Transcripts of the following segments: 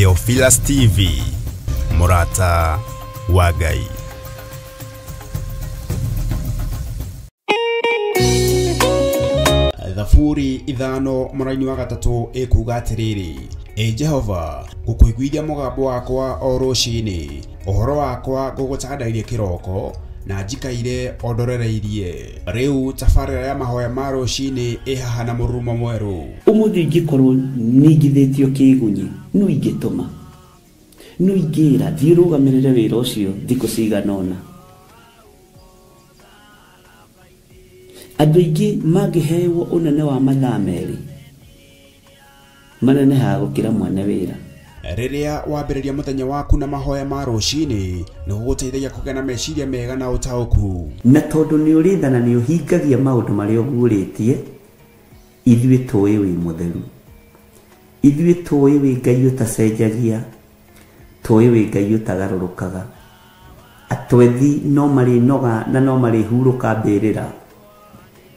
Theophilus TV, Murata wa Ngai. Thaburi ithano mũraini wa gatatũ ĩkuuga atĩrĩrĩ: Jehova, ngũkũiguithia mũgambo wakwa o rũciinĩ, ũhoro wakwa ngũgũtandairie kĩroko, na njikaire ondorereirie. Rĩu tabarĩra ya mahoya ma rũciinĩ ĩhaha na mũrurumo mwerũ. Ũmũthĩ ingĩkorwo nĩingithĩtio kĩgunyi, no ingĩtũma, no ingĩra thiĩ rũgamĩrĩre wĩra ũcio thikũ cigana ũna. Andũ aingĩ mangĩheyo ũnene wa mathaa merĩ, manenehaga gũkĩra mwene wĩra. Rĩrĩa wambĩrĩria mũthenya waku na mahoya ma rũciinĩ, nĩgũgũteithagia kũgĩa na meciria mega na ũtaũku. Na tondũ nĩũrĩtha na nĩũhingagia maũndũ marĩa ũguũrĩtie, ithuĩ tũĩ wĩ mũtheru, ithuĩ tũĩ wĩ Ngai ũtacenjagia, tũĩ wĩ Ngai ũtagarũrũkaga. Atwethi no marĩnoga na no marĩhurũka mbĩrĩra,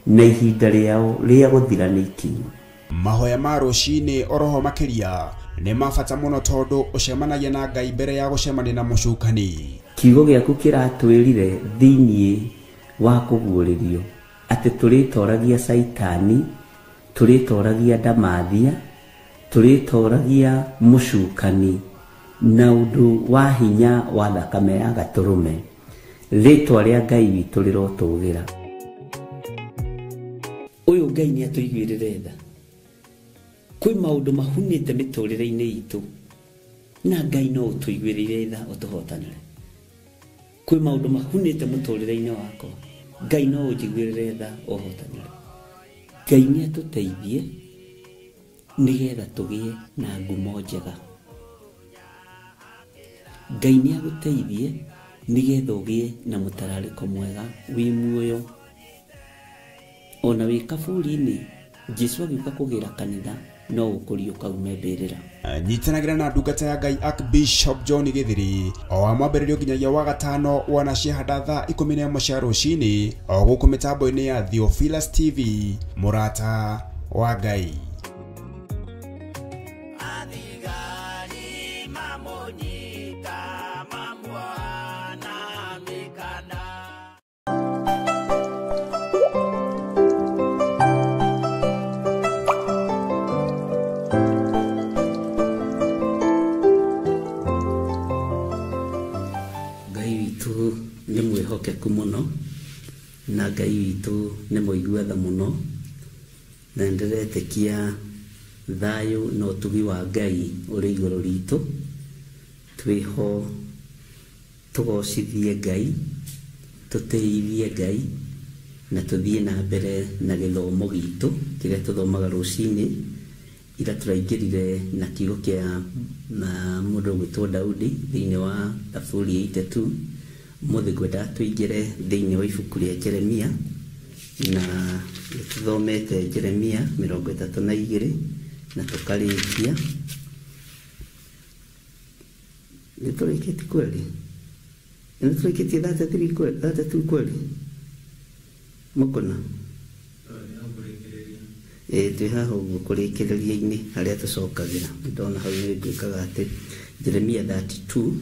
na ihinda rĩao rĩa gũthira nĩ ikinyu. Mahoya ma rũciinĩ oroho makĩria nĩ mabata mũno tondũ ũcemanagia na Ngai mbere ya gũcemania na mũcukani. Kiugo gĩaku kĩratwĩrire thĩiniĩ wa kũguũrĩrio atĩ tũrĩtoragia Saitani, tũrĩtoragia Ndamathia, tũrĩtoragia mũcukani na ũndũ wa hinya wa thakame ya Gatũrũme. Rĩtwa rĩa Ngai witũ rĩrotũgĩra. Ũyũ Ngai nĩatũiguĩrĩre tha. Kwĩ maũndũ mahunĩte mĩtũrĩre-inĩ itũ, na Ngai no ũtũiguĩrĩre tha ũtũhotanĩre. Kwĩ maũndũ mahunĩte mũtũrĩre-inĩ wakwa, Ngai no ũnjiguĩrĩre tha ũhotanĩre. Ngai nĩatũteithie nĩgetha tũgĩe na ngumo njega. Ngai nĩagũteithie nĩgetha ũgĩe na mũtararĩko mwega wĩ muoyo. Ona wĩ kaburi-inĩ, Jesũ agĩũka kũgĩra kanitha, no ũkũrio kaume mbĩrĩra. Nyitanagĩra na ndungata ya Ngai Archbishop John Gĩthiri o wa mwambĩrĩrio nginyagia wa gatano wana ciahanda thaa 11 cia rũciinĩ o gũkũ mĩtambo-inĩ ya Theophilus TV, Murata wa Ngai. Nĩ mwĩhokeku mũno, na Ngai witũ nĩ mũigua tha mũno, na ndĩretĩkia thayũ na ũtugi wa Ngai ũrĩ igũrũ ritũ. Twĩho tũgocithie Ngai, tũtĩithie Ngai, na tũthiĩ na mbere na gĩthomo gitũ kĩrĩa tũthomaga rũciinĩ. Ira tũraingĩrire na kiugo kĩa mũndũ ũgwĩtwo Daudi thĩinĩ wa Thaburi 82. Mũthĩ ngwenda tũingĩre thĩinĩ wa ibuku rĩa Jeremia, na tũthomete Jeremia 32 na tũkarĩkia. Nĩtũrĩkĩtie kweli? Nĩtũrĩkĩtie 32 kweli? Mũkona? Twĩ haha ũguo kũrĩkĩrĩria-inĩ harĩa tũcokagĩra. Ndona hau nĩngwĩkaga atĩ Jeremia 32,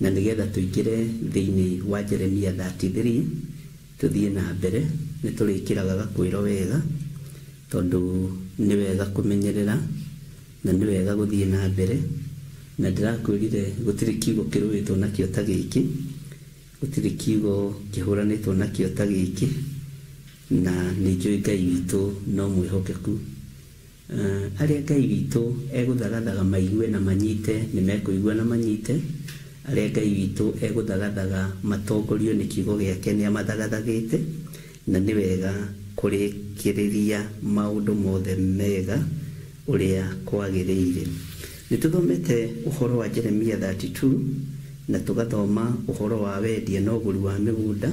na nĩgetha tũingĩre thĩinĩ wa Jeremia 33 tũthiĩ na mbere. Nĩtũrĩkĩraga gakwĩro wega tondũ nĩ wega kũmenyerera na nĩ wega gũthiĩ na mbere. Na ndĩrakwĩrire gũtirĩ kiugo kĩrũĩtwo nakĩo ta gĩkĩ, gũtirĩ kiugo kĩhũranĩtwo nakĩo ta gĩkĩ, na nĩnjũĩ Ngai witũ no mwĩhokeku. Arĩa Ngai witũ egũthagathaga maigue na manyite nĩmekũigua na manyite. Arĩa Ngai witũ egũthagathaga matongorio nĩ kiugo gĩake nĩamathagathagĩte, na nĩ wega kũrĩkĩrĩria maũndũ mothe mega ũrĩa kwagĩrĩire. Nĩtũthomete ũhoro wa Jeremia 32 na tũgathoma ũhoro wa wendia na ũgũri wa mĩgũnda,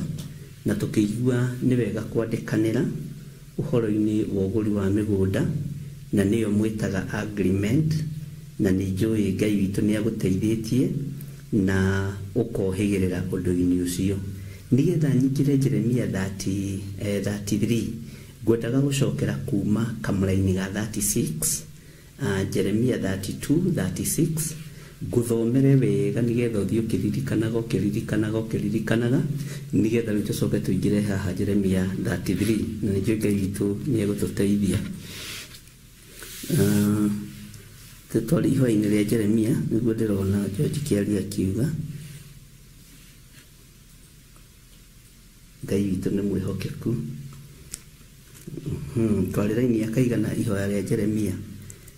na tũkĩigua nĩ wega kwandĩkanĩra ũhoro-inĩ wa ũgũri wa mĩgũnda, na nĩyo mwĩtaga agreement. Na nĩnjũĩ Ngai witũ nĩagũteithĩtie na ũkohĩgĩrĩra ũndũ-inĩ ũcio. Nĩgetha nyingĩre Jeremia 33, ngwendaga gũcokera kuma kamũra-inĩ ga 36. Jeremia 32:36 nguthomere wega nigetha uthio kiririkanaga nigetha rĩu tũcoke tũingĩre haha Jeremia 33 na nĩkĩo Ngai witũ nĩegũtũteithia. Tũtwarĩ ihoya-inĩ rĩa Jeremia nĩguo ndĩrona George Kĩaria akiuga Ngai witũ nĩ mwĩhokeku. Twarĩ raini akaigana ihoya rĩa Jeremia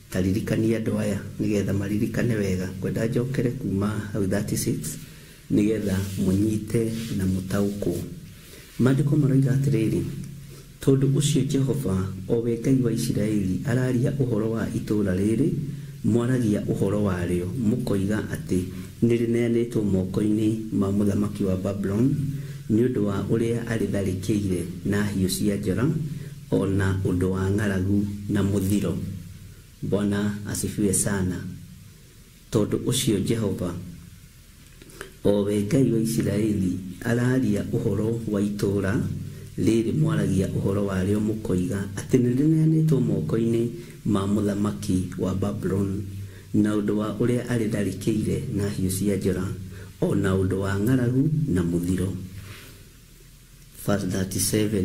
taririkania andũ aya nigetha maririkane wega. Kwenda njokere kuma hau 36 nigetha mũnyite na mũtaũkwo. Maandĩko maroiga atĩrĩrĩ, tondũ ũcio Jehova o we Ngai wa Isiraeli araria ũhoro wa itũũra rĩrĩ, mwaragia ũhoro warĩo, mũkoiga atĩ nĩrĩneanĩtwo moko-inĩ ma mũthamaki wa Babylon nĩ ũndũ wa ũrĩa arĩtharĩkĩire na hiũ cia njora, ona ũndũ wa ng'aragu na mũthiro. Bwana asifiwe sana. Tondũ ũcio Jehova o we Ngai wa Isiraeli araria ũhoro wa itũũra rĩrĩ, mwaragia ũhoro warĩo, mũkoiga atĩ nĩrĩneanĩtwo moko-inĩ ma mũthamaki wa Babylon na ũndũ wa ũrĩa arĩtharĩkĩire na hiũ cia njora, ona ũndũ wa ng'aragu na mũthiro. Verse 37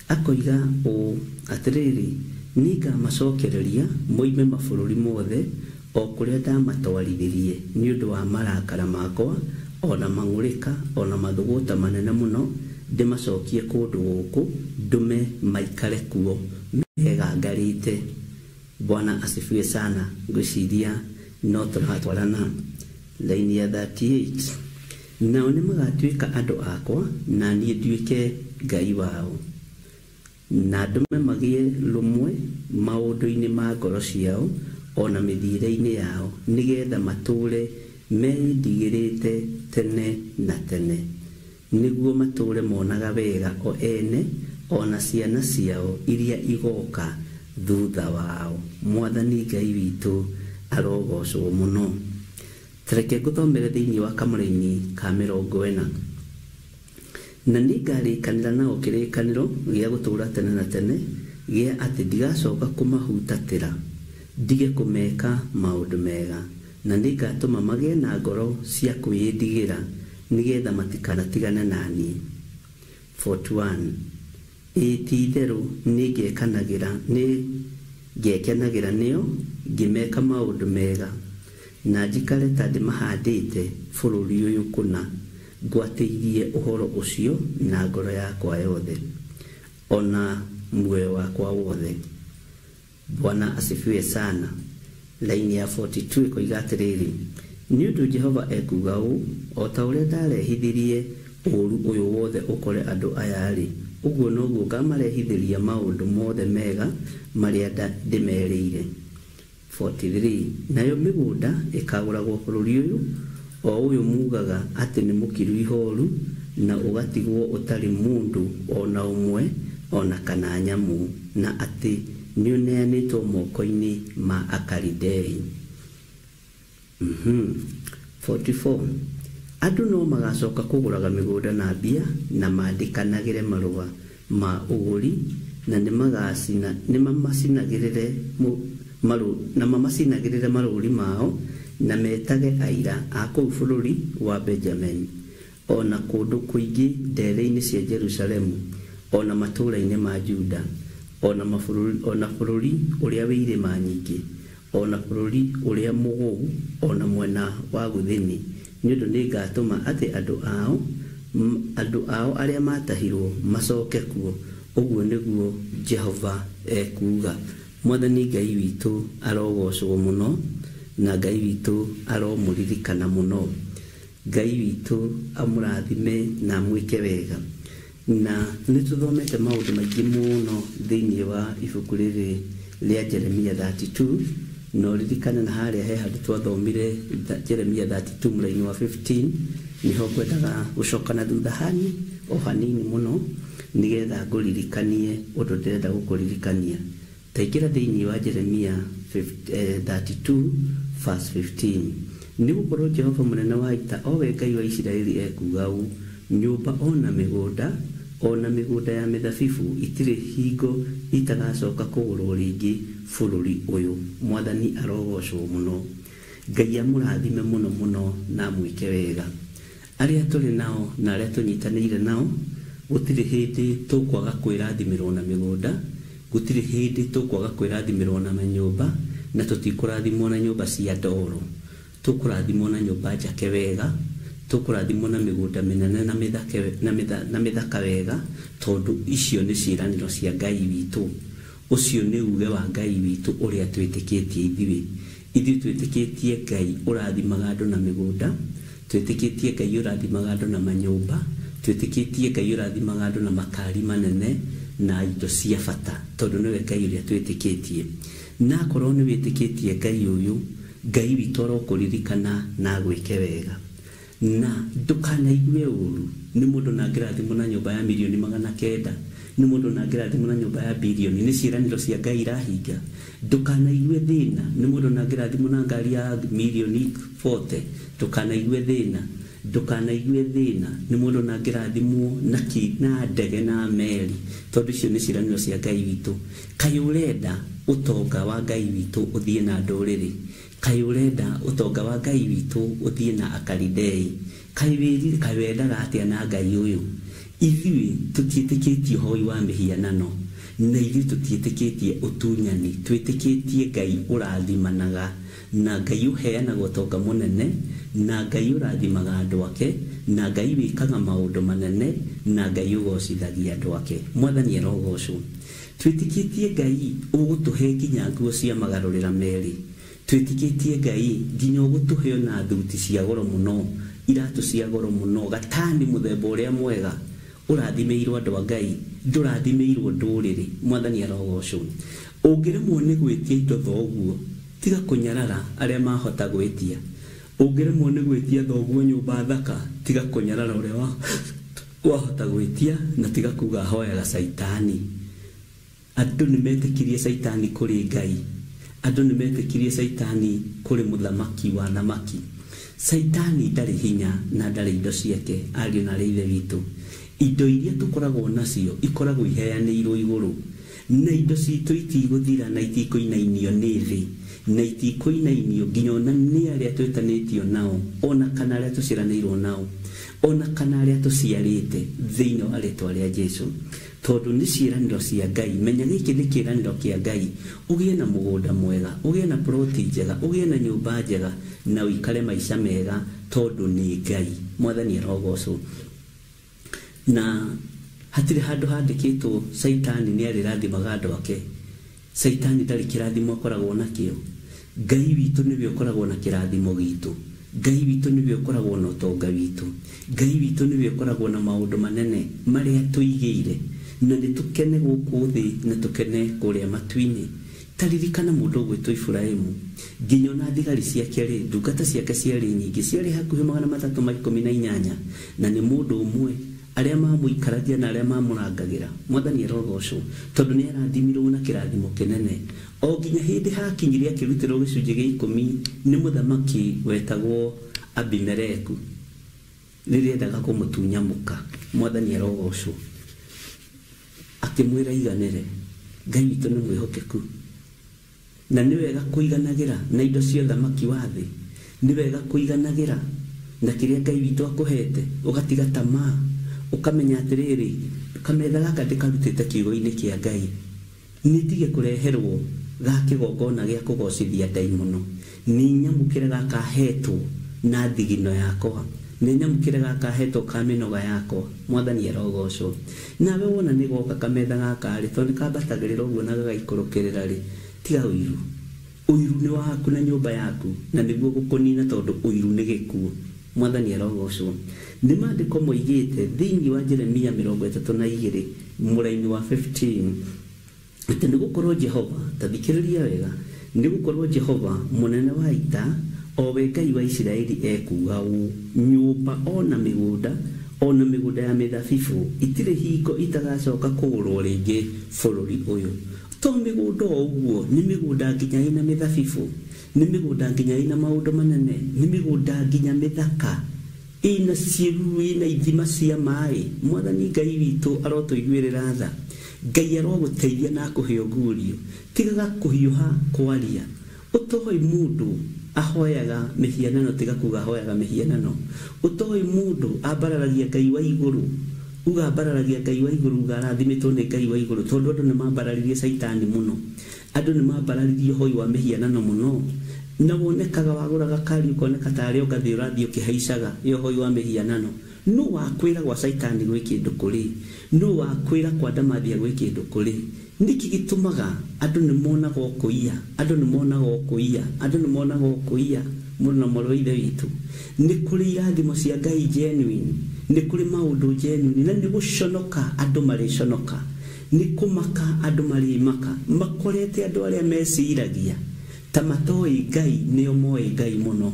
akoiga ũũ atĩrĩrĩ, nĩngamacokereria moime mabũrũri mothe o kũrĩa ndamatwarithirie nĩ ũndũ wa marakara makwa, ona mang'ũrĩka, ona mathũgũta manene mũno, ndĩmacokie kũndũ gũkũ, ndume maikare kuo megangarĩte. Bwana asifiwe sana. Ngwĩciria no tũratwarana. Laini ya 38 nao nĩmagatuĩka andũ akwa na niĩ nduĩke Ngai wao, na ndume magĩe rũmwe maũndũ-inĩ ma ngoro ciao ona mĩthiĩre-inĩ yao, nigetha matũũre meĩndigĩrĩte tene na tene, nĩguo matũũre monaga wega o ene ona ciana ciao iria igoka thutha wao. Mwathani Ngai witũ arogocwo mũno. Tareke ngũthomere thĩinĩ wa kamũra-inĩ ka 40. Na nĩngarĩkanĩra nao kĩrĩkanĩro gĩa gũtũũra tene na tene, gĩa atĩ ndigacoka kũmahutatĩra, ndige kũmeka maũndũ mega, na nĩngatũma magĩe na ngoro cia kwĩĩndigĩra nigetha matikanatigane naniĩ. 41 ti-itherũ nĩngekenagĩra nĩo ngĩmeka maũndũ mega, na njikare ta ndĩmahandĩte bũrũri ũyũ kũna, ngwatĩirie ũhoro ũcio na ngoro yakwa yothe ona muoyo wakwa wothe. Bwana asifiwe sana. Laini ya 42 ĩkoiga atĩrĩrĩ, nĩ ũndũ Jehova ekuga ũũ, o ta ũrĩa ndarehithirie ũũru ũyũ wothe ũkore andũ aya-rĩ, ũguo noguo ngamarehithĩria maũndũ mothe mega marĩa ndĩmerĩire. 43 nayo mĩgũnda ĩkagũragwo bũrũri ũyũ, o ũyũ mugaga atĩ nĩ mũkiru ihooru, na ũgatigwo ũtarĩ mũndũ ona ũmwe ona kana nyamũ, na atĩ nĩ ũneanĩtwo moko-inĩ ma Akalidei. 44 andũ no magacoka kũgũraga mĩgũnda na mbia na mandĩkanagĩre marũa ma ũgũri, na nĩmamacinagĩrĩre marũũri mao na metage aira a kũu bũrũri wa Benjamin, ona kũndũ kũingĩ ndere-inĩ cia Jerusalemu, ona matũũra-inĩ ma Juda, ona bũrũri ũrĩa wĩ irĩma nyingĩ, ona bũrũri ũrĩa mũgũu, ona mwena wa gũthini, nĩ ũndũ nĩngatũma atĩ andũ ao arĩa matahirwo macoke kuo. Ũguo nĩguo Jehova ekuga. Mwathani Ngai witũ arogocwo mũno, na Ngai witũ aromũririkana mũno. Ngai witũ amũrathime na mwĩke wega. Na nĩtũthomete maũndũ maingĩ mũno thĩinĩ wa ibuku rĩrĩ rĩa Jeremia 32, no ririkana na harĩa he handũ twathomire Jeremia 32 mũraini wa 15, niho ngwendaga gũcoka na thutha hanini mũno nigetha ngũririkanie ũndũ ndĩrenda gũkũririkania. Taingĩra thĩinĩ wa Jeremia 32 verse 15. Nĩgũkorwo Jehova mũnene wa ita, o we Ngai wa Isiraeli ekuga ũũ, nyũmba ona mĩgũnda ya mĩthabibũ itirĩ hingo itagacoka kũgũrwo rĩngĩ bũrũri ũyũ. Mwathani arogocwo mũno. Ngai amũrathime mũno mũno na mwĩke wega. Arĩa tũrĩ nao na arĩa tũnyitanĩire nao, gũtirĩ hĩndĩ tũkwaga kwĩrathimirwo na mĩgũnda, gũtirĩ hĩndĩ tũkwaga kwĩrathimirwo na manyũmba, na tũtikũrathimwo na nyũmba cia ndoro. Tũkũrathimwo na nyũmba njake wega, tũkũrathimwo na mĩgũnda mĩnene na mĩthaka wega, tondũ icio nĩ ciĩranĩro cia Ngai witũ. Ũcio nĩ uge wa Ngai witũ ũrĩa twĩtĩkĩtie ithuĩ. Ithuĩ twĩtĩkĩtie Ngai ũrathimaga andũ na mĩgũnda, twĩtĩkĩtie Ngai ũrathimaga andũ na manyũmba, twĩtĩkĩtie Ngai ũrathimaga andũ na makari manene na indo cia bata, tondũ nĩwe Ngai ũrĩa twĩtĩkĩtie. Na korwo nĩ wĩtĩkĩtie Ngai ũyũ, Ngai witũ arokũririkana na gwĩke wega. Na ndũkanaigue ũru. Nĩ mũndũ na angĩrathimwo na nyũmba ya milioni 900, nĩ mũndũ na angĩrathimwo na nyũmba ya bilioni, nĩ ciĩranĩro cia Ngai irahinga. Ndũkanaigue thĩna. Nĩ mũndũ na angĩrathimwo na ngari ya milioni 40, ndũkanaigue thĩna. Ndũkanaigue thĩna. Nĩ mũndũ na angĩrathimwo na ndege na meri, tondũ icio nĩ ciĩranĩro cia Ngai witũ. Kaĩ ũrenda ũtonga wa Ngai witũ ũthiĩ na ndũrĩrĩ? Kaĩ ũrenda ũtonga wa Ngai witũ ũthiĩ na akalidei? Kaĩ wendaga atĩa na Ngai ũyũ? Ithuĩ tũtiĩtĩkĩtie ũhoi wa mĩhianano, na ithuĩ tũtiĩtĩkĩtie ũtunyani. Twĩtĩkĩtie Ngai ũrathimanaga, na Ngai ũheanaga ũtonga mũnene, na Ngai ũrathimaga andũ ake, na Ngai wĩkaga maũndũ manene, na Ngai ũgocithagia andũ ake. Mwathani arogocwo. Twĩtĩkĩtie Ngai ũgũtũhe nginya nguo cia magarũrĩra merĩ. Twĩtĩkĩtie Ngai nginya ũgũtũhe ona thuti cia goro mũno, iratũ cia goro mũno, gatani mũthemba ũrĩa mwega. Ũrathimĩirwo andũ a Ngai, ndũrathimĩirwo ndũrĩrĩ. Mwathani arogocwo. Ũngĩremwo nĩ gwĩtia indo thoguo, tiga kũnyarara arĩa mahota gwĩtia. Ũngĩremwo nĩ gwĩtia thoguo nyũmba thaka, tiga kũnyarara ũrĩa wahota gwĩtia, na tiga kuga hoyaga Saitani. Andũ nĩ metĩkirie Saitani kũrĩ Ngai. Andũ nĩ metĩkirie Saitani kũrĩ mũthamaki wa thamaki. Saitani ndarĩ hinya na ndarĩ indo ciake, ariũ na ithe witũ. Indo iria tũkoragwo nacio ikoragwo iheanĩirwo igũrũ, na indo citũ itigũthira na itikũinainio nĩ thĩ, na itikũinainio nginya ona nĩ arĩa twĩtanĩtio nao, ona kana arĩa tũciaranĩirwo nao, ona kana arĩa tũciarĩte thĩinĩ wa rĩĩtwa rĩa Jesũ. Tondũ nĩ ciĩranĩro cia Ngai. Menya gĩkĩ nĩ kĩĩranĩro kĩa Ngai. Ũgĩe na mũgũnda mwega, ũgĩe na ploti njega, ũgĩe na nyũmba njega, na ũikare maica mega, tondũ nĩ Ngai. Mwathani arogocwo. Na hatirĩ handũ handĩkĩtwo Saitani nĩ arĩrathimaga andũ ake. Saitani ndarĩ kĩrathimo akoragwo nakĩo. Ngai witũ nĩwe ũkoragwo na kĩrathimo gitũ. Ngai witũ nĩwe ũkoragwo na ũtonga witũ. Ngai witũ nĩwe ũkoragwo na maũndũ manene marĩa tũigĩire, na nĩ tũkene gũkũ thĩ na tũkene kũrĩa matu-inĩ. Taririkana mũndũ ũgwĩtwo Iburahĩmu, nginya ona thigari ciake rĩ, ndungata ciake ciarĩ nyingĩ, ciarĩ hakuhĩ 318, na nĩ mũndũ ũmwe arĩa mamũikaragia na arĩa mamũrangagĩra. Mwathani arogocwo, tondũ nĩ arathimirwo na kĩrathimo kĩnene. O nginya hĩndĩ hakinyire akĩrutĩrwo gĩcunjĩ gĩa 10 nĩ mũthamaki wetagwo Abimeleku, rĩrĩa endaga kũmũtunya mũka. Mwathani arogocwo, akĩmwĩra iganĩre. Ngai witũ nĩ mwĩhokeku, na nĩ wega kũiganagĩra na indo cia ũthamaki wa thĩ. Nĩ wega kũiganagĩra na kĩrĩa Ngai witũ akũhete, ũgatiga tamaa, ũkamenya atĩrĩrĩ, kametha gaka ndĩkarutĩte kiugo-inĩ kĩa Ngai, nĩtige kũreherwo ga kĩgongona gĩa kũgocithia ndaimono. Nĩ nyamũkĩre gaka hetwo na thigino yakwa, nĩ nyamũkĩre gaka hetwo ka mĩnoga yakwa. Mwathani arogocwo. Nawe wona nĩ goka kametha gaka rĩ, tondũ kambatagĩrĩra ũguo na gagaikũrũkĩrĩra rĩ, tiga ũiru. Ũiru nĩ waku na nyũmba yaku, na nĩguo gũkũnina, tondũ ũiru nĩ gĩkuũ. Mwathani arogocwo. Nĩ maandĩko moigĩte thĩinĩ wa Jeremia 32 mũraini wa 15, atĩ nĩ gũkorwo Jehova, ta thikĩrĩria wega, nĩ gũkorwo Jehova mũnene wa ita, o we Ngai wa Isiraeli ekuga ũũ: nyũmba ona mĩgũnda ya mĩthabibũ itirĩ hingo itagacoka kũgũrwo rĩngĩ bũrũri ũyũ. To mĩgũnda o ũguo, nĩ mĩgũnda nginya ĩna mĩthabibũ, nĩ mĩgũnda nginya ĩna maũndũ manene, nĩ mĩgũnda nginya mĩthaka, ĩna ciĩruru, ĩna ithima cia maĩ. Mwathani Ngai witũ arotũiguĩrĩra tha. Ngai arogũteithia na kũhe ũguũrio. Tigaga kũhiũha kwaria. Ũtoĩ mũndũ ahoyaga mihianano tiga kuga ahoyaga mihianano utoi mundu abararagia Ngai wa iguru uga abararagia Ngai wa iguru uga arathimitwo ni Ngai wa iguru tondu andu nimabararirie Saitani muno andu nimabararirie hoi wa mihianano muno na wonekaga waguraga kari ukoneka tari ugathi urathio kihaicaga yo hoi wa mihianano no wakwira gwa Saitani gwi kindu kuri no wakwira kwa ndamathia gwi kindu kuri niki gitumaga andu nimonaga okuia andu nimonaga okuia andu nimonaga okuia muno moroithe witu ni kuri irathimo cia Ngai genuine ni kuri maundu genuine na ni guconoka andu mari conoka ni kumaka andu mari maka makorete andu aria mesiragia ta matoi Ngai nio moi Ngai muno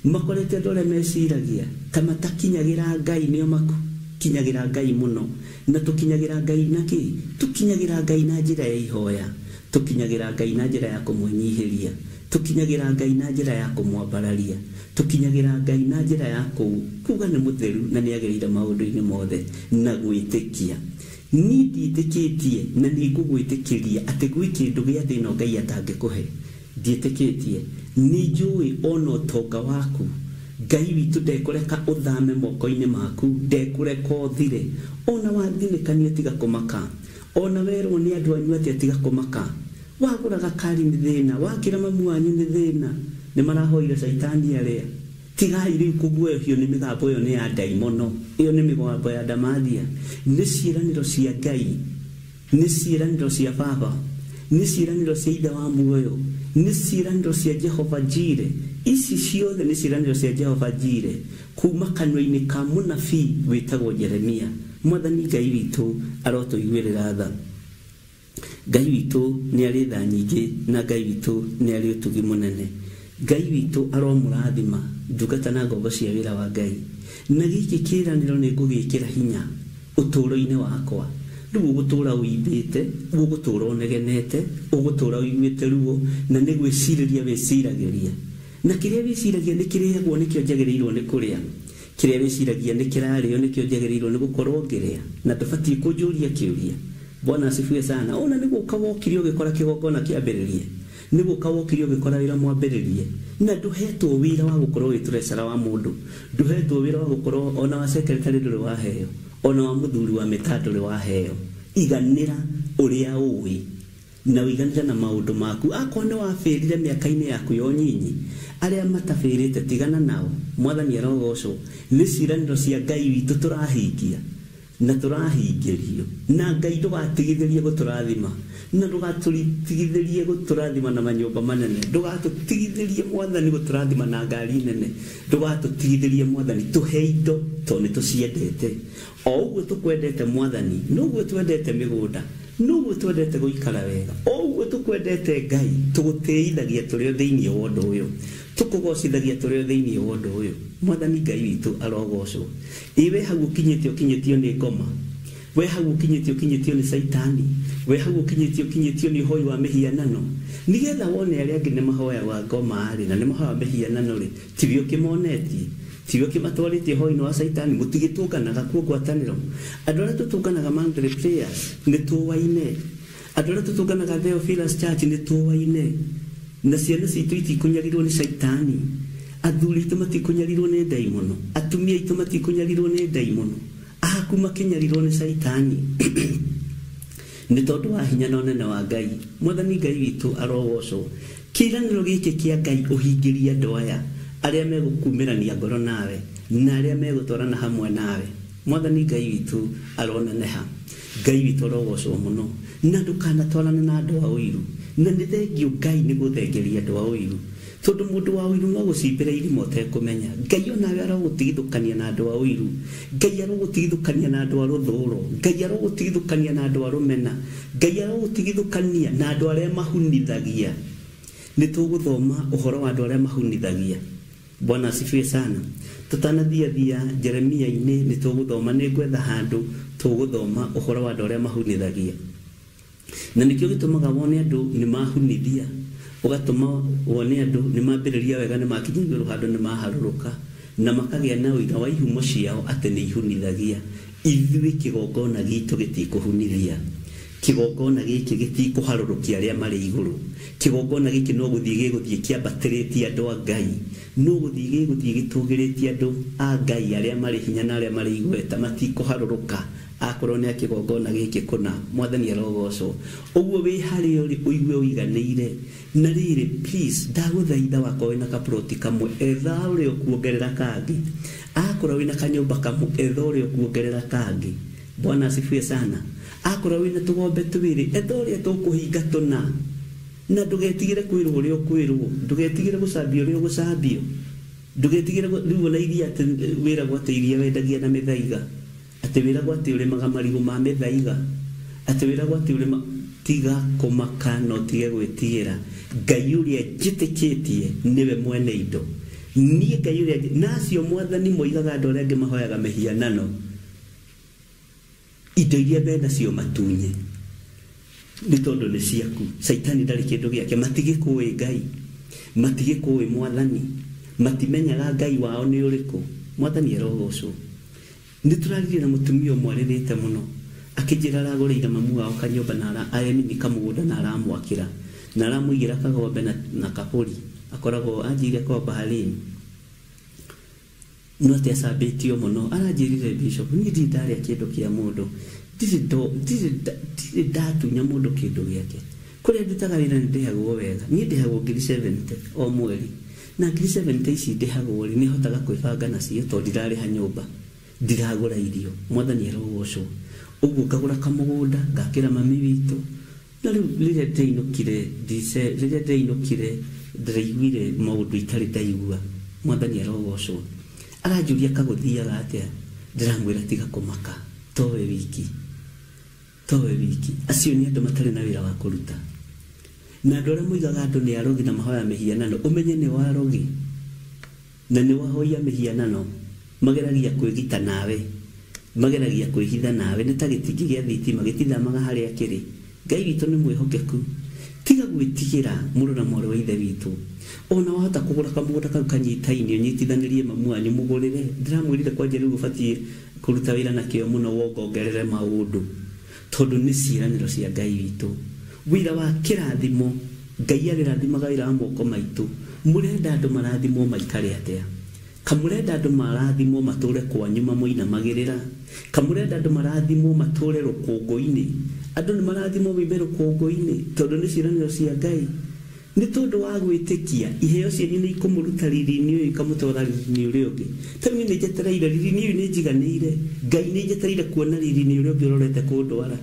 makorete andu aria mesiragia ta matakinyagira Ngai nio makinyagira Ngai muno na tukinyagira Ngai naki tukinyagira Ngai na njira ya ihoya tukinyagira Ngai na njira ya kumwenyihiria tukinyagira Ngai na njira ya kumwambararia tukinyagira Ngai na njira ya kuga ni mutheru na ni agirire maundu-ini mothe na gwitikia ni nditikitie na ni ngugwitikiria ati gwi kindu gia thina Ngai atangikuhe nditikitie ni njui ono utonga waku Ngai witu ndekureka uthame moko-ini maku ndekureka uthire ona wathirikania tiga kumaka ona werwo ni andu anyu ati tiga kumaka waguraga kari ni thina wakira mamu wanyu ni thina ni marahoire Saitani aria tigai riu kuguohio ni migambo yo ni ya daimono iyo ni migambo ya ndamathia ni ciiraniro cia Ngai ni ciiraniro cia baba ni ciiraniro cia ithe wa muoyo ni ciiraniro cia Jehova Jire ici ciothe ni ciiraniro cia Jehova Jire kuma kanwa-ini ka munabii witagwo Jeremia mwathani Ngai witu arotuiguirira tha Ngai witu ni ari tha nyingi na Ngai witu ni ari utugi munene Ngai witu aromurathima ndungata na ngombo cia wira wa Ngai na giki kiraniro ni ngugikira hinya uturo-ini wakwa ndu gutura uimbite gutura unegenete ugutura uiguite ruo na ni gwiciriria wiciragiria na kiria wiciragia ni kiriagwo nikio njagirirwo ni kuria kiria wiciragia ni kirario nikio njagirirwo ni gukorwo ngiria na ndubati kunjuria kiuria Bwana asifiwe sana ona ni gukawo kirio gikora kigongona kiambiririe ni gukawo kirio gikora wira mwambiririe na nduhetwo wira wa gukorwo wituresara wa mundu nduhetwo wira wa gukorwo ona wa secretary nduri wa heyo ona wa muthuri wa mitanduri wa heyo iganira uria uwi na wiganira na maundu maku akone wa firire miaka-ini yaku yo nyinyi aria matafirite tigana nao mwathani arogocwo ni ciiraniro cia Ngai witu turahingia na turahingirio na Ngai ndugatigithirie guturathima na ndugatigithirie guturathima na manyumba manene ndugatigithirie mwathani guturathima na ngari nene ndugatigithirie mwathani tuhe indo tondu tuciendete o uguo tukwendete mwathani nuguo twendete migunda nuguo twendete guikara wega o uguo tukwendete Ngai tugutiithagia turio thiini wa undu uyu tukugocithagia turio thiini wa undu uyu mwathani Ngai witu arogocwo iwe hagu kinyitio ni ngoma we hagu kinyitio ni Saitani we hagu kinyitio ni hoi wa mihianano nigetha wone aria angi ni mahoya wa ngoma ari na ni mahoya mihianano ri tibio kimonetie tibio kimatwaritie hoi no wa Saitani mutigitunganaga kuo gwataniro andu aria tutunganaga mandry prayers ni tuwaine andu aria tutunganaga Theophilus Church ni tuwaine na ciana citu itikunyarirwo ni Saitani athuri itu matikunyarirwo ni daimono atumia itu matikunyarirwo ni daimono aku makinyarirwo ni Saitani ni tondu wa hinya na unene wa Ngai mwathani Ngai witu arogocwo kiraniro giki kia Ngai uhingiria andu aya aria megukumirania ngoro nawe na aria megutwarana hamwe nawe mwathani Ngai witu aroneneha Ngai witu arogocwo muno na ndukanatwarane na andu a uiru na ni thengio Ngai ni guthengeria andu a uiru tondu mundu wa uiru no gucimbira irimo tekumenya Ngai onawe arogutigithukania na andu a uiru Ngai arogutigithukania na andu a ruthuro Ngai arogutigithukania na andu a rumena Ngai arogutigithukania na andu aria mahunithagia ni tuguthoma uhoro wa andu aria mahunithagia Bwana asifiwe sana tutanathia Jeremia-ini ni tuguthoma ni gwetha handu tuguthoma uhoro wa andu aria mahunithagia na nikio gitumaga wone andu ni mahunithia ugatuma wone andu ni mambiriria wega ni makinyirwo handu ni maharuruka na makagia na uira wa ihumo ciao ati ni ihunithagia ithui kigongona gitu gitikuhunithia kigongona giki gitikuharurukia aria mari iguru kigongona giki no guthie kiambatiriti andu a Ngai no guthie gitugiriti andu a Ngai aria mari hinya na aria mari igweta matikuharuruka akorwo ni kigongona giki kuna mwathani arogocwo uguo wi hari uri uigue uiganire na riri please ndaguthaitha wakorwo na kaproti kamwe etha uri ukuongerera kangi akorwo wina kanyumba kamwe etha uri ukuongerera kangi Bwana asifiwe sana akorwo wina tugombe tuwiri etha uri tukuhinga tuna na ndugetigire kwirwo uri ukwirwo ndugetigire gucambio uri ugucambio ndugetigire riu na iria ati wira gwateiria wendagia na mithaiga ati wira gwate uri magamarigo ma mithaiga ati wira gwate uri tiga kumaka no tige gwitigira Ngai uria njitikitie niwe mwene indo nie Ngai uria nacio mwathani moigaga andu aria mahoyaga mihianano indo iria benda cio matunye ni tondu ni ciaku saitani ndari kindu giake matigikuwi Ngai matigikuwi mwathani matimenyaga Ngai wao ni uriku mwathani arogocwo ni turarire na mutumia mwaririte muno akijira aragurira mamu wao kanyumba na aremi ni kamugunda na aramwakira na aramuigira kagombe na kapuri akoragwo anjire kwa baharini no te sabetio muno aranjirire bishop ni ndari akindu kia mundu ndiri ndatunya mundu kindu giake kuria ndutaga wira ndihagwo wega ni ndihagwo 70 o mweri na 70 ici ndihagwo ni hotaga kwibanga nacio to ndirari ha nyumba ndiragura irio mwathani arogocwo uguo kagura kamugunda ngakira mami witu na rĩrĩa ndĩinũkire ndĩraiguire maũndũ itarĩ ndaigua mwathani arogocwo aranjũria kagũthiaga atĩa ndĩramwĩra tiga kũmaka towe wiki acio nĩ andũ matarĩ na wĩra wa kũruta na andũ arĩa moigaga andũ nĩ arogi na mahoya mĩhianano ũmenye nĩ warogi na nĩ wahoia mĩhianano mageragia kwĩgita nawe mageragia kwĩhitha nawe nĩ ta gĩtingĩ gĩa thitima gĩtithamaga harĩa kĩrĩ Ngai witũ nĩ mwĩhokeku tiga gwĩtigĩra mũrũ na mwarĩ wa ithe witũ ona wahota kũgũra kamũgũnda kau kanyitainio nyitithanirie mamu wanyu mũgũrĩre ndiramwĩrire kwanja rĩu ũbatiĩ kũruta wĩra na kĩo mũno wongongerere maũndũ tondũ nĩ ciĩranĩro cia Ngai witũ wĩra wa kĩrathimo Ngai arĩrathimaga wĩra wa moko maitũ mũrenda andũ marathimwo maikare atĩa kamurenda andũ marathimwo matũre kwanyu mamoinamagĩrĩra kamurenda andũ marathimwo matũre rũkũngũ-inĩ andũ nĩ marathimwo moime rũkũngũ-inĩ tondũ nĩ ciĩranĩro cia Ngai nĩ tondũ wa gwĩtĩkia iheo cianyu nĩ ikũmũruta riri-inĩ ũyũ ikamũtwara riri-inĩ ũrĩa ũngĩ tarĩu nĩ njetereire riri-inĩ ũyũ nĩ njiganĩire Ngai nĩ njetereire kuona riri-inĩ ũrĩa ũngĩ ũrorete kũndwara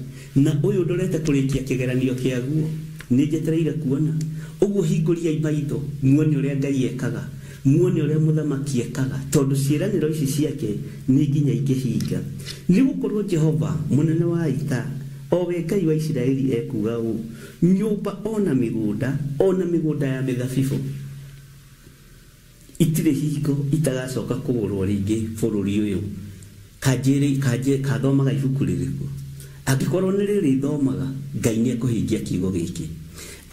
na ũyũ ndorete kũrĩkia kĩgeranio kĩaguo nĩ njetereire kuona ũguo hingũriai maitho muone ũrĩa Ngai ekaga muone ũrĩa mũthamaki ekaga tondũ ciĩranĩro ici ciake nĩ nginya ingĩhinga nĩ gũkorwo Jehova mũnene wa ita owe Ngai wa Isiraeli ekuga ũũ nyũmba ona mĩgũnda ya mĩthabibũ itirĩ hingo itagacoka kũgũrwo rĩngĩ bũrũri ũyũ kathomaga ibuku rĩrĩkũ angĩkorwo nĩ rĩrĩthomaga Ngai nĩ ekũhingia kiugo gĩkĩ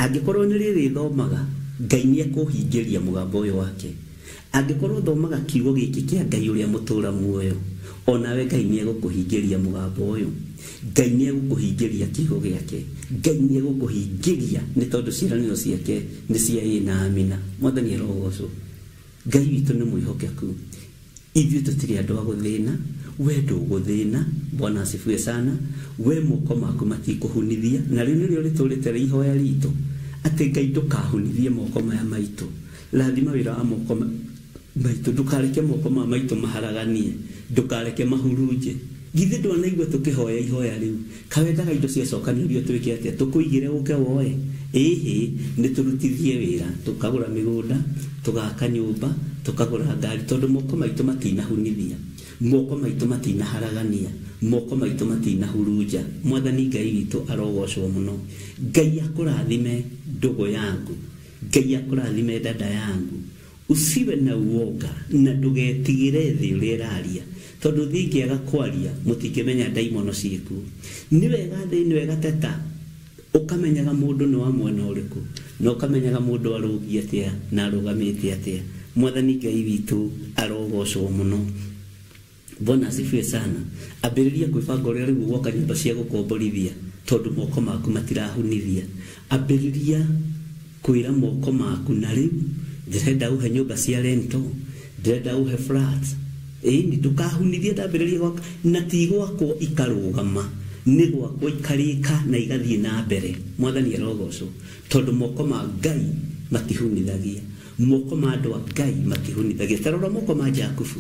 angĩkorwo nĩ rĩrĩthomaga Ngai nĩ ekũhingĩria mũgambo ũyũ wake angĩkorwo thomaga kiugo gĩkĩ kĩa Ngai ũrĩa mũtũra muoyo onawe Ngai nĩ egũkũhingĩria mũgambo ũyũ Ngai nĩ egũkũhingĩria kiugo gĩake Ngai nĩ egũkũhingĩria nĩ tondũ ciĩranĩro ciake nĩ cia ĩĩ na amina mwathani arogocwo Ngai witũ nĩ mwĩhokeku ithuĩ tũtirĩ andũ a gũthĩna we ndũgũthĩna Bwana asifiwe sana we moko maku matikũhunithia na rĩu nĩrĩo rĩtũrĩte rĩ ihoya ritũ atĩ Ngai ndũkahunithie moko maya maitũ rathima wĩra wa moko maitũ ndũkareke moko ma maitũ maharaganie ndũkareke mahurunje githĩ ndwanaigua tũkĩhoya ihoya rĩu kawendaga indo ciacokanĩrio twĩke atĩa tũkũigĩre ũke woe ĩhĩ nĩ tũrutithie wĩra tũkagũra mĩgũnda tũgaka nyũmba tũkagũra ngari tondũ moko maitũ matinahunithia moko maitũ matinaharagania moko maitũ matinahurunja mwathani Ngai witũ arogocwo mũno Ngai akũrathime ndugu yangu Ngai akũrathime dada yangu usiwe na uoga na ndugetigire thĩ ũrĩa ĩraria tondũ thingĩaga kwaria mũtingĩmenya ndaimono ciĩku nĩ wega thĩ nĩ wega teta ũkamenyaga mũndũ nĩ wa mwena ũrĩkũ na ũkamenyaga mũndũ arũgie atĩa na arũgamĩte atĩa mwathani Ngai witũ arogocwo mũno Bwana asifiwe sana ambĩrĩria kwĩbanga ũrĩa rĩu woka nyũmba cia gũkomborithia tondu moko maku matirahunithia ambiriria kwira moko maku na riu ndirenda uhe nyumba cia rento ndirenda uhe flat ni tukahunithia ndambiriria gwaka na ti gwakwo ikarugama ni gwakwo ikarika na igathie na mbere mwathani arogocwo tondu moko ma Ngai matihunithagia moko ma andu a Ngai matihunithagia tarora moko ma Jakubu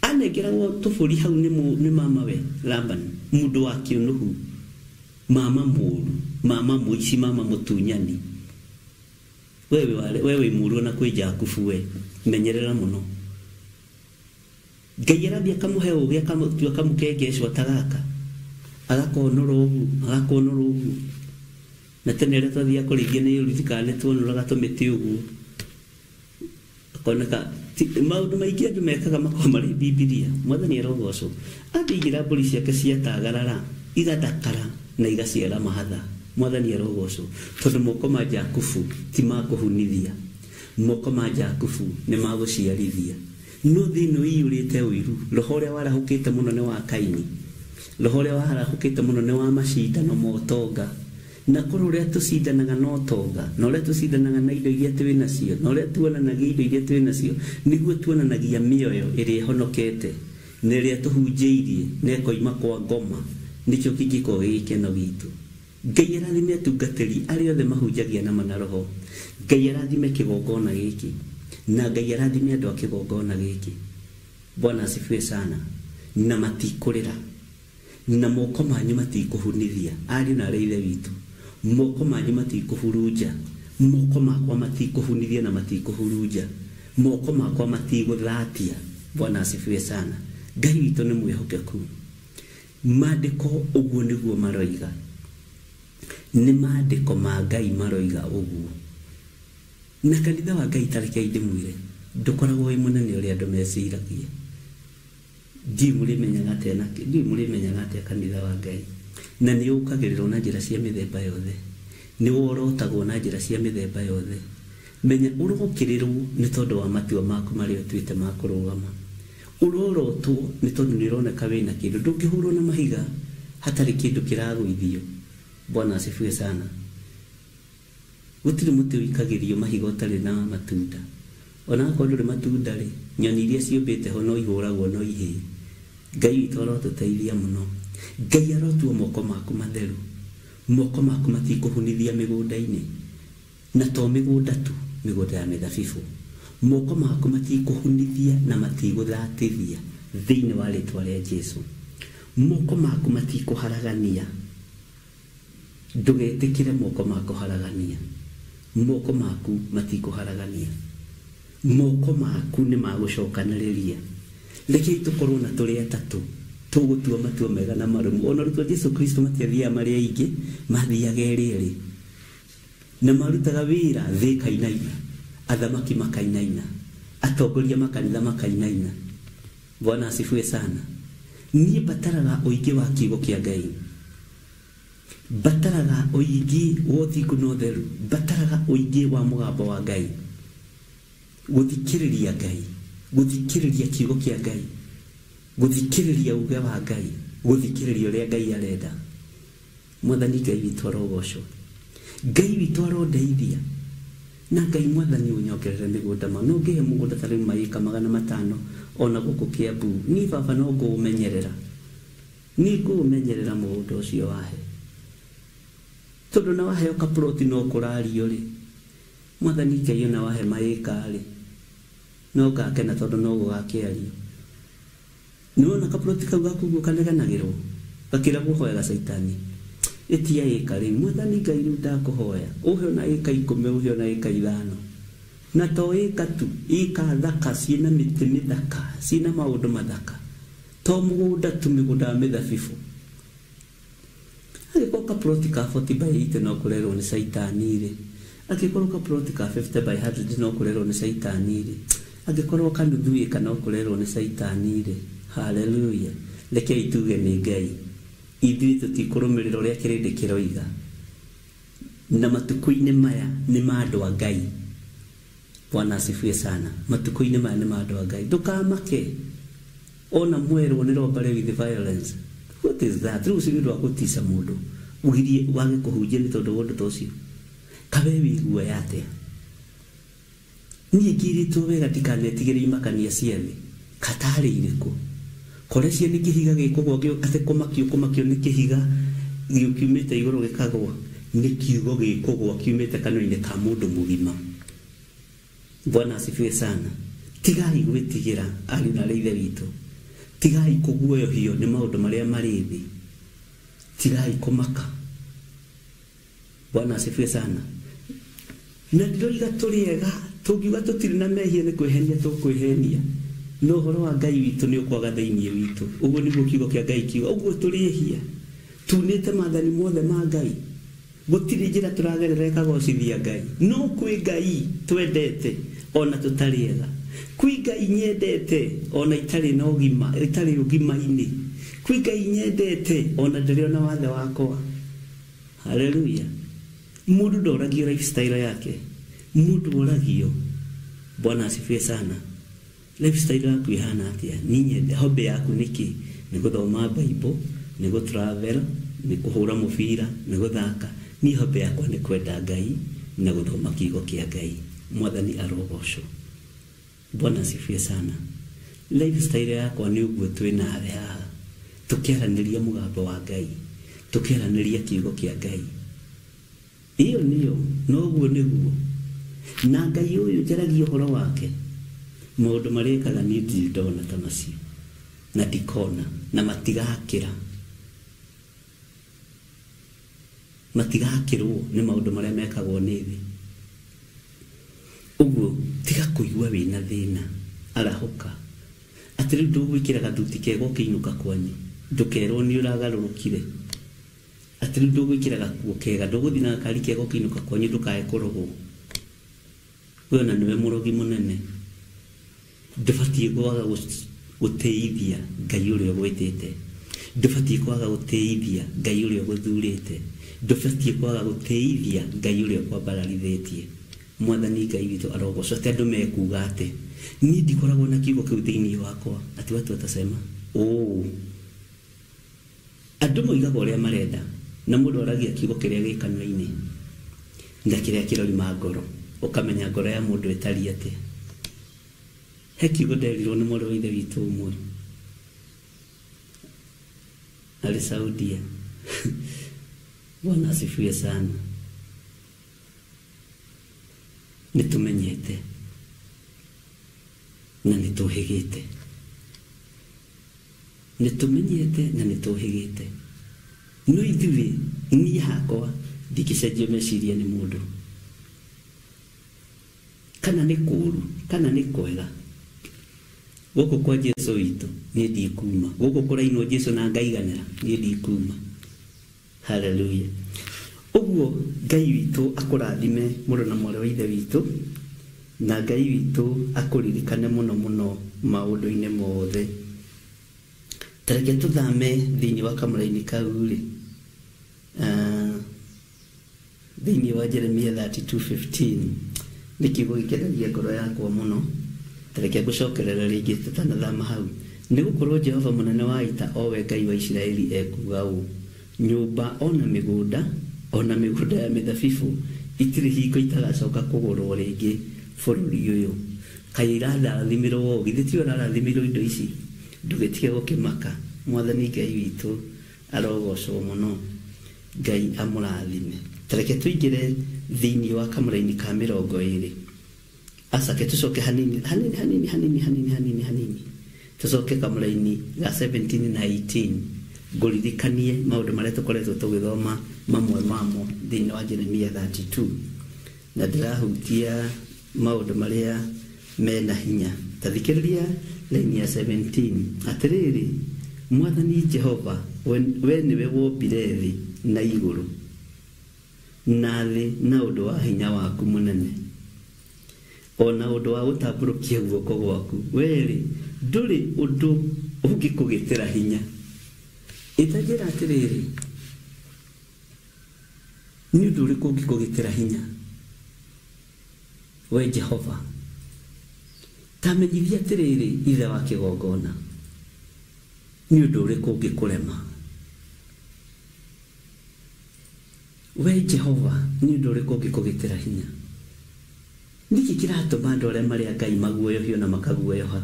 anegerawo tuburi hau ni mama we Laban mundu wa kiunuhu mama muru mama muici mama mutunyani wewe muru na kwi Jakubu we menyerera muno Ngai arathia kamuhe ugia kamukengecwo tagaka agakonora ugu na tene reta thia kurithia ni urithikane tuonora tumiti ugu akoneka maundu maingi andu mekaga makomari Biblia mwathani arogocwo athigira mburi ciake ciatagarara igathakara na igaciara mahatha mwathani arogocwo tondu moko ma Jakubu ti makuhunithia moko ma Jakubu ni maguciarithia no thino iyurite uiru roho uria warahukite muno ni wa Kaini roho uria warahukite muno ni wa macindano motonga na kuru uria tucindanaga no tonga na uria tucindanaga na indo iria twi nacio na uria tuonanagia indo iria twi nacio niguo tuonanagia mioyo iria honokete na iria tuhunjiirie na koima kwa ngoma nicho kingiko gikeno gitu Ngai arathime atungatĩri arĩa othe mahunjagia na roho Ngai arathime kĩgongona gĩkĩ na Ngai arathime andũ a kĩgongona gĩkĩ Bwana asifiwe sana na matikũrĩra na moko manyu matikũhunithia ariũ na arĩa ithe witũ moko manyu matikũhurunja moko makwa matikũhunithia na matikũhurunja moko makwa matigũthatia Bwana asifiwe sana Ngai witũ nĩ mwĩhokeku maandĩko ũguo nĩguo maroiga ni maandĩko ma Ngai maroiga ũguo na kanitha wa Ngai tareke indimwire ndukoragwo wĩ mũnene ũrĩa andũ meciragia ndi mũrĩmenyaga atĩa kanitha wa Ngai na nĩ ũkagĩrĩrwo na njĩra cia mĩthemba yothe nĩ worotagwo na njĩra cia mĩthemba yothe menya ũrogokĩrĩrwo nĩ tondũ wa matua maku marĩa ũtuĩte ma kũrũgama ũrorotwo nĩ tondũ nĩ ũroneka wĩna kĩndũ ndũngĩhũrwo na mahiga hatarĩ kĩndũ kĩragũithio Bwana asifiwe sana gũtirĩ mũtĩ ũikagĩrio mahiga ũtarĩ na matunda ona akorwo ndũrĩ matunda rĩ nyoni iria ciũmbĩte ho no ihũragwo no ihĩe Ngai witũ arotũteithia mũno Ngai arotua moko maku matheru moko maku matikũhunithia mĩgũnda-inĩ na to mĩgũnda tu mĩgũnda ya mĩthabibũ moko maku matikũhunithia na matigũthatithia thĩinĩ wa rĩtwa rĩa Jesũ moko maku matikũharagania ndugetĩkĩre moko maku haragania moko maku matikũharagania moko maku nĩ magũcokanĩrĩria rekei tũkorwo na tũrĩ atatũ tũgũtua matua mega na marũmu ona rũtwa Jesũ Kristo matiathiaga marĩ aingĩ mathiaga erĩ na marutaga wĩra thĩ kainaina athamaki makainaina atongoria makanitha makainaina Bwana asifiwe sana niĩ bataraga ũingĩ wa kiugo kĩa Ngai bataraga ũingĩ wa ũthingu na ũtheru bataraga ũingĩ wa mũgambo wa Ngai gũthikĩrĩria Ngai gũthikĩrĩria kiugo kĩa Ngai gũthikĩrĩria uge wa Ngai gũthikĩrĩria ũrĩa Ngai arenda mwathani Ngai witũ arogocwo Ngai witũ arondeithia na Ngai mwathani ũnyongerere mĩgũnda ma no ngĩhe mũgũnda tarĩ maĩka 500 ona gũkũ Kiambu ni baba no ngũmenyerera mũgũnda ũcio wahe tondu na wahe kaploti no kũrario rĩ mwathani Ngai ona wahe maĩka rĩ no gakena tondu no gũgakĩario nĩwona kaploti kau gaku kaneganagĩrwo gakĩra kũhoyaga Saitani etia ĩka rĩ mwathani Ngai rĩu ndakũhoya ũhe ona ĩka 10 ũhe ona ĩka 5 na to ĩka tu ĩka thaka ciĩna mĩtĩ mĩthaka ciĩna maũndũ mathaka to mũgũnda tu mĩgũnda mĩthabibũ agĩkorwo kaploti ka 40 by 80 no kũrerwo nĩ Saitani rĩ agĩkorwo kaploti ka 50 by 100 no kũrerwo nĩ Saitani rĩ agĩkorwo kanuthu ĩka no kũrerwo nĩ Saitani rĩ haleluya rekei tuge nĩ Ngai ithuĩ tũtikũrũmĩrĩra ũrĩa kĩrĩndĩ kĩroiga na matukũ-inĩ maya nĩ ma andũ a Ngai Bwana asifiwe sana matukũ-inĩ maya nĩ ma andũ a Ngai ndũkamake ona mwerwo nĩ robbery with violence what is that rĩu ci nĩ ũndũ wa gũtica mũndũ ugirie wage kuhunjia ni tondu wondu tocio kabe wigua yate ni ngiri to wega tikanetigire imakania ciathi katari iriku kore cie ni kihiga gikugwo ate kumakio ni kihiga giukiumite iguru gikagwo ni kiugo gikugwo kiumite kanoni ka mundu mugima. Bwana asifiwe sana. Tigai gwitigira ari na leithe witu, tigai kuguoyohio ni maundu maria marithi, tigai kumaka. Bwana asifiwe sana. Na ndoiga turiega tugiuga tutiri na mehia ni kwehenia tukwehenia no horo wa Ngai witu ni ukwaga thainie witu. Uguo niguo kiugo kia Ngai kiuga. Uguo turihia tunite mathani mothe ma Ngai, gutiri njira turagerereka gocithia Ngai. No kwi Ngai twendete ona tutariega, kwi Ngai nyendete ona itari na ugima, itari ugima-ini, kwi Ngai nyendete ona ndiri ona wathe wakwa. Haleluya. Mundu ndoragio lifestyle yake, mundu oragio. Bwana asifiwe sana. Lifestyle yako ihana atia? Ninyi hobe yako niki? Ni guthoma Bible, ni go travel, ni kuhura mubira, ni guthaka. Ni hobe yako ni kwenda Ngai na guthoma kiugo kia Ngai. Mwathani arogocwo. Bwana asifiwe sana. Lifestyle yako ni uguo twina haha, tukiaraniria mugambo wa Ngai, tukiaraniria kiugo kia Ngai. Iyo niyo noguo niguo. Na Ngai uyu njaragia horo wake, maundu marekaga ni ndona ta macio na ndikona na matigakira, matigakirwo ni maundu maria mekagwo ni thi. Uguo tiga kuigua wina thina, arahuka atiri ndugwikira gathuti kego kiinuka kwanyu, ndukerwo ni uragarurukire. Atiri ndugwikira gakuo kega, nduguthina kari kego kiinuka kwanyu, ndukae kurogwo. Uyo na niwe murogi munene. Ndubatiĩ kwaga guteithia Ngai uria gwitite, ndubatiĩ kwaga guteithia Ngai uria guthurite, ndubatiĩ kwaga guteithia Ngai uria kwambararithetie. Mwathani Ngai witu arogocwo. Ati andu mekuga ati ni ndikoragwo na kiugo kiu thiini wakwa, ati watu watasema andu moigaga uria marenda na mundu aragia kiugo kiria gikanwa-ini na kiria kirori magoro, ukamenya ngoro ya mundu etari ati. He kiugo nderirwo ni mwaru wa ithe witu umwe ali Saudia. Bwana asifiwe sana. Nitumenyete na nituhigite, nitumenyete na nituhigite. No ithuĩ ni hakwa ndikicenjia meciria ni mundu, kana ni kuru kana ni kwega. Guku kwa Jesu witu ni ndikuma, guku kurainwo Jesu na ngaiganira ni ndikuma. Haleluya. Uguo Ngai witu akurathime mundu na mwari wa ithe witu, na Ngai witu akuririkane muno muno maundu-ini mothe. Tareke tuthame thiini wa kamuraini kau ri thiini wa Jeremia 32:15 ni kiugo gikenagia ngoro yakwa muno. Tareke gucokerera ringi tutanathama hau. Ni gukorwo Jehova munene wa ita, owe Ngai wa Isiraeli ekuga uu: nyumba ona miguda ya mithabibu itiri hingo itagacoka kugurwo ringi bururi uyu. Kaira ndarathimirwo githiti urarathimirwo indo ici, ndugitige gukimaka. Mwathani Ngai witu arogocwo muno. Ngai amurathime. Tareke tuingire thiini wa kamuraini ka 20. Asake tucoke hanini tucoke kamuraini ga 17 na 18 nguririkanie maundu maria tukoretwo tugithoma mamwe mamo thiini wa Jeremia 32, na ndirahutia maundu maria mena hinya. Tathikiriria laini ya 17. Atiriri, Mwathani Jehova, we niwe wombire thi na iguru na thi na undu wa hinya waku munene, ona undu wa gutamburukia guoko gwaku. Weri nduri undu ungikugitira hinya. Itajira atiriri, ni undu uriku ungikugitira hinya we Jehova? Tamenyithia atiriri ithe wa kigongona, ni undu uriku ungikurema? we Jehova ni ndore ko gikugitira hinya niki kirato bando le mari agai maguoyo hio na makaguoyo ha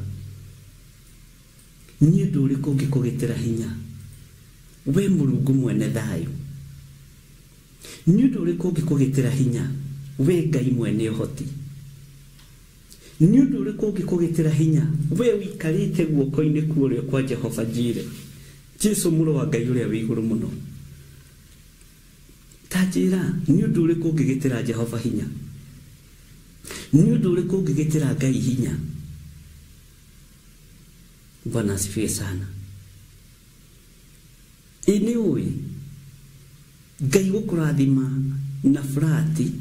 ni ndore ko gikugitira hinya we Mulungu mwene thayo ni ndore ko gikugitira hinya we Ngai mwene uhoti ni ndore ko gikugitira hinya we wikarite guoko-ini kuorio kwa Jehova Jire Jesu muro wa Ngai uria wi iguru muno tajira ni ndore ko gigitira Jehova hinya ni ndore ko gigitira Ngai hinya Bwana asifiwe sana ini uwi Ngai gukurathima na flati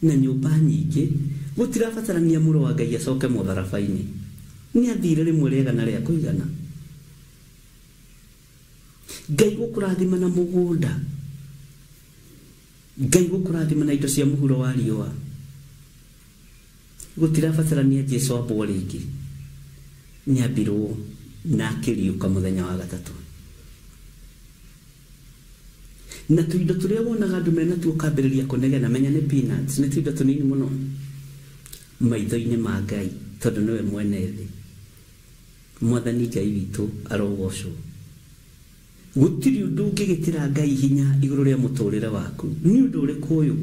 na nyumba nyingi gutirabatarania muro wa Ngai acoke mutharabaini ni athire rimwe rega na ria kuigana Ngai gukurathima na mugunda Ngai gukurathima na indo cia muhuro wa riua gutirabatarania Jesu aboriki ni abiru na kiriuka muthenya wa gatatu na tuindo turia wonaga andu mena tu ukambiriria kunegena menya ni peanuts ni tuindo tunini muno maitho-ini ma Ngai tondu niwe mwene thi mwathani Ngai witu arogocwo gutiri undu ungigitira Ngai hinya iguru ria muturire waku ni undu uriku uyu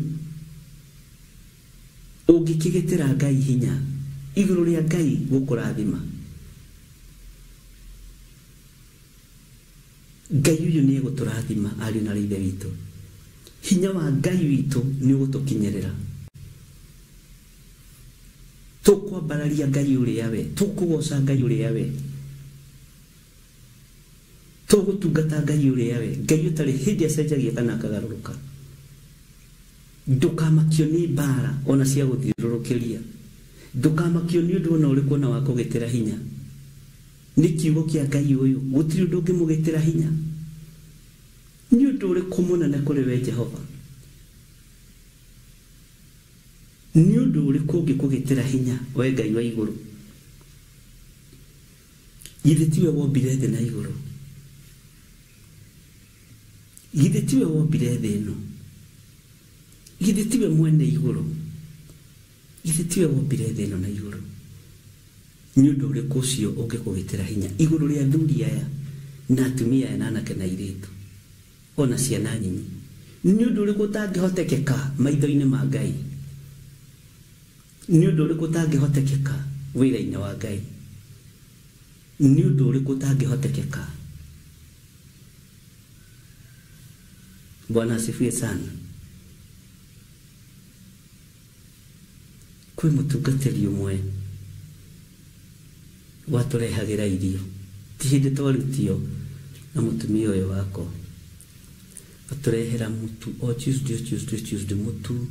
ungikigitira Ngai hinya iguru ria Ngai gukurathima Ngai uyu ni eguturathima ari na rithe witu hinya wa Ngai witu ni ugutukinyerera tukwambararia Ngai uria we tukugoca Ngai uria we tugutungata Ngai uria we Ngai utari hindi acenjagia kana akagaruruka ndukamakio ni mbara ona cia guthiururukiria ndukamakio ni undu ona uriku na wa kugitira hinya ni kiugo kia Ngai uyu gutiri undu ngimugitira hinya ni undu uriku munene kuri we Jehova ni undu uriku ngikugitira hinya we Ngai wa iguru yithitiwe wombire thi na iguru yithitiwe wombire thi ino yithitiwe mwene iguru yithitiwe wombire thi ino na iguru ni undu uriku ucio ungikugitira hinya iguru ria thuri aya na atumia aya na anake na airitu ona ciana nyinyi ni undu uriku utangihotekeka maitho-ini ma Ngai ni undu uriku utangihotekeka wira-ini wa Ngai ni undu uriku utangihotekeka Bwana asifiwe sana kwi mutungatiri umwe waturehagira irio ti hindi twarutio na mutumia uyu wako aturehera mutu o Tuesday mutu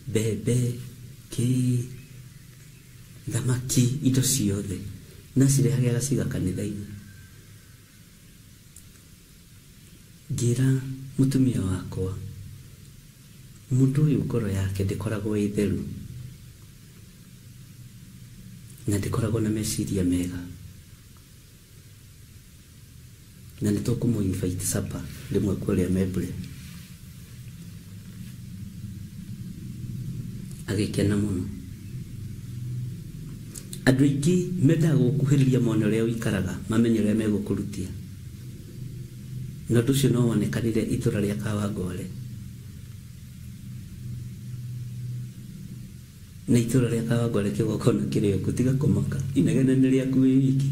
bebe ki thamaki indo ciothe na cirehagira gaciga kanitha-ini ngira mutumia wakwa mundu uyu ngoro yake ndikoragwo i theru na ndikoragwo na meciria mega na nitukumu-invite supper rimwe kuria Mebre agikena muno andu aingi mendaga gukuhiriria mona uria wikaraga mamenye uria megukurutia na undu ucio no wonekanire itura ria Kawangware na itura ria Kawangware kigokona kirio kutiga kumaka inegene ni riaku wi wiki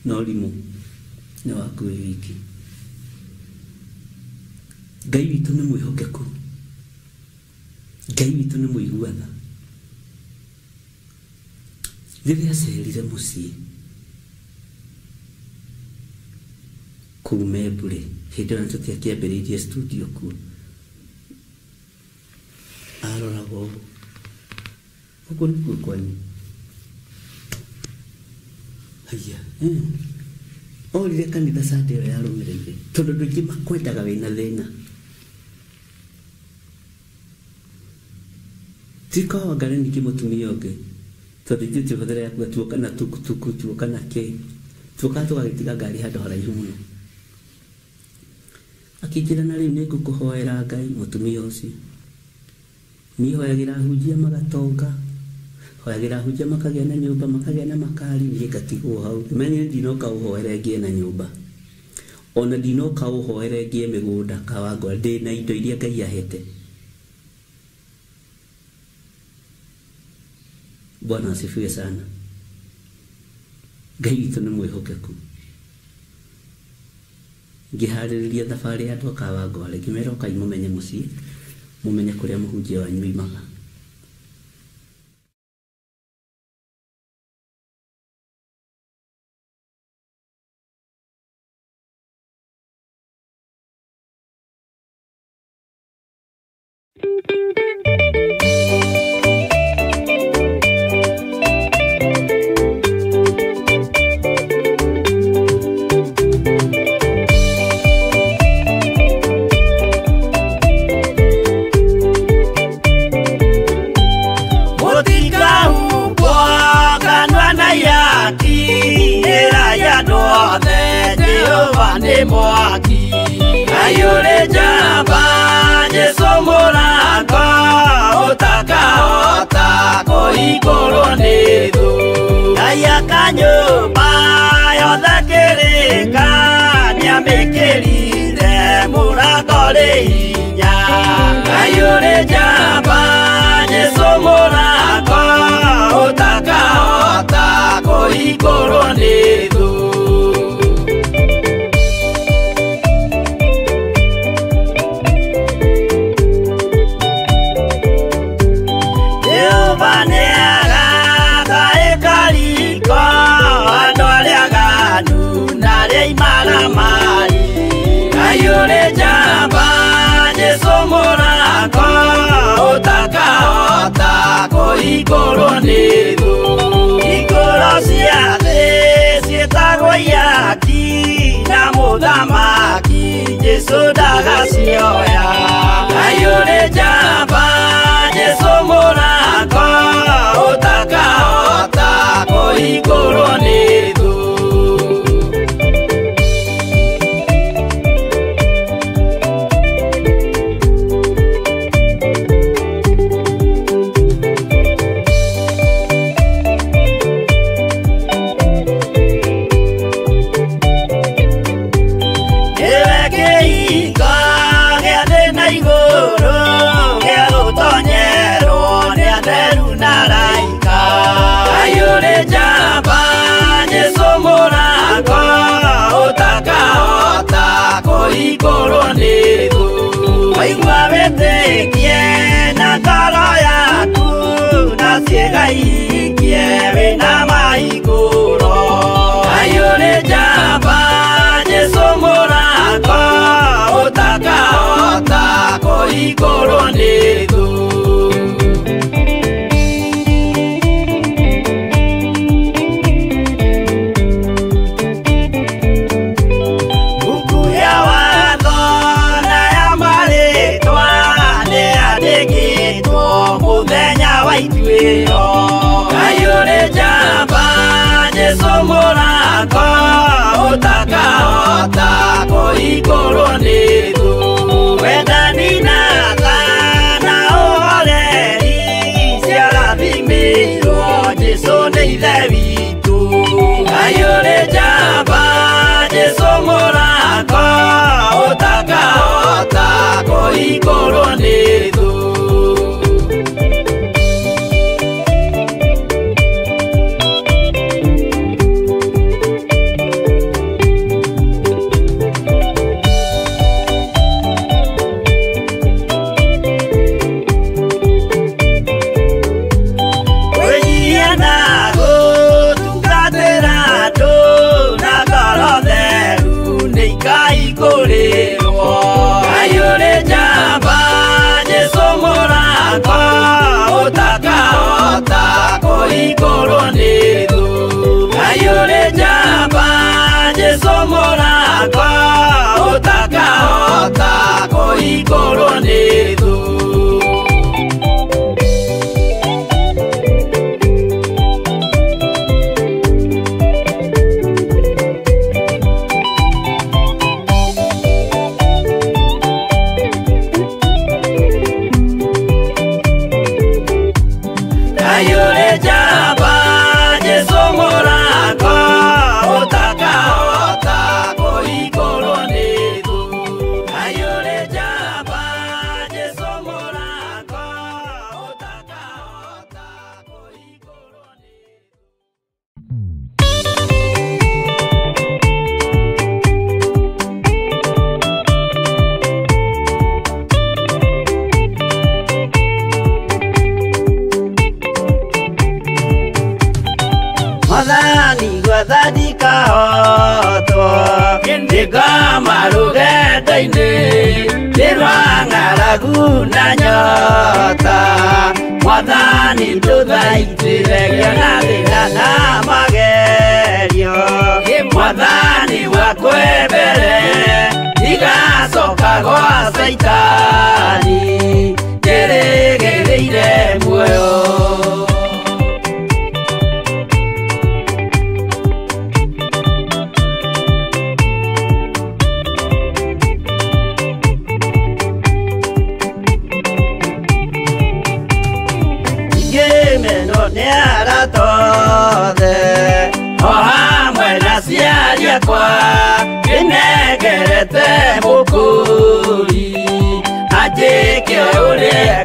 no rimu ni waku wi wiki Ngai witu ni mwihokeku Ngai witu ni muiguana riria acerire mucii kuu Mebre hindi ona tutiakiambiriirie studio kuo aroraga uguo nikuo kwanyu haya orire kanitha Sunday ĩyo yarũmĩrĩire tondũ andũ aingĩ makwendaga wĩna thĩna ti Kawangware ningĩ mũtumia ũngĩ tondũ ithuĩ tũhũthĩra yaku tuoka na tukutuku tuoka na kĩ tuoka tũgagĩtiga ngari handũ haraihu mũno akijira na riu nigukuhoera Ngai mutumia ucio ni hoyagira hujia magatonga hoyagira hujia makagea na nyumba makagea na makari ni gatigwo hau menye ndinoka uhoere ngie na nyumba ona ndinoka uhoere ngie migunda kawango ndi na indo iria Ngai ahete. Bwana asifiwe sana. Ngai witu ni mwihokeku. Ngihariria thabari ya andu kawango ari ngimera kai mumenye mucii mumenye kuria muhunjia wanyu imaga. Mwaki ayure jamba jesomora kwa utaka koigoro nedo ayakanyo bayo dakereka nyambekerire murakore inya ayure jamba jesomora kwa utaka koigoro nedo. Ayure jamba jesomora kwa utaka koigoro nedo igoro ciathe cietagwo iaki na muthamaki Jesu ndagacioya. Ayure jamba jesomora kwa utaka koigoro nedo. Igoro nedo waigua wĩtĩkie na ngoro yaku na ciĩga ikie wĩna maigũro. Ayũrĩ njamba Jesũ mũrango ũtakahota kũhingũrwo nĩ thũ. Ayũrĩ njamba Jesũ mũrango ũtakahota kũhingũrwo nĩ thũ. Wendani na tha na ũhoreri ciarathimĩirwo Jesũ nĩ ithe witũ. Ayũrĩ njamba Jesũ mũrango ũtakahota kũhingũrwo nĩ thũ. Ayũrĩ njamba Jesũ mũrango ũtakahota kũhingũrwo nĩ thũ. Ayũrĩ njamba Jesũ mũrango ũtakahota kũhingũrwo nĩ thũ. rũthingo-inĩ ndĩrwang'aragu na nyota Mwathani tũthaitĩrĩria na thĩna na magerio Mwathani wakwe mbere igacoka gwa Saitani ndĩrĩgĩrĩire muoyo Tothe o hamwe na ciari akwa nĩnengerete mũkũri anjĩke ũrĩa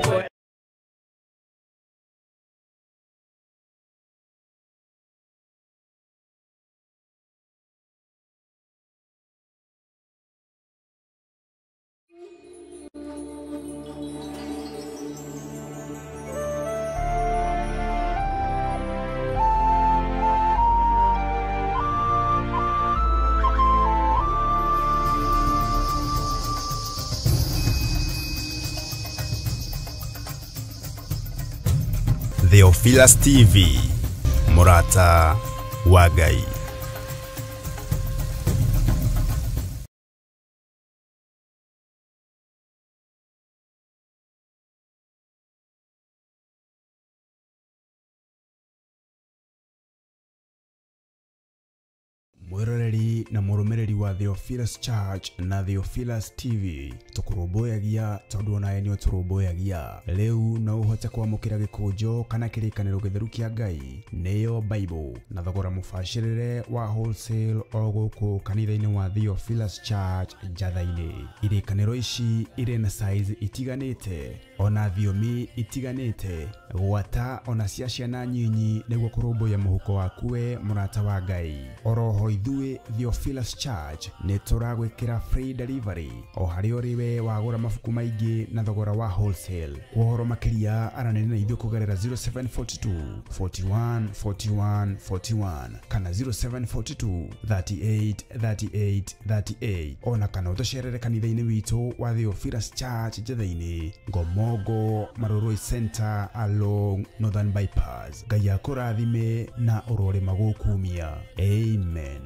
Theophilus TV, Murata wa Ngai. Mwiroreri na murumiriri wa Theophilus Church na Theophilus TV tukuruboyagia tondu ona enyo turuboyagia leu no uhote kwamukira gikujo kana kirikaniro githeru kia Ngai neyo Bible na thogora mufashirire wa wholesale oguku kanitha-ini wa Theophilus Church jathaini irikaniro ici iri na size itiganite ona thiomi itiganite gwata ona cia ciana nyinyi niguo kuruboya muhuko wakuwe murata wa Ngai oroho ithuĩ Theophilus Church nĩ tũragwĩkĩra free delivery o harĩa ũrĩwe wagũra mabuku maingĩ na thogora wa wholesale kuhoro makĩria aranĩrĩ na ithuĩ kũgerera 0742 41 41 41 kana 0742 38 38 38 ona kana ũtũcerere kanitha-inĩ witũ wa Theophilus Church njatha-inĩ Ngomongo Maroroi Center along Northern Bypass. Ngai akũrathime na ũrore magũkumia. Amen.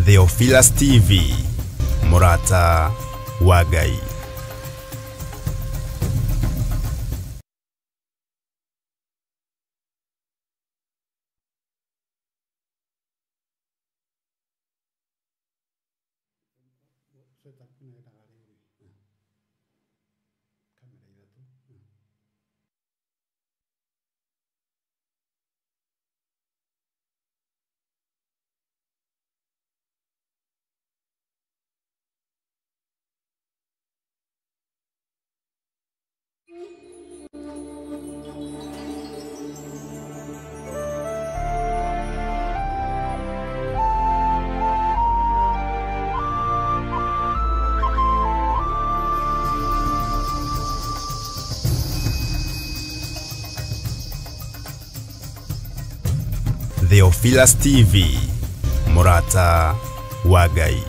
Theophilus TV, Murata wa Ngai. Theophilus TV, Murata wa Ngai.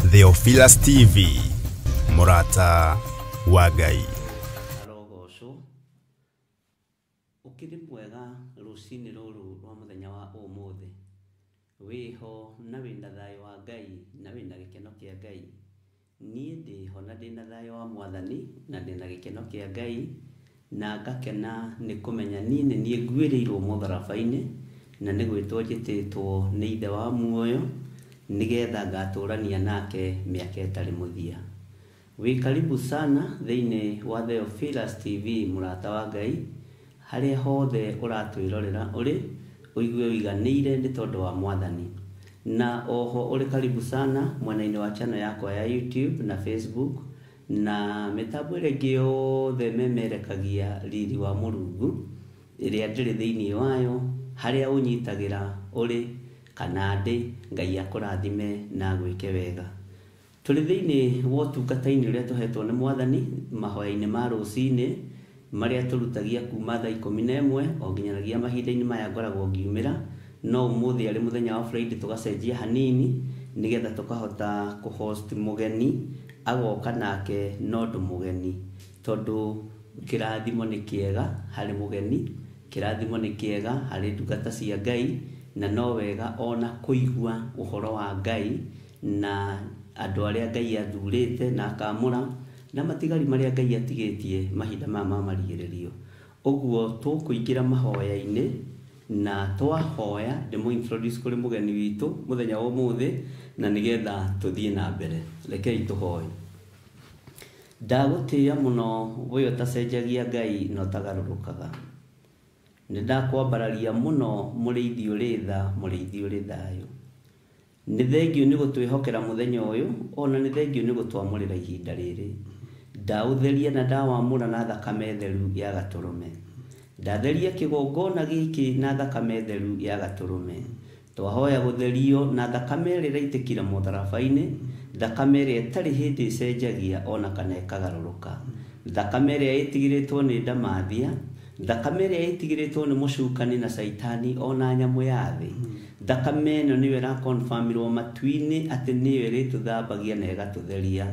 Theophilus TV, Murata wa Ngai. Arogoco ukiri mwega rucini ruru rwa muthenya wa umuthi wiho na wina thayo wa Ngai na wina gikeno kia Ngai. Nie ndiho na ndina thayo wa Mwathani na ndina gikeno kia Ngai na ngakena ni kumenya nie ngwirirwo mutharabaini na ni gwitwo njititwo ni ithe wa muoyo nigetha ngaturania nake miaka itari muthia. Wi karibu sana thiini wa Theophilus TV Murata wa Ngai haria hothe uratwirorera uri uigue wiganire ni tondu wa Mwathani. Na oho uri karibu sana mwena-ini wa channel yakwa ya YouTube na Facebook na mitambo ĩrĩa yothe memerekagia riri wa Mũrungu iria ndiri thiini wayo haria unyitagira uri kana ndi Ngai akurathime na gwike wega. Tuli thiini wa ũtungata-inĩ ũrĩa tũhetwo nĩ Mwathani mahoya-inĩ ma rũcinĩ maria turutagia kuma thaa 11 o nginyanagia mahinda-inĩ maya ngoragwo ngiumĩra, no umuthi ari muthenya wa Friday tugacenjia hanini nigetha tukahota kuhost mugeni agoka nake no ndu mugeni tondu kirathimo ni kiega hari mugeni, kirathimo ni kiega hari ndungata cia Ngai na no wega ona kuigua uhoro wa Ngai na andu aria Ngai athurite na akamura na matigari maria Ngai atigitie mahinda mama marigiririo. Uguo tukuingira mahoya-ini na twahoya ndimo introduce kuri mugeni witu muthenya wa umuthi na nigetha tuthie na mbere. Rekei tuhoye. Ndagutia muno we utacenjagia Ngai no tagarurukaga. Nindakwambararia muno muriithi uri tha muriithi uri thayo. Ni thengio ni gutwihokera muthenya uyu ona ni thengio ni gutwamurira ihinda riri. Ndautheria na ndawamura na thakame theru ya gaturume. Ndatheria kigongona giki na thakame theru ya gaturume. Twahoya gutherio na thakame rira itikira mutharabaini, thakame ria tari hindi icenjagia ona kana ikagaruruka. Thakame ria itigiritwo ni ndamathia, thakame ria itigiritwo ni mucukani na saitani ona nyamu ya thi. Thakame ĩno niyo ĩrakonfamirwo matu-inĩ atĩ niyo ĩrĩtũthambagia na ĩgatutheria.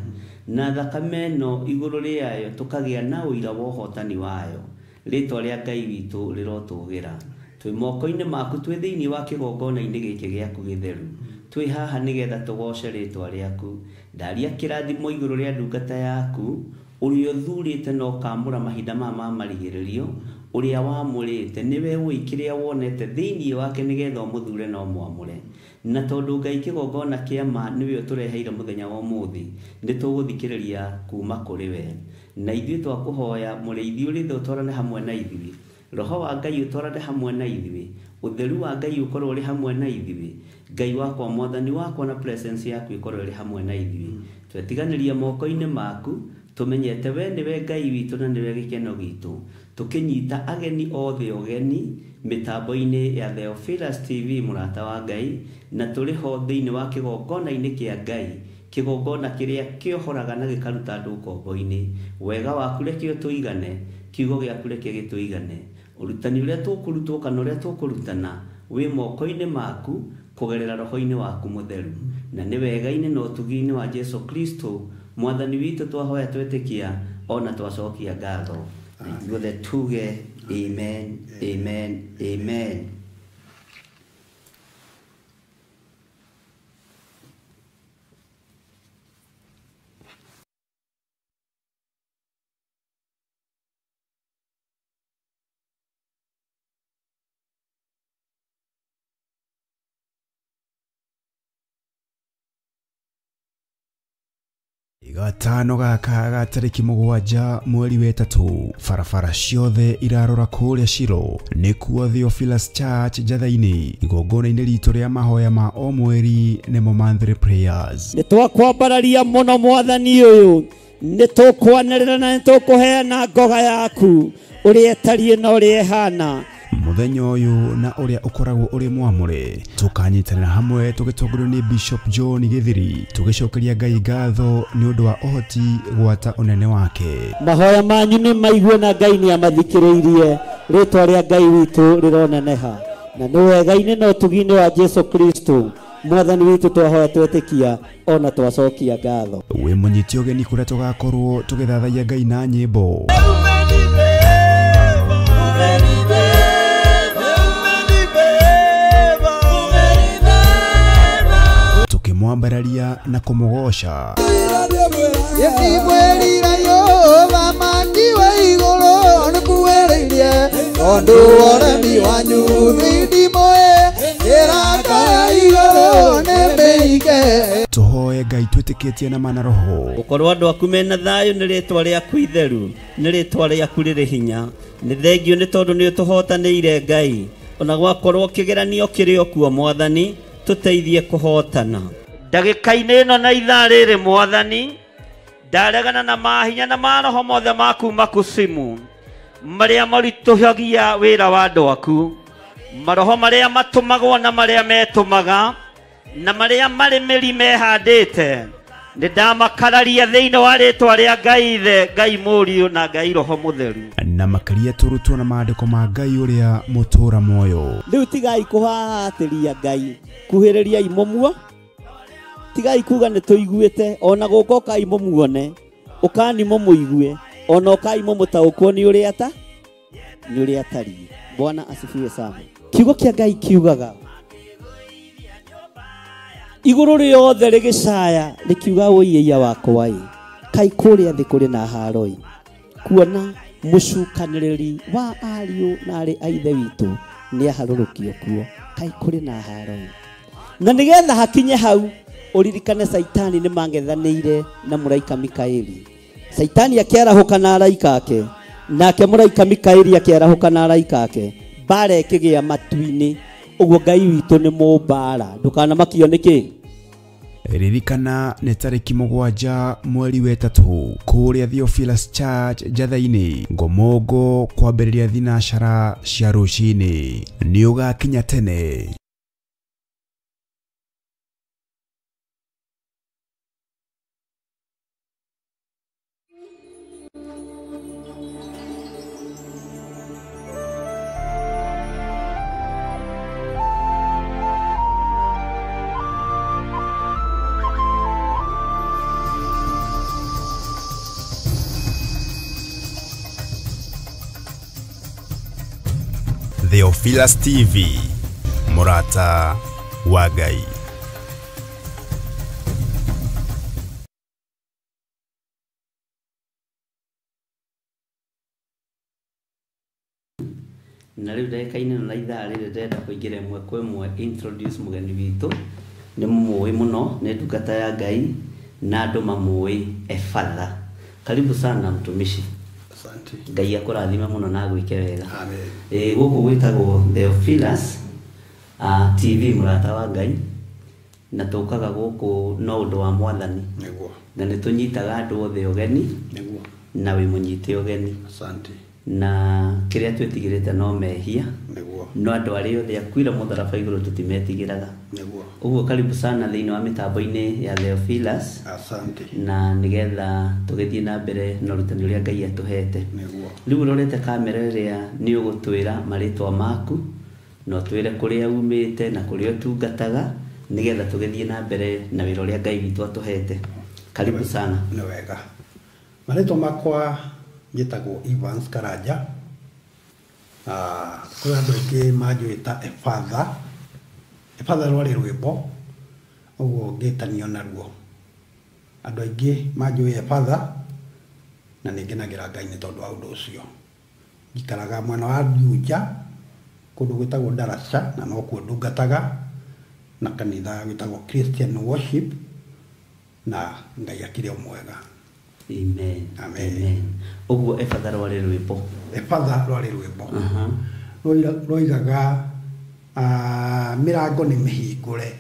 Na thakame ĩno igũrũ rĩayo tukagĩa na ũira wa ũhotani wayo. Rĩtwa rĩa Ngai witũ rĩrotũgĩra. Twĩ moko-inĩ maku twĩ thĩinĩ wa kĩgongona-inĩ gĩkĩ gĩaku gĩtheru. Twĩ haha nĩgetha tũgoce rĩtwa rĩaku. Ndaria kĩrathimo igũrũ rĩa ndungata yaku ũrĩa ũthurĩte na ũkamũra mahinda mama marigĩrĩrio uria wamurite niwe wi kiria wonete thiini wake nigetha umuthure no mwamure. Na tondu Ngai kigongona kiama niwe utureheire muthenya wa umuthi nituguthikiriria kuma kuri we na ithuĩ twakuhoya muriithi uri thotwarane hamwe na ithuĩ. Roho wa Ngai utwarane hamwe na ithuĩ. Utheru wa Ngai ukorwo uri hamwe na ithuĩ. Ngai wakwa Mwathani wakwa na presence yaku ikorwo iri hamwe na ithuĩ. Twetiganiria moko-inĩ maku tumenyete we niwe Ngai witũ na niwe gikeno gitu. Tukinyita ageni othe ogeni mitambo-inĩ ya Theophilus TV Murata wa Ngai na turiho thiini wa kigongona-inĩ kia Ngai, kigongona kiria kiohoraga na gikaruta andu kombo-inĩ. Wega waku reke tuigane, kiugo giaku reke gituigane. Urutani uria tukurutwo kana uria tukurutana wi moko-inĩ maku kugerera roho-inĩ waku mutheru. Na ni wega-inĩ na utugi-inĩ wa Jesu Kristo Mwathani witũ twahoya twetikia ona twacokia ngatho. Ithuothe tuge amen, amen, amen. Gatano gaka ga tariki 7 mweri wa 3 barabara ciothe irarora kuria Shiro nikuo Theophilus Church Njathaini igongona-inĩ ritũ rĩa mahoya ma o mweri nĩmo monthly prayers. Nitwakwambararia muno Mwathani uyu, nitukwanĩrĩra na nitukuheana ngoga yaku uria ĩtariĩ na uria ĩhana. muthenya uyu na uria ukoragwo uri mwamure tukanyitanira hamwe tugitongorio ni Bishop John Githiri tugicokeria Ngai ngatho ni undu wa uhoti gwata unene wake. Mahoya manyu ni maigwe na Ngai ni amathikiriirie ritwa ria Ngai witu rironeneha na ni wega-ini no tugine wa Jesu Kristo mwathani witu twahoya twetikia ona twacokia ngatho. We munyiti ugeni kuria tugakorwo tugithathaia Ngai na nyimbo. Tukimwambararia na kumugosha. Tuhoe Ngai twitikitie na mana roho. Ukorwo andu aku mena thayo ni ritwa riaku itheru, ni ritwa riaku riri hinya. Ni thengio ni tondu ni utuhotanire Ngai. Ona gwakorwo kigeranio kiri okuo mwathani tuteithie kuhotana. Ndagika-ini ino na ithaa riri mwathani ndaregana na mahinya na maroho mothe maku makusimu maria marituhagia wira wa andu aku, maroho maria matumagwo na maria metumaga na maria mari miri mehandite ni ndamakararia thiini wa ritwa ria Ngai ithe, Ngai Muriu na Ngai Roho Mutheru, na makaria turutwo na maandiko ma Ngai uria mutura moyo. Riu tigai kuhahatiria Ngai, kuhiriria imomuo, tigai kuga ni tuiguite ona guko kai momuone ukani momuigue ona ukai momutaukwo ni uria ata ni uria atari. Bwana asifiwe sana. Kiugo kia Ngai kiugaga iguru riothe rigicaya rikiuga uiya wakwa kai kuria thi kuri na haroi kuona mucukaniriri wa ariu na ari aithe witu ni aharurukio kuo kai kuri na haroi. Na nigetha hakinye hau uririkane Saitani ni mangethanire na muraika Mikaeli. Saitani akiarahuka na araika ake, nake muraika Mikaeli akiarahuka na araika ake, bare kigia matu-ini. Uguo Ngai witu ni mubara, ndukana makio niki. Ririkana ni tariki 7 mweri wa 3 kuria Theophilus Church Jathaini Ngomongo kwambiriria thinashara cia rucini ni ugakinya tene. Theophilus TV, Murata wa Ngai. Na riu ndagika-ini na ithaa riri ndenda kuingira imwe kwa imwe introduce mugeni witu. Ni mumuwi muno, ni ndungata ya Ngai na andu mamuwi Efatha. Karibu sana mtumishi. Asante. Ngai akurathime muno na gwike wega. Amen. Guku gwitagwo Theophilus TV Murata wa Ngai na tukaga guku no undu wa mwathani. Niguo. Na ni tunyitaga andu othe ugeni. Niguo. Na wi munyite ugeni. Asante. Na kiria twetigirite no mehia. Niguo. No andu ari othe akwira mutharaba iguru tutimetigiraga. Niguo. Uguo karibu sana thiini wa mitambo-ini ya Theophilus. Asante. Na nigetha tugithie na mbere na rutani uria Ngai atuhete. Niguo. Riu rorete kamera iria ni ugutwira maritwa maku no twire kuria umite na kuria tungataga nigetha tugithie na mbere na wira uria Ngai witu atuhete. Karibu sana. Ni wega. Maritwa makwa njitagwo Evans Karanja. Kwa andu aingi manjwita Efatha. Efatha rwari rwimbo uguo ngitanio naruo. Andu aingi manjwi Efatha na ningenagira Ngai ni tondu wa undu ucio. Njikaraga mwena wa Juja kundu gwitagwo Darasha na no kuo ndungataga na kanitha gwitagwo Christian Worship na Ngai akire mwega. Amen. Amen. Uguo Efatha rwari rwimbo. Efatha rwari rwimbo. Roigaga mirango ni mihingure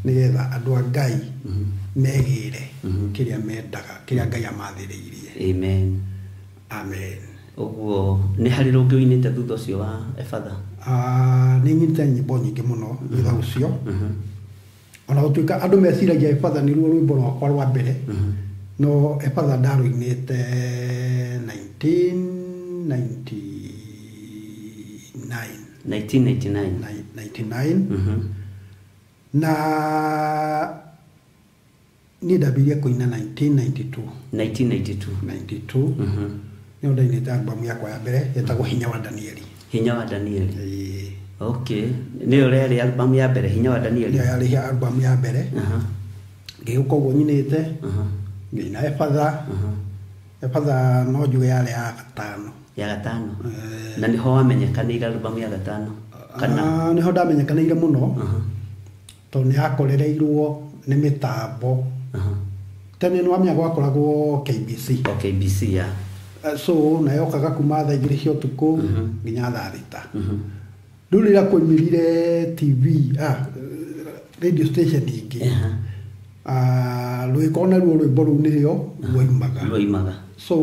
nigetha andu a Ngai megire kiria mendaga kiria Ngai amathiriirie. Amen. Amen. Uguo ni hari rungi winite thutha ucio wa Efatha. nĩ nyite nyĩmbo nyingĩ mũno thutha ũcio ona gũtuĩka andũ meciragia Efatha nĩruo rwĩmbo rwakwa rwa mbere no Efatha ndarũinĩte 1999 na niĩ ndambirie kũina 1992 nĩyo ndainĩte albamu yakwa ya mbere yetagwo Hinya wa Danieli. Hinya wa Danieli. Okay, nĩyo rĩarĩ album ya mbere Hinya wa Danieli. Nĩyo yarĩ album ya mbere. Ngĩũka ũguo nyinĩte. Ngĩina Efatha no njuge yarĩ ya gatano. Ya gatano. Na nĩho wamenyekanĩire album ya gatano. Kana nĩho ndamenyekanĩire mũno. Tondũ nĩyakorereirwo nĩ mĩtambo. Tene nĩ wamenya gwakoragwo KBC. KBC ya. So na yokaga kuma thaa 2 cia ũtukũ nginya thaa 6. Rĩu rĩrĩa kwoimĩrire TV radio station ingĩ rwĩko naruo rwĩmbo rũu nĩrĩo rwoimaga so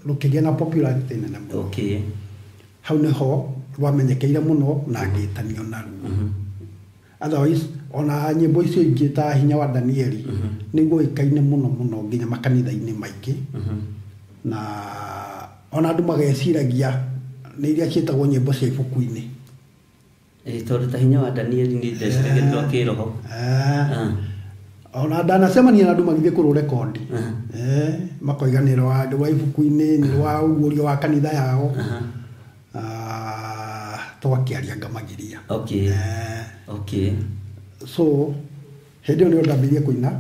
rũkĩgĩa na popularity nene mũno. Okay. Hau nĩho rwamenyekeire mũno na ngĩtanio naruo. Otherwise ona nyĩmbo icio ingĩ ta Hinya wa Danieli nĩguo ĩkaine mũno nginya makanitha-inĩ maingĩ na ona andũ mageciragia nĩ iria ciĩtagwo nyĩmbo cia ibuku-inĩ. Tondũ ta Hinya wa Danieli nĩ ndeciragia kĩroho. Ona ndanacemania na andũ magithiĩ kũrũrekondi makoiga nĩ rwa ibuku-inĩ nĩ rwa ũguũrio wa kanitha yao twakĩaria ngamagiria. Okay. So hĩndĩ ĩyo nĩyo ndambirie kũina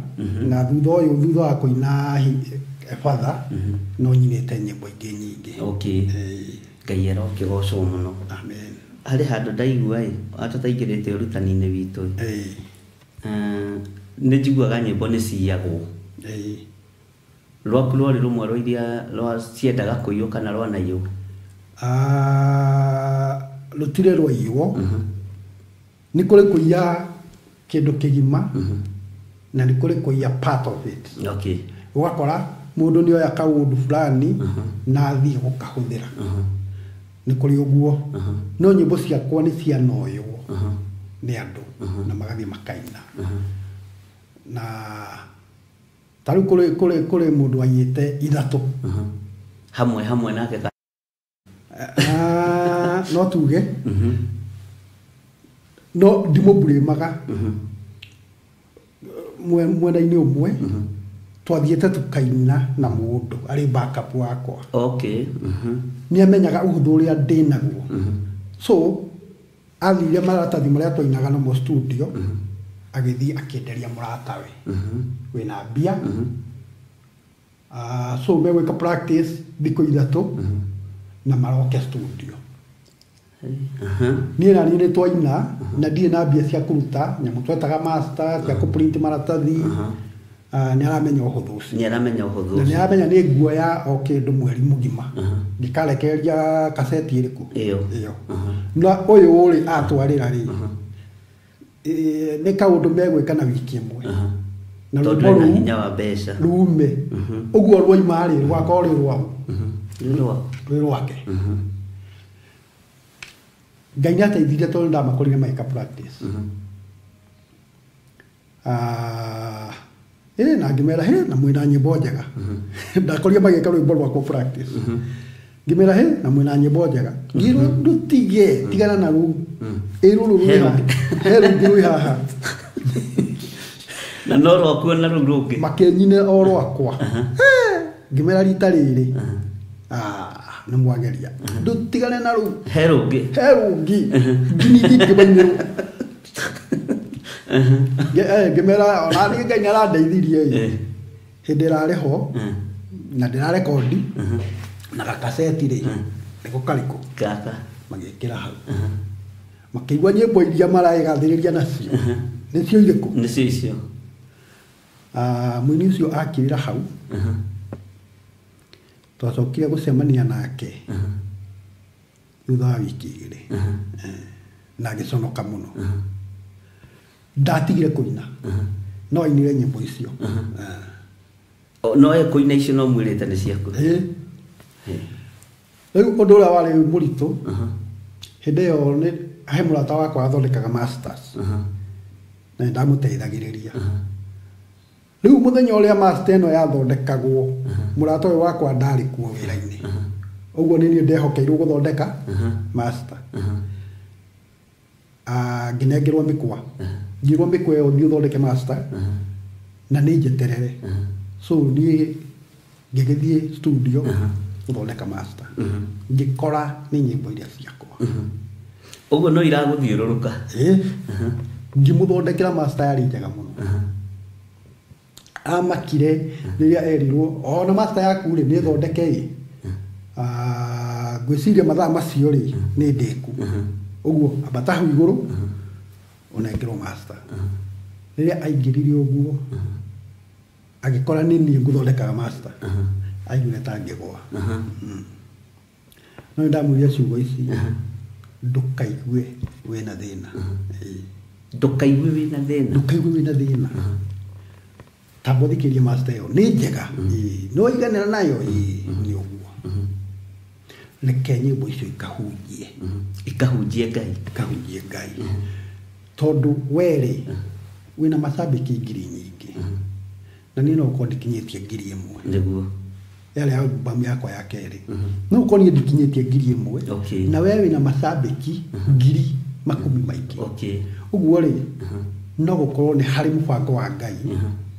na thutha wa kũina Efatha no nyinĩte nyĩmbo ingĩ nyingĩ. Okay. Ngai arokĩgocwo mũno. Amen. Harĩ handũ ndaigua atataingĩrĩte ũrutani-inĩ witũ. Nĩ njiguaga nyĩmbo nĩ ciyagwo. Rwaku rwarĩ rũmwe rwa iria ciendaga kũiywo kana rwanaiywo? Rũtirĩ rwaiywo. Nĩ kũrĩ kũiya kĩndũ kĩgima na nĩ kũrĩ kũiya part of it. Okay. Ũgakora mũndũ nĩ oya kaũndũ fulani na athiĩ gũkahũthĩra. Nĩ kũrĩ ũguo. No nyĩmbo ciakwa nĩ cianoywo nĩ andũ na magathiĩ makaina. Na tarĩu kũrĩ mũndũ anyite ithatũ hamwe nake no tuge no ndimũburĩmaga mwena-inĩ ũmwe twathiĩte tukaina na mũndũ arĩ backup wakwa. Okay. Nĩ amenyaga ũhũthũ ũrĩa ndĩ naguo. So athire maratathi marĩa twainaga namo studio agĩthiĩ akĩenderia mũratawe wĩna mbia. So megwĩka practice thikũ ithatũ na maroke studio. Niĩ na niĩ nĩ twaina na ndirĩ na mbia cia kũruta nyamũ twetaga master cia kũprint maratathi. Nĩ aramenya ũhũthũ ũcio. Nĩ aramenya ũhũthũ ũcio. Nĩ aramenya nĩ nguoya o kĩndũ mweri mũgima. Ndikarekereria kaseti ĩrĩkũ. Ĩyo. Na ũyũ ũrĩ atwarĩra rĩ nĩ kaũndũ megwĩka na wiki ĩmwe. Na rwĩmbo rũu hinya wa mbeca rume. Ũguo rwoima rĩ rwakorwo rĩ rwau. Rwĩ rwake. Ngai nĩ ateithirie tondũ ndamakorire magĩka practice. Na ngĩmera na mwĩna nyĩmbo njega. Ndakorire magĩka rwĩmbo rwakwa practice. Ngĩmera na mwĩna nyĩmbo njega. Ngĩrwo ndutige tigana na rũu. Rũrũ rwĩ haha. Na no rwaku na rũu rũngĩ. Makenyine o rwakwa. Ngĩmera rita rĩrĩ. Nĩ mwageria. Ndutigane na rũu. He rũngĩ. Nginya ngĩmainĩrwo. Ngĩmera ona niĩ Ngai nĩ arandeithirie hĩndĩ ĩrarĩ ho na ndĩrarekondi na gakaseti rĩ nĩko karĩkũ gaka magĩkĩra hau makĩigua nyĩmbo iria maraĩgathĩrĩria nacio nĩcio irĩkũ nĩcio icio. Mũini ũcio akĩrĩra hau twacokire gũcemania nake thutha wa wiki igĩrĩ na agĩconoka mũno. Ndatigire kũina no ainire nyĩmbo icio. No kũina icio no mwĩrĩte nĩ ciaku. Rĩu ũndũ ũrĩa warĩ mũritũ hĩndĩ ĩyo he mũrata wakwa athondekaga masters na ndamuteithagĩrĩria rĩu mũthenya ũrĩa master ĩno yathondekagwo mũrata ũyũ wakwa ndarĩ kuo wĩra-inĩ ũguo nĩ niĩ ndehokeirwo gũthondeka master nginengerwo mĩkwa ngirwo mĩkwa ĩyo thiĩ ũthondeke master na nĩ njeterere so niĩ ngĩgĩthiĩ studio gũthondeka master ngĩkora nĩ nyĩmbo iria ciakwa ũguo no iragũthiũrũrũka ngĩmũthondekera master yarĩ njega mũno amakire rĩrĩa erirwo ona master yaku rĩ nĩ thondeke ngwĩciria mathaa macio rĩ nĩ ndĩku ũguo ambata hau igũrũ onengerwo master rĩrĩa aingĩrire ũguo agĩkora nĩ niĩ ngũthondekaga master aiguire ta ngĩgwa no ndamwĩria ciugo ici ndũkaigue wĩna thĩna ndũkaigue wĩna thĩna ndũkaigue wĩna thĩna tamba thikĩria master ĩyo nĩ njega no iganĩra nayo nĩ ũguo reke nyĩmbo icio ikahunjie Ngai tondũ werĩ wĩna macambĩki ngiri nyingĩ na niĩ no ũkorwo ndikinyĩtie ngiri ĩmwe nĩguo yarĩ albamu yakwa ya kerĩ no ũkorwo niĩ ndikinyĩtie ngiri ĩmwe na wewe wĩna macambĩki ngiri makumi maingĩ ũguo rĩ no gũkorwo nĩ harĩ mũbango wa Ngai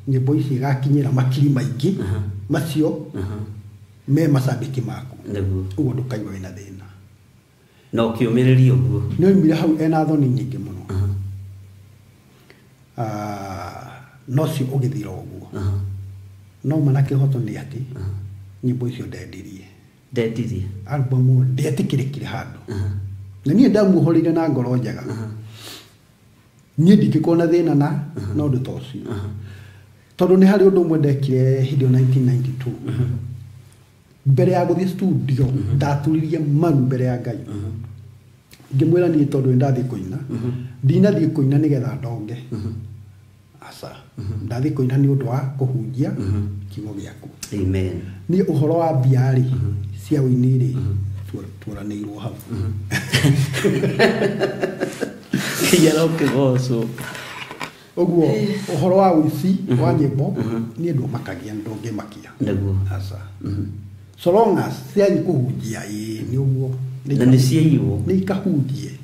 nyĩmbo ici igakinyĩra makiri maingĩ macio me macambĩki maku ũguo ndũkaigua wĩna thĩna no ũkĩũmĩrĩria ũguo nĩ oimire hau ena thoni nyingĩ mũno no cio ũgĩthira ũguo no mana kĩhoto nĩ atĩ nyĩmbo icio ndendirie albumu ndetĩkĩrĩkire handũ na niĩ ndamuohoreire na ngoro njega niĩ ndingĩkorwo na thĩna na ũndũ ta ũcio tondũ nĩ harĩ ũndũ ũmwe ndekire hĩndĩ 1992 mbere ya gũthiĩ studio ndaturirie maru mbere ya Ngai ngĩmwĩra niĩ tondũ ndathiĩ kũina ndinathiĩ kũina nĩgetha ndonge aca ndathiĩ kũina nĩ ũndũ wa kũhunjia kiugo gĩaku amen niĩ ũhoro wa mbiarĩ cia ũini rĩ tũranĩirwo hau kĩyara ũkĩgocwo ũguo ũhoro wa ũici wa nyĩmbo niĩ ndũmakagia ndũngĩmakia nĩguo aca so long as ciathiĩ kũhunjia nĩ ũguo na nĩ ciaiywo nĩ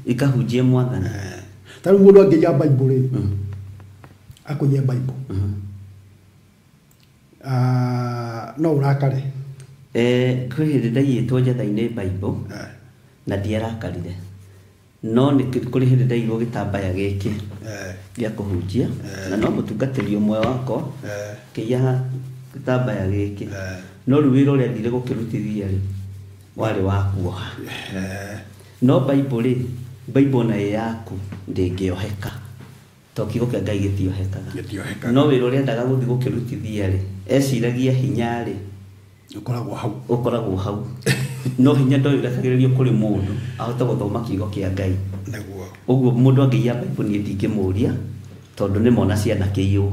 ikahunjie mwathani ta rĩu mũndũ angĩiya Bible rĩ akũiye Bible no ũrakare kwĩ hĩndĩ ndaiyĩtwo njatha-inĩ Bible na ndiarakarire no nĩ kũrĩ hĩndĩ ndaiyirwo gĩtambaya gĩkĩ gĩa kũhunjia na no mũtungatĩri ũmwe wakwa kĩiya gĩtambaya gĩkĩ no rĩu wĩra ũrĩa thire gũkĩrutithia rĩ warĩ wa kuoha no Bible nayo yaku ndĩngĩoheka to kiugo kĩa Ngai gĩtiohekaga no wĩra ũrĩa endaga gũthiĩ gũkĩrutithia rĩ eciragia hinya rĩ ũkoragwo hau no hinya ndoirekagĩrĩrio kũrĩ mũndũ ahote gũthoma kiugo kĩa Ngai ũguo mũndũ angĩiya Bible niĩ ndingĩmũria tondũ nĩ mona ciana kĩiyũ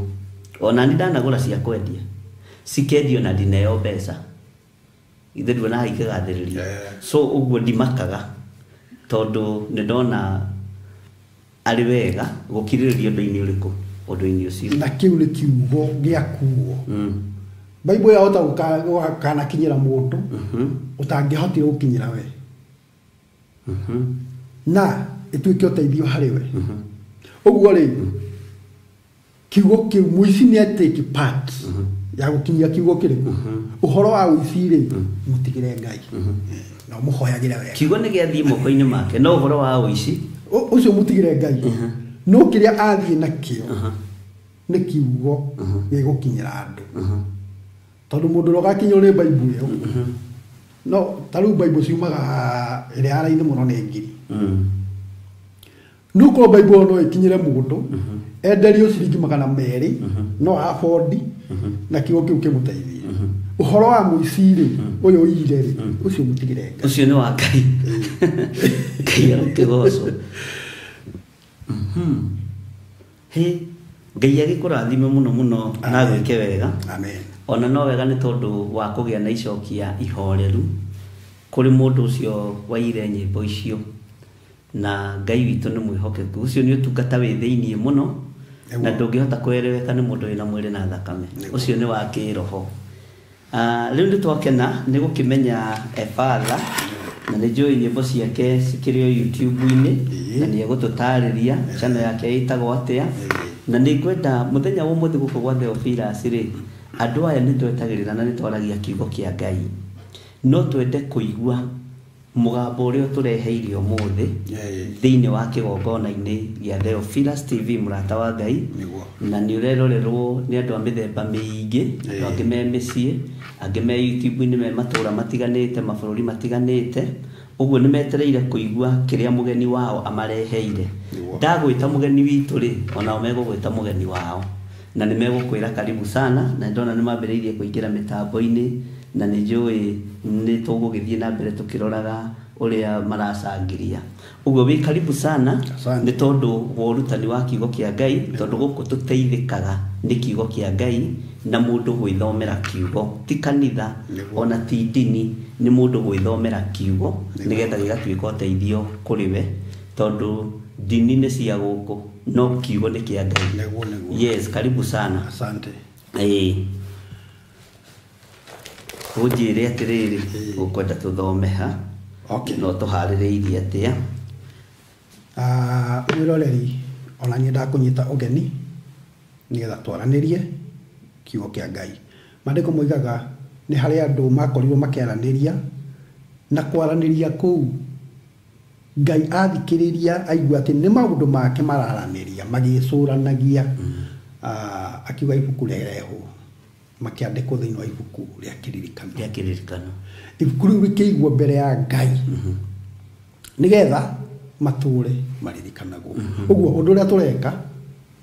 ona nĩ ndanagũra cia kwendia cikendio na ndineo mbeca ithe nduonaga ikĩgathĩrĩria so ũguo ndimakaga tondũ nĩ ndona arĩ wega gũkirĩrĩria ũndũ-inĩ ũcio na kĩu nĩ kiugo gĩakuo Bible yahota gũkanakinyĩra mũndũ ũtangĩhotire gũkinyĩra we na ĩtuĩke ũteithio harĩ we ũguo rĩ kiugo kĩu mũici nĩ atake part ya gũkinyia kiugo kĩrĩkũ ũhoro wa ũici rĩ mũtigĩre Ngai na mũhoyagĩre wega kiugo nĩ gĩathiĩ moko-inĩ make no ũhoro wa ũici ũcio mũtigĩre Ngai no kĩrĩa athiĩ nakĩo nĩ kiugo gĩgũkinyĩra andũ tondũ mũndũ ũgakinywo nĩ Bible ĩyo no ta rĩu Bible ciumaga ĩrĩa ya raithi mũno nĩ ngiri no ko Bible no ĩkinyĩre mũndũ enderio ciringi 200 no afford na kiugo kĩu kĩmũteithie ũhoro wa mũici rĩ ũyũ ũire rĩ ũcio mũtigĩre Ngai ũcio nĩ wa Ngai Ngai arokĩgocwo Ngai agĩkũrathime mũno na gwĩke wega amen ona no wega nĩ tondũ wa kũgĩa na icokia ihoreru kũrĩ mũndũ ũcio waire nyĩmbo icio na Ngai witũ nĩ mwĩhokeku ũcio nĩ ũtungata wĩ thĩinĩ mũno na ndũngĩhota kwereweka nĩ mũndũ wĩna mwĩrĩ na thakame ũcio nĩ wa kĩroho rĩu nĩ twakena nĩ gũkĩmenya Efatha na nĩ njũĩ nyĩmbo ciake cikĩrĩ o YouTube-inĩ na nĩ egũtũtarĩria channel yake ĩtagwo atĩa na nĩ ngwenda mũthenya wa ũmũthĩ gũkũ gwa Theophilus rĩ andũ aya nĩ twetagĩrĩra na nĩ twaragia kiugo kĩa Ngai no twende kũigua mũgambo ũrĩa tũreheire ũmũthĩ thĩinĩ wa kĩgongona-inĩ gĩa Theophilus TV mũrata wa Ngai na nĩ ũrerorerwo nĩ andũ a mĩthemba mĩingĩ andũ angĩ me mĩciĩ angĩ me YouTube-inĩ me matũũra matiganĩte mabũrũri matiganĩte ũguo nĩ metereire kũigua kĩrĩa mũgeni wao amareheire ndagwĩta mũgeni witũ rĩ onao megũgwĩta mũgeni wao na nĩ megũkwĩra karibu sana na ndona nĩ mambĩrĩirie kũingĩra mĩtambo-inĩ na nĩ njũĩ nĩ tũgũgĩthiĩ na mbere tũkĩroraga ũrĩa maracangĩria ũguo wĩ karibu sana nĩ tondũ wa ũrutani wa kiugo kĩa Ngai tondũ gũkũ tũteithĩkaga nĩ kiugo kĩa Ngai na mũndũ gwĩthomera kiugo ti kanitha ona ti ndini nĩ mũndũ gwĩthomera kiugo nĩgetha gĩgatuĩka ũteithio kũrĩ we tondũ ndini nĩ cia gũkũ no kiugo nĩ kĩa Ngai yes karibu sana asante ũnjĩre atĩrĩrĩ ũkwenda tũthome ha no tũharĩrĩirie atĩa mwĩroreri ona niĩ ndakũnyita ũgeni nĩgetha twaranĩrie kiugo kĩa Ngai maandĩko moigaga nĩ harĩ andũ makorirwo makĩaranĩria na kwaranĩria kũu Ngai athikĩrĩria aigua atĩ nĩ maũndũ make mararanĩria magĩcũranagia akiuga ibuku rĩrehwo makĩandĩkwo thĩinĩ wa ibuku rĩa kĩririkano ibuku rĩu rĩkĩigwo mbere ya Ngai nĩgetha matũũre maririkanagwo ũguo ũndũ ũrĩa tũreka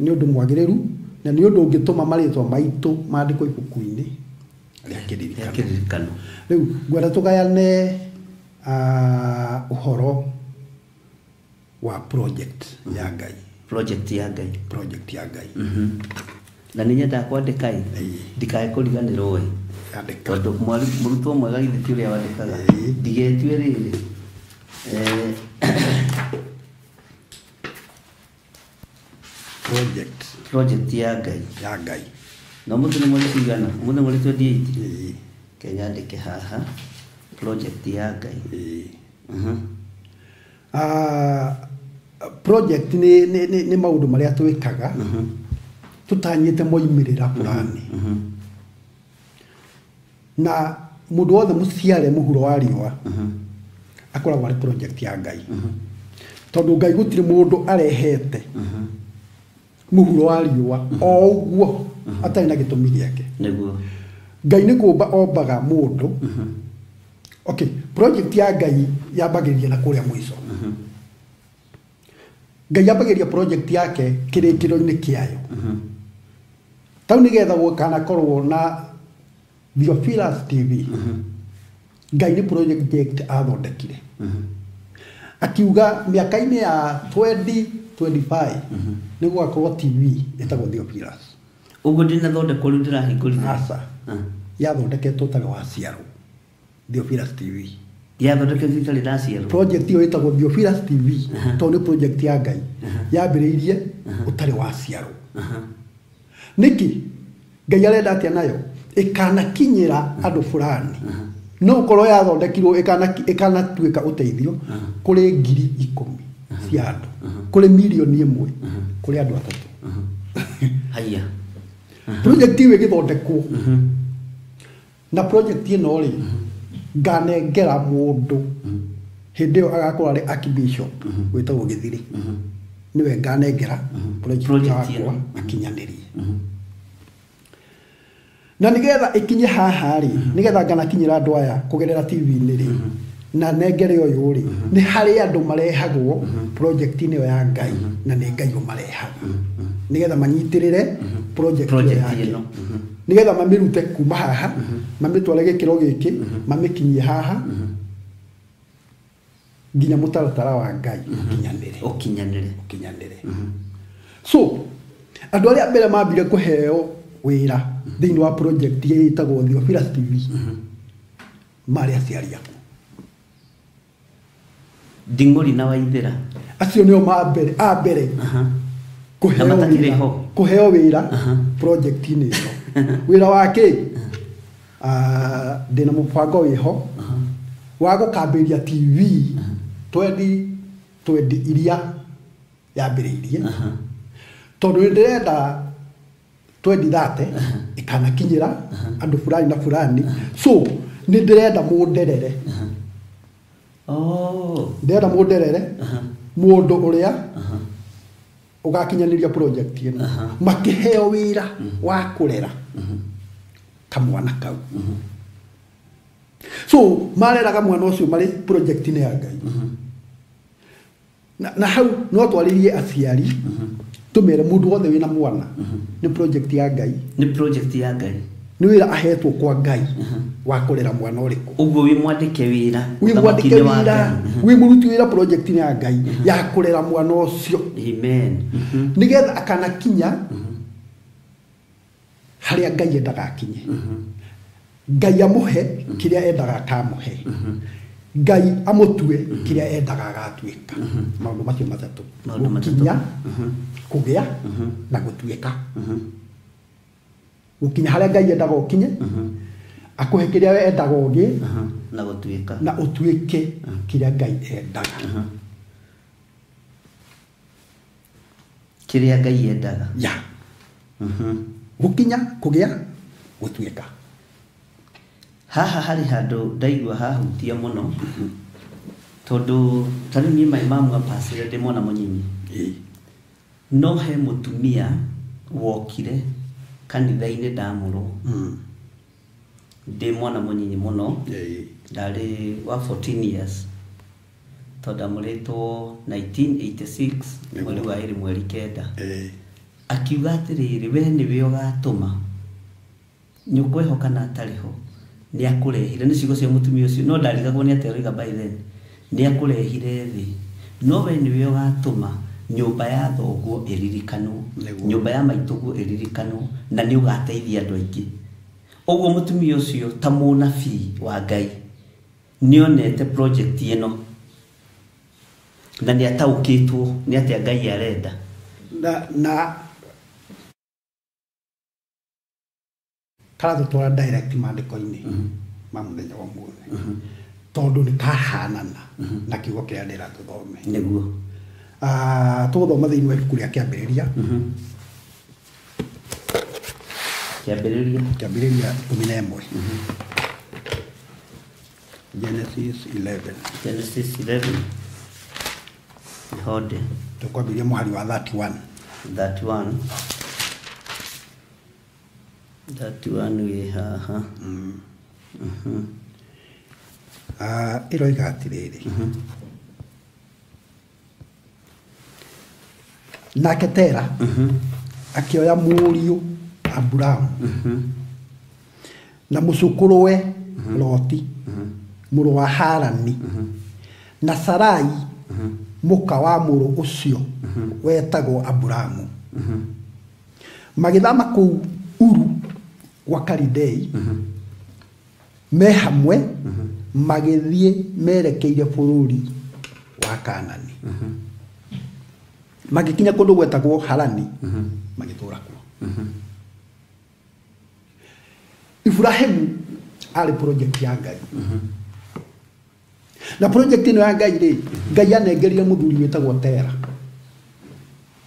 nĩ ũndũ mwagĩrĩru na nĩ ũndũ ũngĩtũma marĩtwa maitũ maandĩkwo ibuku-inĩ rĩa kĩririkano rĩu ngwenda tũgayane ũhoro wa project ya Ngai project ya Ngai na nĩ nyendaga kwandĩka ndikae kũriganĩrwo tondũ mũrutwo mwega githĩ ti ũrĩa wandĩkaga ndigetue rĩrĩ project ya Ngai na mũndũ nĩ mweri cigana mũndũ mweri 28 Kenya ndĩke haha project ya Ngai project nĩ maũndũ marĩa twĩkaga tutanyĩte moimĩrĩra fulani na mũndũ wothe mũciare mũhuro wa riũa akoragwo arĩ project ya Ngai tondũ Ngai gũtirĩ mũndũ arehete mũhuro wa riũa o ũguo atarĩ na gĩtũmi gĩake Ngai nĩ kũmba ombaga mũndũ okay project ya Ngai yambagĩrĩria na kũrĩa mũico Ngai yambagĩrĩria project yake kĩrĩkĩro-inĩ kĩayo tau nĩgetha gũkanakorwo na Theophilus TV Ngai nĩ project athondekire akiuga mĩaka-inĩ ya 2025 nĩ gũgakorwo TV ĩtagwo Theophilus ũguo ndinathondekwo rĩu ndĩrahingũrithia aca yathondeketwo tarĩ waciarwo Theophilus TV yathondeketwo itarĩ ndaciarwo project ĩyo ĩtagwo Theophilus TV tondũ nĩ project ya Ngai yambĩrĩirie ũtarĩ waciarwo nĩkĩ Ngai arenda atĩa nayo ĩkanakinyĩra andũ fulani no ũkorwo yathondekirwo ĩkanatuĩka ũteithio kũrĩ ngiri 10 cia andũ kũrĩ milioni 1 kũrĩ andũ 3 haya project ĩyo ĩgĩthondekwo na project ĩno rĩ nganengera mũndũ hĩndĩ ĩyo agakorwo arĩ archbishop wĩtagwo Gĩthiri niwe nganengera project yakwa akinyanĩrie na nĩgetha ikinye haha rĩ nĩgetha nganakinyĩra andũ aya kũgerera TV-inĩ rĩ na nengere ũyũ rĩ nĩ harĩ andũ marehagwo project-inĩ ĩyo ya Ngai na nĩ Ngai ũmarehaga nĩgetha manyitĩrĩre project yake nĩgetha mamĩrute kuma haha mamĩtware gĩkĩro gĩkĩ mamĩkinyie haha nginya mũtaratara wa Ngai ũkinyanĩre so andũ arĩa mbere mambire kũheo wĩra thĩinĩ wa project ĩtagwo Theophilus TV marĩ aciari aku Nding'ori na Waithera acio nĩo mambere ambere Na matakĩrĩ ho. kũheo wĩra project-inĩ ĩno wĩra wake ndĩna mũbango wĩho wa gũkambĩria TV 2020 iria yambĩrĩirie tondũ nĩndĩrenda 2030 ikanakinyĩra andũ fulani na fulani so nĩndĩrenda mũnderere ndĩrenda mũnderere mũndũ ũrĩa ugakinyanĩria project ĩno makĩheo wĩra wa kũrera kamwana kau so mareraga mwana ũcio marĩ project-inĩ ya Ngai na hau no twarĩrie aciari tumere mũndũ wothe wĩna mwana nĩ project ya Ngai nĩ wĩra ahetwo kwa Ngai wa kũrera mwana ũrĩkũ ũguo wĩ mwandĩke wĩra wĩ mũruti wĩra project-inĩ ya Ngai ya kũrera mwana ũcio amen nĩgetha akanakinya harĩa Ngai endaga akinye Ngai amũhe kĩrĩa endaga akamũhe Ngai amũtue kĩrĩa endaga agatuĩka maũndũ macio matatũ gũkinya kũgĩa na gũtuĩka gũkinya harĩa Ngai endaga ũkinye akũhe kĩrĩa we endaga ũgĩe na gũtuĩka na ũtuĩke kĩrĩa Ngai endaga kĩrĩa Ngai endaga ya gũkinya kũgĩa gũtuĩka haha harĩ handũ ndaigua hahutia mũno tondũ tarĩ niĩ mai mamwe pasire ndĩmona mũnyinyi no he mũtumia wokire kanitha-inĩ ndamũrwo ndĩ mwana mũnyinyi mũno ndarĩ wa 14 years tondũ ndamũrĩtwo 1986 mweri wa ĩrĩ mweri kenda akiuga atĩrĩrĩ we nĩwe ũgatũma nyũkweho kana atarĩ ho nĩ akũrehire nĩ ciugo cia mũtumia ũcio no ndarigagwo nĩ atĩa oiga by then nĩ akũrehire thĩ no we nĩwe ũgatũma nyũmba ya thoguo ĩririkanwo nyũmba ya maitũguo ĩririkanwo na nĩ ũgateithia andũ aingĩ ũguo mũtumia ũcio ta mũnabii wa Ngai nĩ onete project ĩno na nĩ ataũkĩtwo nĩ atĩa Ngai arenda na karatũ twara direct maandĩko-inĩ ma mũthenya wa ũmũthĩ tondũ nĩ kahanana na kiugo kĩrĩa ndĩra tũthome nĩguo tũgũthoma thĩinĩ wa ibuku rĩa kĩambĩrĩria kĩambĩrĩria 11 Genesis 11 hode tũkwambĩrĩria mũhari wa 31 wĩ haha ĩroiga atĩrĩrĩ nake Tera akĩoya mũriũ Aburamu na mũcũkũrũwe Loti mũrũ wa Harani na Sarai mũka wa mũrũ ũcio wetagwo Aburamu magĩthama kũu Uru gwa Kalidei me hamwe magĩthiĩ merekeire bũrũri wa Kaanani magĩkinya kũndũ gwetagwo Harani magĩtũũra kuo Ibrahimu arĩ project ya Ngai na project ĩno ya Ngai rĩ Ngai anengerire mũthuri wĩtagwo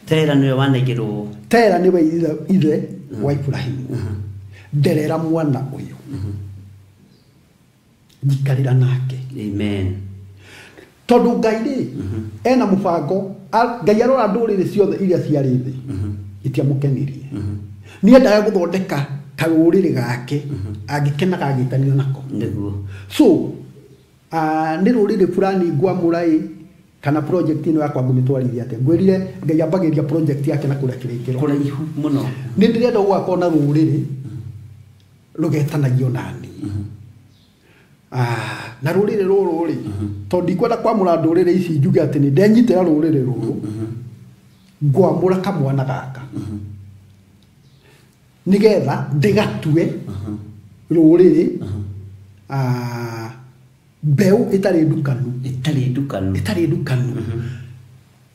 Tera nĩwe wanengerwo Tera nĩwe ithe wa Ibrahimu nderera mwana ũyũ njikarĩra nake amen tondũ Ngai rĩ ena mũbango Ngai arora ndũrĩrĩ ciothe iria ciarĩ thĩ itiamũkenirie nĩ endaga gũthondeka karũrĩrĩ gake angĩkenaga agĩtanio nako so nĩ rũrĩrĩ fulani ngwamũra kana project ĩno yakwa ngũmĩtwarithia atĩa ngwĩrire Ngai ambagĩria project yake na kũrĩa kĩrĩkĩro kũraihu mũno nĩ ndĩrenda gũgakorwo na rũrĩrĩ rũgetanagio nani na rũrĩrĩ rũrũ rĩ tondũ ndikwenda kwamũra ndũrĩrĩ ici njuge atĩ nĩ ndenyitĩra rũrĩrĩ rũrũ ngwamũra kamwana gaka nĩgetha ndĩgatue rũrĩrĩ mbeu itari ndukanu itari ndukanu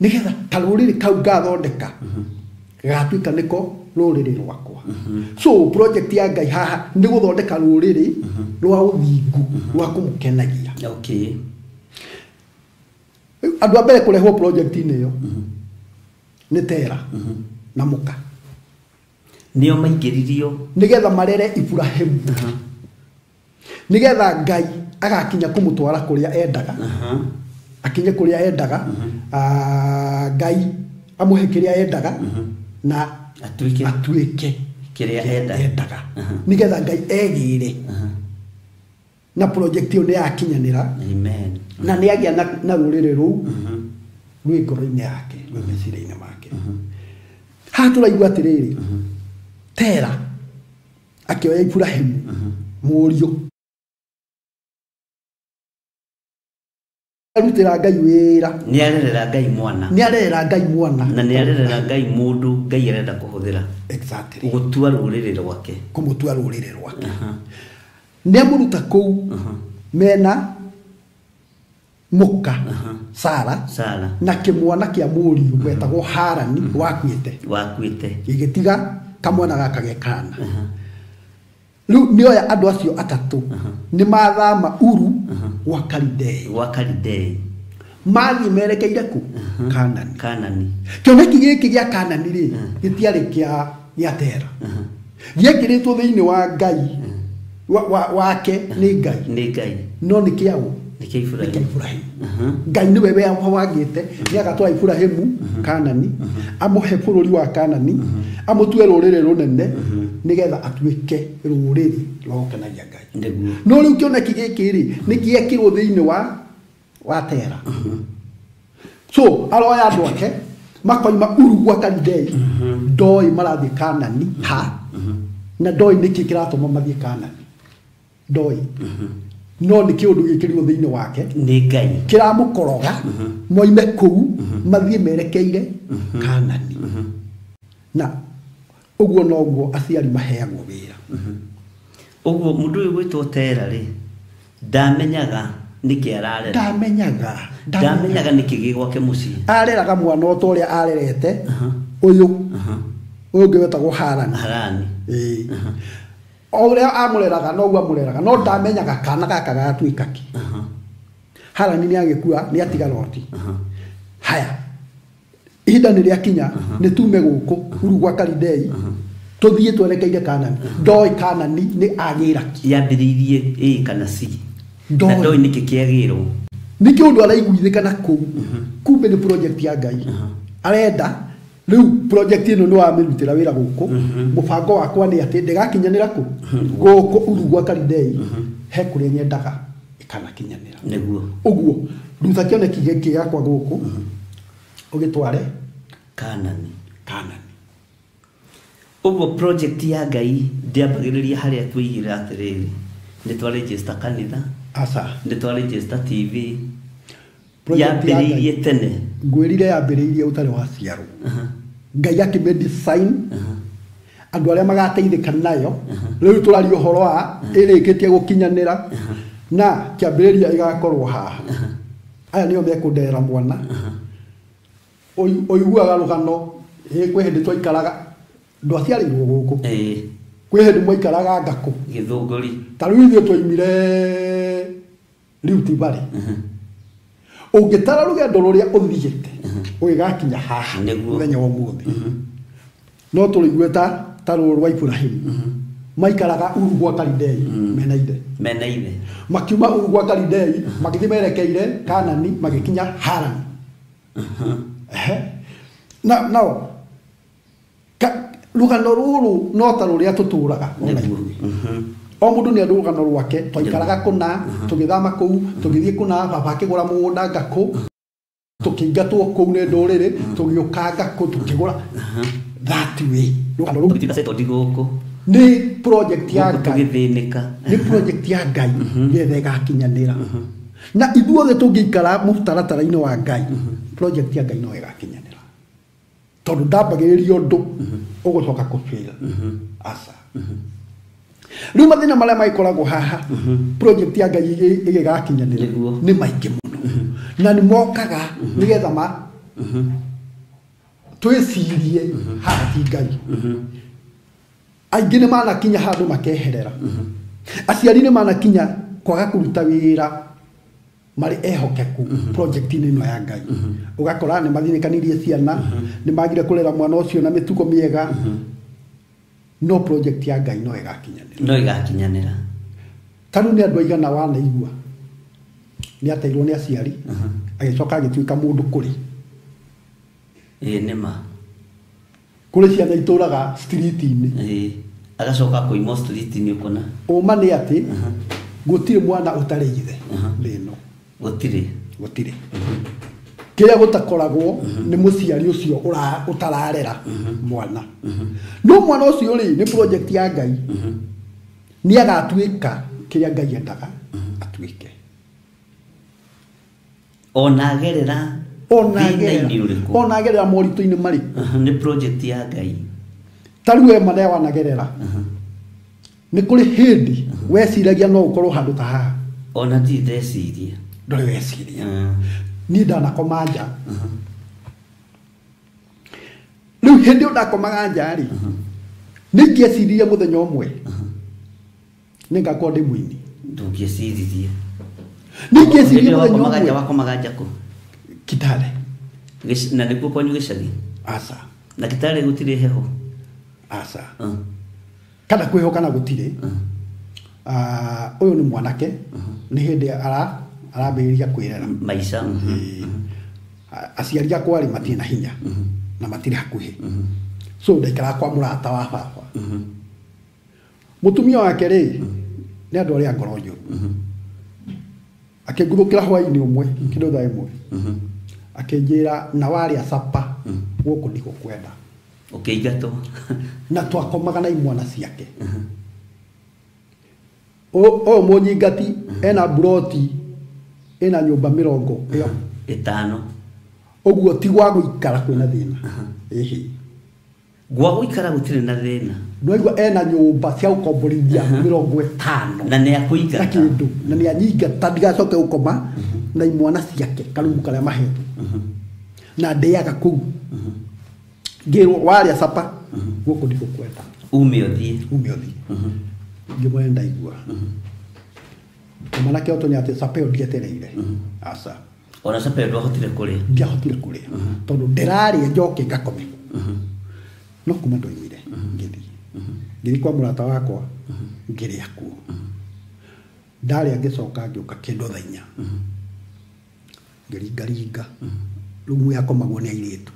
nigetha karuriri kau gathondeka gatuika niko ruriri rwakwa so project ya Ngai haha ni guthondeka ruriri rwa uthingu rwa kumukenagia okay andu abere kurehwo project niyo ni Tera na Muka nio maingiririo nigetha marere Ibrahimu nigetha Ngai agakinya kumutwara kuria endaga akinye kuria endaga Ngai amuhe kiria endaga na atuike kiria endaga nigetha Ngai egire na project yo ni yakinyanira amen na ni agia na rurire ru rwi ngoro-ini yake rwi meciria-ini make ha turaigua atiriri Tera akioya Ibrahimu murio arutira Ngai wira ni arerera Ngai mwana na ni arerera Ngai mundu Ngai arenda kuhuthira exactly gutua ruriri rwake kumutua ruriri rwake ni amuruta kuu mena Muka Sara na kimwana kia muriu gwetagwo Harani wakuite igitiga kamwana gaka gekana riu nioya andu acio atatu ni mathama Uru wa Kalidei mathi merekeire ku Kanani kioneki giki gia Kanani ri gitiari kia Tera giekiritwo thiini wa Ngai wake ni Ngai no ni kiawo Ibrahimu Ngai ni wewe wagite ni agatwara Ibrahimu Kanani amuhe bururi wa Kanani amutwe ruriri runene nigetha atuike ruriri rwokenagia Ngai no riu kioneki giki ri ni giekirwo thiini wa Tera so aroya andu ake makoima Uru gwa Kalidei ndoi marathi Kanani na ndoi niki kiratuma mathie Kanani ndoi no ni kiundu gikiriwo thiini wake ni Ngai kiramukoroga moime kuu mathie merekeire Kanani na uguo noguo aciari maheagwo wira uguo mundu uyu gwitwo Tera ri ndamenyaga niki ararera ndamenyaga niki gigwake mucii areraga mwana otoria arerete uyu ngewetagwo Harani Oria amureraga no gwa mureraga no ndamenyaga kana gaka gatuika ki Harani ni agikua ni atiga Loti haya ihinda ni riakinya ni tume guku Uru gwa Kalidei tuthie twerekeire Kanani ndoi Kanani ni agira ki yambiririe kana si ndoi niki kiagirwo niki undu araiguithikana ku kumbe ni project ya Ngai arenda riu project ino ni wa mirutira wira guku mubango wakwa ni ati ndigakinyanira ku guku Uru gwa Kalidei he kuri nyendaga ikana kinyanira niguo uguo rutha kioneki giki yakwa guku ugitware Kanani Ugo project ya Ngai ndiambagiriria haria twigira atiriri ni twa register kanitha ni twa register TV yambiririe tene ngwirire yambiririe utari wa ciaro Ngai akime design andu aria magateithika nayo riu turario horo wa irikitie gukinyanira na kiambiriria igakorwo haha aya nio mekundera mwana oyuaga rugano kwi hindi twaikaraga ndu aciarirwo guku kwi hindi mwaikaraga Ngaku Githunguri ta riu ithio twaimire riu tibari ungitara rugendo ruria uthiite ugigakinya haha muthenya wa umuthi no turigueta taro rwa Ibrahimu maikaraga Uru gwa Kalidei menaide makiuma Uru gwa Kalidei magithie merekeire Kanani magikinya Harani no rugano ruru no ta ruria tuturaga o mundu ni rugano rwake twaikaraga kuna tugithama kuu tugithie kuna baba akigura mugunda Ngaku tukingatwo kuu ne nduriri tugiuka Ngaku tukigura that way rugano ruru tikaseto digoko ni project ya Ngai tugithinika ni project ya Ngai yethe gakinyanira na ithuothe tungikara mutaratara-ini wa Ngai project ya Ngai no igakinyanira tondu ndambagiriria undu ugucoka kufira asa Riu mathina maria maikoragwo haha project ya Ngai igigakinyanira ni maingĩ mũno na ni mokaga nigetha ma twicirie haha ti Ngai aingĩ nĩ manakinya handũ makeherera aciari nĩ manakinya kwaga kũruta wĩra mari ehokeku project ino ya Ngai ugakora nĩ mathinikanirie ciana nĩ magire kũrera mwana ũcio na mĩtugo mĩega no project ya Ngai no igakinyanira tanu ni andũ aigana wanaigua ni ateirwo ni aciari agicoka agituika mundu kuri nĩma kuri ciana itũraga street-inĩ agacoka kuimo street-inĩ ukona uma ni ati gutire mwana utari ithe rino gutire kiria gutakoragwo ni muciari ucio utararera mwana no mwana ucio ri ni project ya Ngai ni agatuika kiria Ngai endaga atuike onagerera moritu-ini mari ni project ya Ngai taruwe maria wanagerera ni kuri hindi weciragia no ukorwo handu ta haha ona ti theciria ndore weciria ni ndanakoma nja riu hindi ndakomaga nja ri ningĩeciria muthenya ũmwe ningakorwo ndi mwini ndũngĩeciria ningĩeciria muthenya ũmwe wakomaga nja kũ Kitale na nĩkuo kwanyu gĩcagi asa na Kitale gũtirĩ heho asa kana kwĩhoka na gũtirĩ ũyũ nĩ mwanake nĩ hĩndĩ arambĩrĩria kwĩrera maica aciari akwa rĩ matirĩ na hinya na matirĩ hakuhĩ so ndaikara kwa mũrata wa baba mũtumia wake rĩ nĩ andũ arĩa ngoro njũru akĩnguthũkĩra hwaĩ-inĩ ũmwe kĩndũ thaa ĩmwe akĩnjĩra na warĩa capa gũkũ ndigũkwenda ũkĩingatwo na twakomaga na imwana ciake o mũnyingati ena buroti ena nyũmba 50 ũguo ti gwa gũikara kwĩna thĩna gwa gũikara gũtirĩ na thĩna no igua ena nyũmba cia gũkomborithia 50 na nĩ akũingata kĩndũ na nĩ anyingata ndigacoke gũkoma na imwana ciake karungu karĩa mahetwo na ndĩaga kũu ngĩrwo warĩa capa gũkũ ndigũkwenda ume ũthiĩ ngĩmwĩra ndaigua mwanake ũtũ nĩ atĩ capa ĩyo ndietereire aca ona capa ĩyo ndiahotire kũrĩa tondũ ndĩrarĩa njoke ngakome no kuma ndoimire ngĩthiĩ kwa mũrata wakwa ngĩrĩa kuo ndarĩa ngĩcoka ngĩũka kĩndũ thaa 4 ngĩringaringa rumu yakomagwo nĩ airĩtu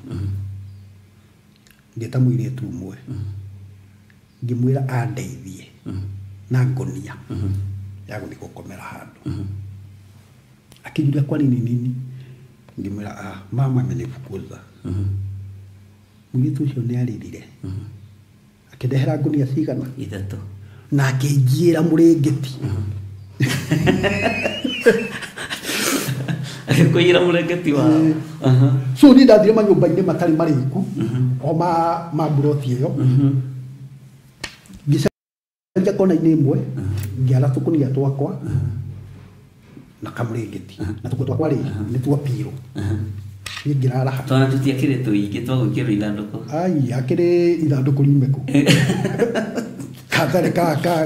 ngĩta mũirĩtu ũmwe ngĩmwĩra andeithie na ngonia ya gũthiĩ gũkomera handũ akĩnjuria kwa nini ngĩmwĩra mama amenifukuza mũirĩtu ũcio nĩ arĩrire akĩndehera ngonia cigana 3 na akĩnjĩra mũrĩngĩti akĩkwĩra mũrĩngĩti wao so niĩ ndathire manyũmba-inĩ matarĩ marĩku o ma buroti ĩyo ngĩcenjia kona-inĩ ĩmwe ngĩara tũkũnia twakwa na kamũrĩngĩti na tũkũ twakwa rĩ nĩ twa pirũ niĩ ngĩraraha twana tũtiakĩrĩ tũingĩ twa gwĩkĩrwo ithandũkũ akĩrĩ ithandũkũ rimeko katarĩ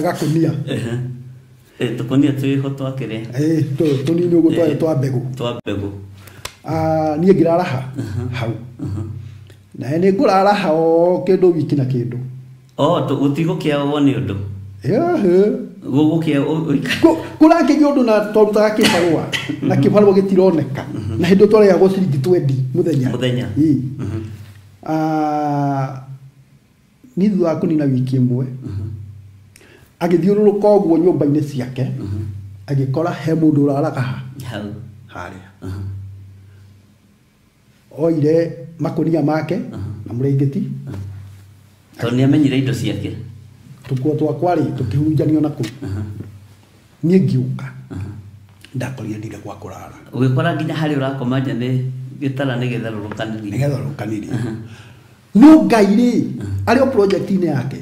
gakũnia tũkũnia twĩho twakĩrĩ tũnini ũguo twarĩ twa mbegũ niĩ ngĩraraha hau na nĩ ngũraraha o kĩndũ wiki na kĩndũ gũtigũkĩa nĩ ũndũ kũrakĩgĩa ũndũ na twarutaga kĩbarũa na kĩbarũa gĩtironeka na hĩndĩ twarĩagwo ciringi 20 mũthenya niĩ thutha wa kũnina wiki ĩmwe agĩthiũrũrũka ũguo nyũmba-inĩ ciake agĩkora he mũndũ ũraraga harĩa oire makũnia make na mũrĩngĩti tondũ nĩ amenyire indo ciake tũkuo twakwa rĩ tũkĩhurunjanio na kũu niĩ ngiũka ndakorire ndire gwa kũrara ũgĩkora nginya harĩa ũrakoma nja nĩ gĩtara nĩgetharũrũkanirie no Ngai rĩ arĩ o project-inĩ yake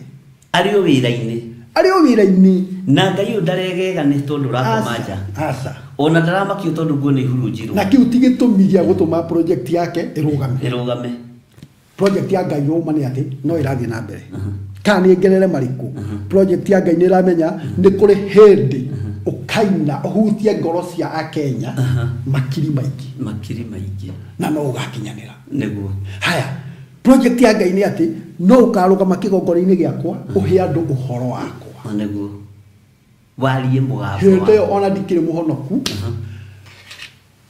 arĩ o wĩra-inĩ ari o wira-ini na ngai ndaregega nĩ tondũ ũrakoma nja asa ona ndaramakio tondũ nguo nĩ ihurunjirwo na kiu ti gĩtũmi gĩa gũtũma project yake ĩrũgame project ya ngai yũma nĩ atĩ no ĩrathiĩ na mbere kana nĩ ngerere marĩkũ project ya ngai nĩ ĩramenya nĩ kũrĩ hĩndĩ ũkaina ũhutie ngoro cia akenya makiri maingĩ na no ũgakinyanĩra nĩguo haya project ya ngai nĩ atĩ no ũkarũgama kĩgongona-inĩ gĩakwa ũhe andũ ũhoro wakwa nĩguo warie mũgambo hĩndĩ ĩyo ona ndikĩrĩ mũhonoku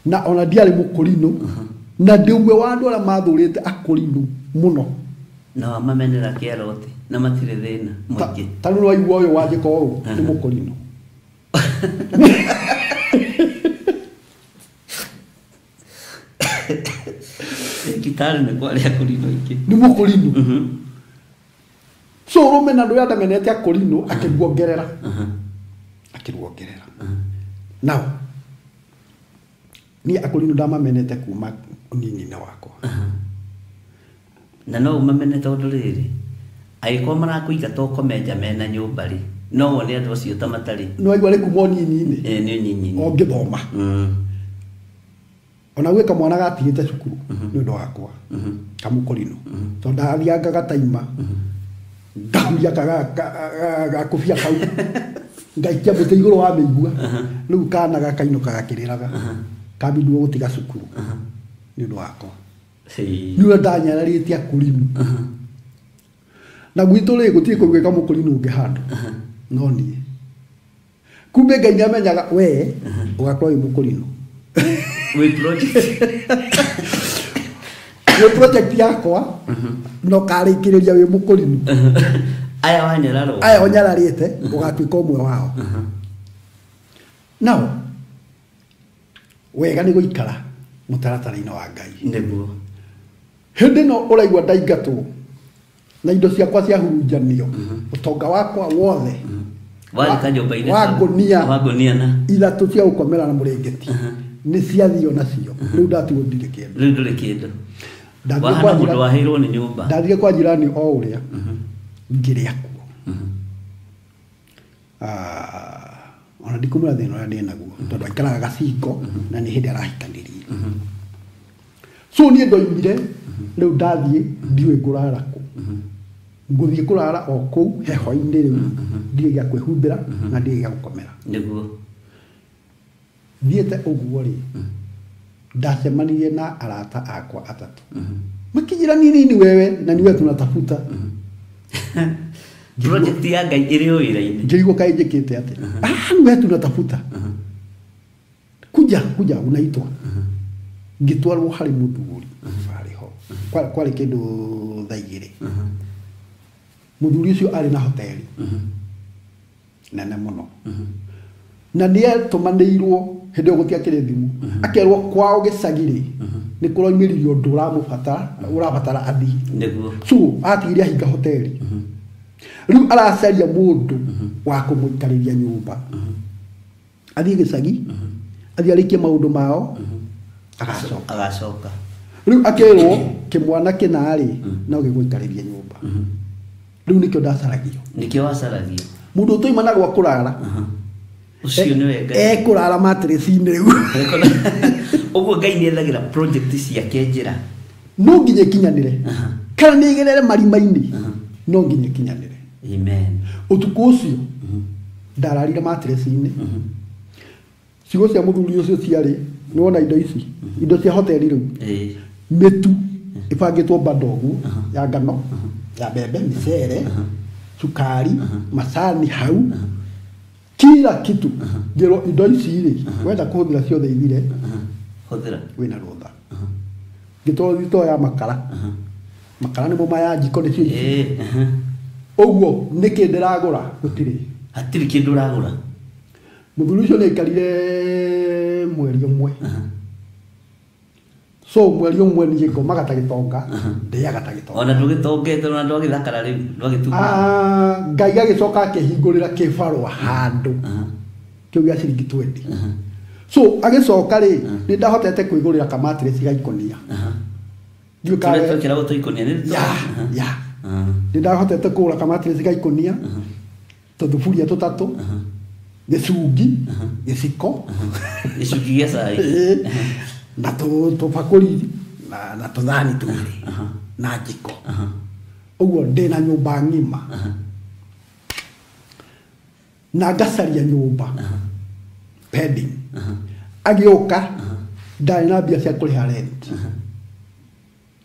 na ona ndiarĩ mũkũrinũ na ndĩ ũmwe wa andũ arĩa mathũrĩte akũrinũ mũno na wamamenera kĩaroti na matirĩ thĩna mũingĩ ta rĩu waigua ũyũ wanjĩka ũũ nĩ mũkũrinũ Kitari nĩ kwarĩa kũrinũ ingĩ nĩ mũkũrinũ so ũrũme na ndũrĩa ndamenete akũrinũ akĩruongerera now niĩ akũrinũ ndamamenete kuma ũnini-inĩ wakwa na no ũmamenete ũndũ rĩrĩ agĩkorwo marakũiga tokome nja mena nyũmba rĩ no wone andũ acio ta matarĩ no aigua rĩ kuma ũnini-inĩ nĩ ũnyinyi o ngĩthoma ona gwĩka mwana gatigĩte cukuru nĩ ũndũ wakwa kamũkũrinũ tondũ ndathianga gataima ngahuria gakũbia kau ngaikia mũtĩ igũrũ wa mĩigua rĩu kana gakainũka gakĩrĩraga kambindwo gũtiga cukuru nĩ ũndũ wakwa nĩwe ndanyararĩte akũrinũ na gwitũ rĩ gũtirĩ kũu gwĩka mũkũrinũ ũngĩ handũ no niĩ kumbe ngai nĩamenyaga we ũgakorwo wĩ mũkũrinũ wĩ project yakwa no karĩkĩrĩria wĩ mũkũrinũ aya wanyararĩte ũgatuĩka ũmwe wao nao wega nĩ gũikara mũtaratara-inĩ wa ngai nĩguo hĩndĩ no ũraigua ndaingatwo na indo ciakwa ciahurunjanio ũtonga wakwa wothe wa ngũnia ithatũ cia gũkomera na mũrĩngĩti nĩ ciathio nacio rĩu ndatigwo ndirĩ kĩndũ wahana mũndũ wahĩrwo nĩ nyũmba ndathire kwa jirani o ũrĩa ngĩrĩa kuo ona ndikũmwĩra thĩna ũrĩa ndĩ naguo tondũ aikaraga gacingo na nĩ hĩndĩ arahikanĩrie so niĩ ndoimire rĩu ndathiĩ ndiũĩ ngũrara kũ ngũthiĩ kũrara o kũu heho-inĩ rĩu ndirĩ gĩa kwĩhumbĩra na ndirĩ gĩa gũkomera nĩguo thiĩte ũguo rĩ ndacemanirie na arata akwa atatũ makijira nini wewe na niwe tunatafuta project ya ngai ĩrĩ o wĩra-inĩ ngĩrigwo kaĩ njĩkĩte atĩ niwe tunatafuta kuja unaitwa ngĩtwarwo harĩ mũthuri arĩ ho kwarĩ kĩndũ thaa igĩrĩ mũthuri ũcio arĩ na hoteli nene mũno na nĩetũmanĩirwo hĩndĩ ĩyo gũtiakĩrĩ thimũ akerwo kwao gĩcagi-rĩ nĩ kũroimĩririo ũndũ ũrabatara athii so atigire ahinga hoteli rĩu aracaria mũndũ wa kũmũikarĩria nyũmba athiĩ gĩcagi athiĩ arĩkie maũndũ mao agacoka rĩu akerwo kĩmwana kĩna-rĩ no gĩgũikarĩria nyũmba rĩu nĩkĩo ndacaragio mũndũ ũtoima na gwa kũrara ucio nĩwe ngai kũrara matress-inĩ rĩu ũguo ngai nĩethagĩra project ciake njĩra no nginya ikinyanĩre kana nĩ igerere marima-inĩ no nginya ikinyanĩre amen ũtukũ ũcio ndararire matress-inĩ ciugo cia mũthuri ũcio ciarĩ nĩwona indo ici indo cia hoteli rĩu mĩtu ĩbangĩtwo bandogu ya ngano ya mbembe mĩcere cukari macani hau kila kitu ngero indo ici-rĩ wenda kũhũthĩra ciothe ithire hũthĩra wĩna rũtha ngĩtwarwo thito ya makara nĩmo maya njiko nĩcio ici ũguo nĩkĩ ndĩragũra hatirĩ kĩndũ ũragũra mũthuri ũcio nĩaikarire mweri ũmwe so mweri ũmwe niĩ ngomaga ta gĩtonga ndĩaga ta gĩtonga ona ndũgĩtongete ona ndwagĩthakara rĩu ndwagĩtuga ngai agĩcoka akĩhingũrĩra kĩbarũa handũ kĩu gĩa ciringi 20 so agĩcoka-rĩ nĩ ndahotete kwĩgũrĩra kamatress ga ikonia nĩ ndahotete kũgũra kamatress ga ikonia tuthuburia tutatu gicungi giciko Icungi gĩa cai. na tubakũri na tũthani twĩrĩ na njiko ũguo ndĩna nyũmba ng'ima na ngacaria nyũmba pending agĩũka ndarĩ na mbia cia kũrĩha rent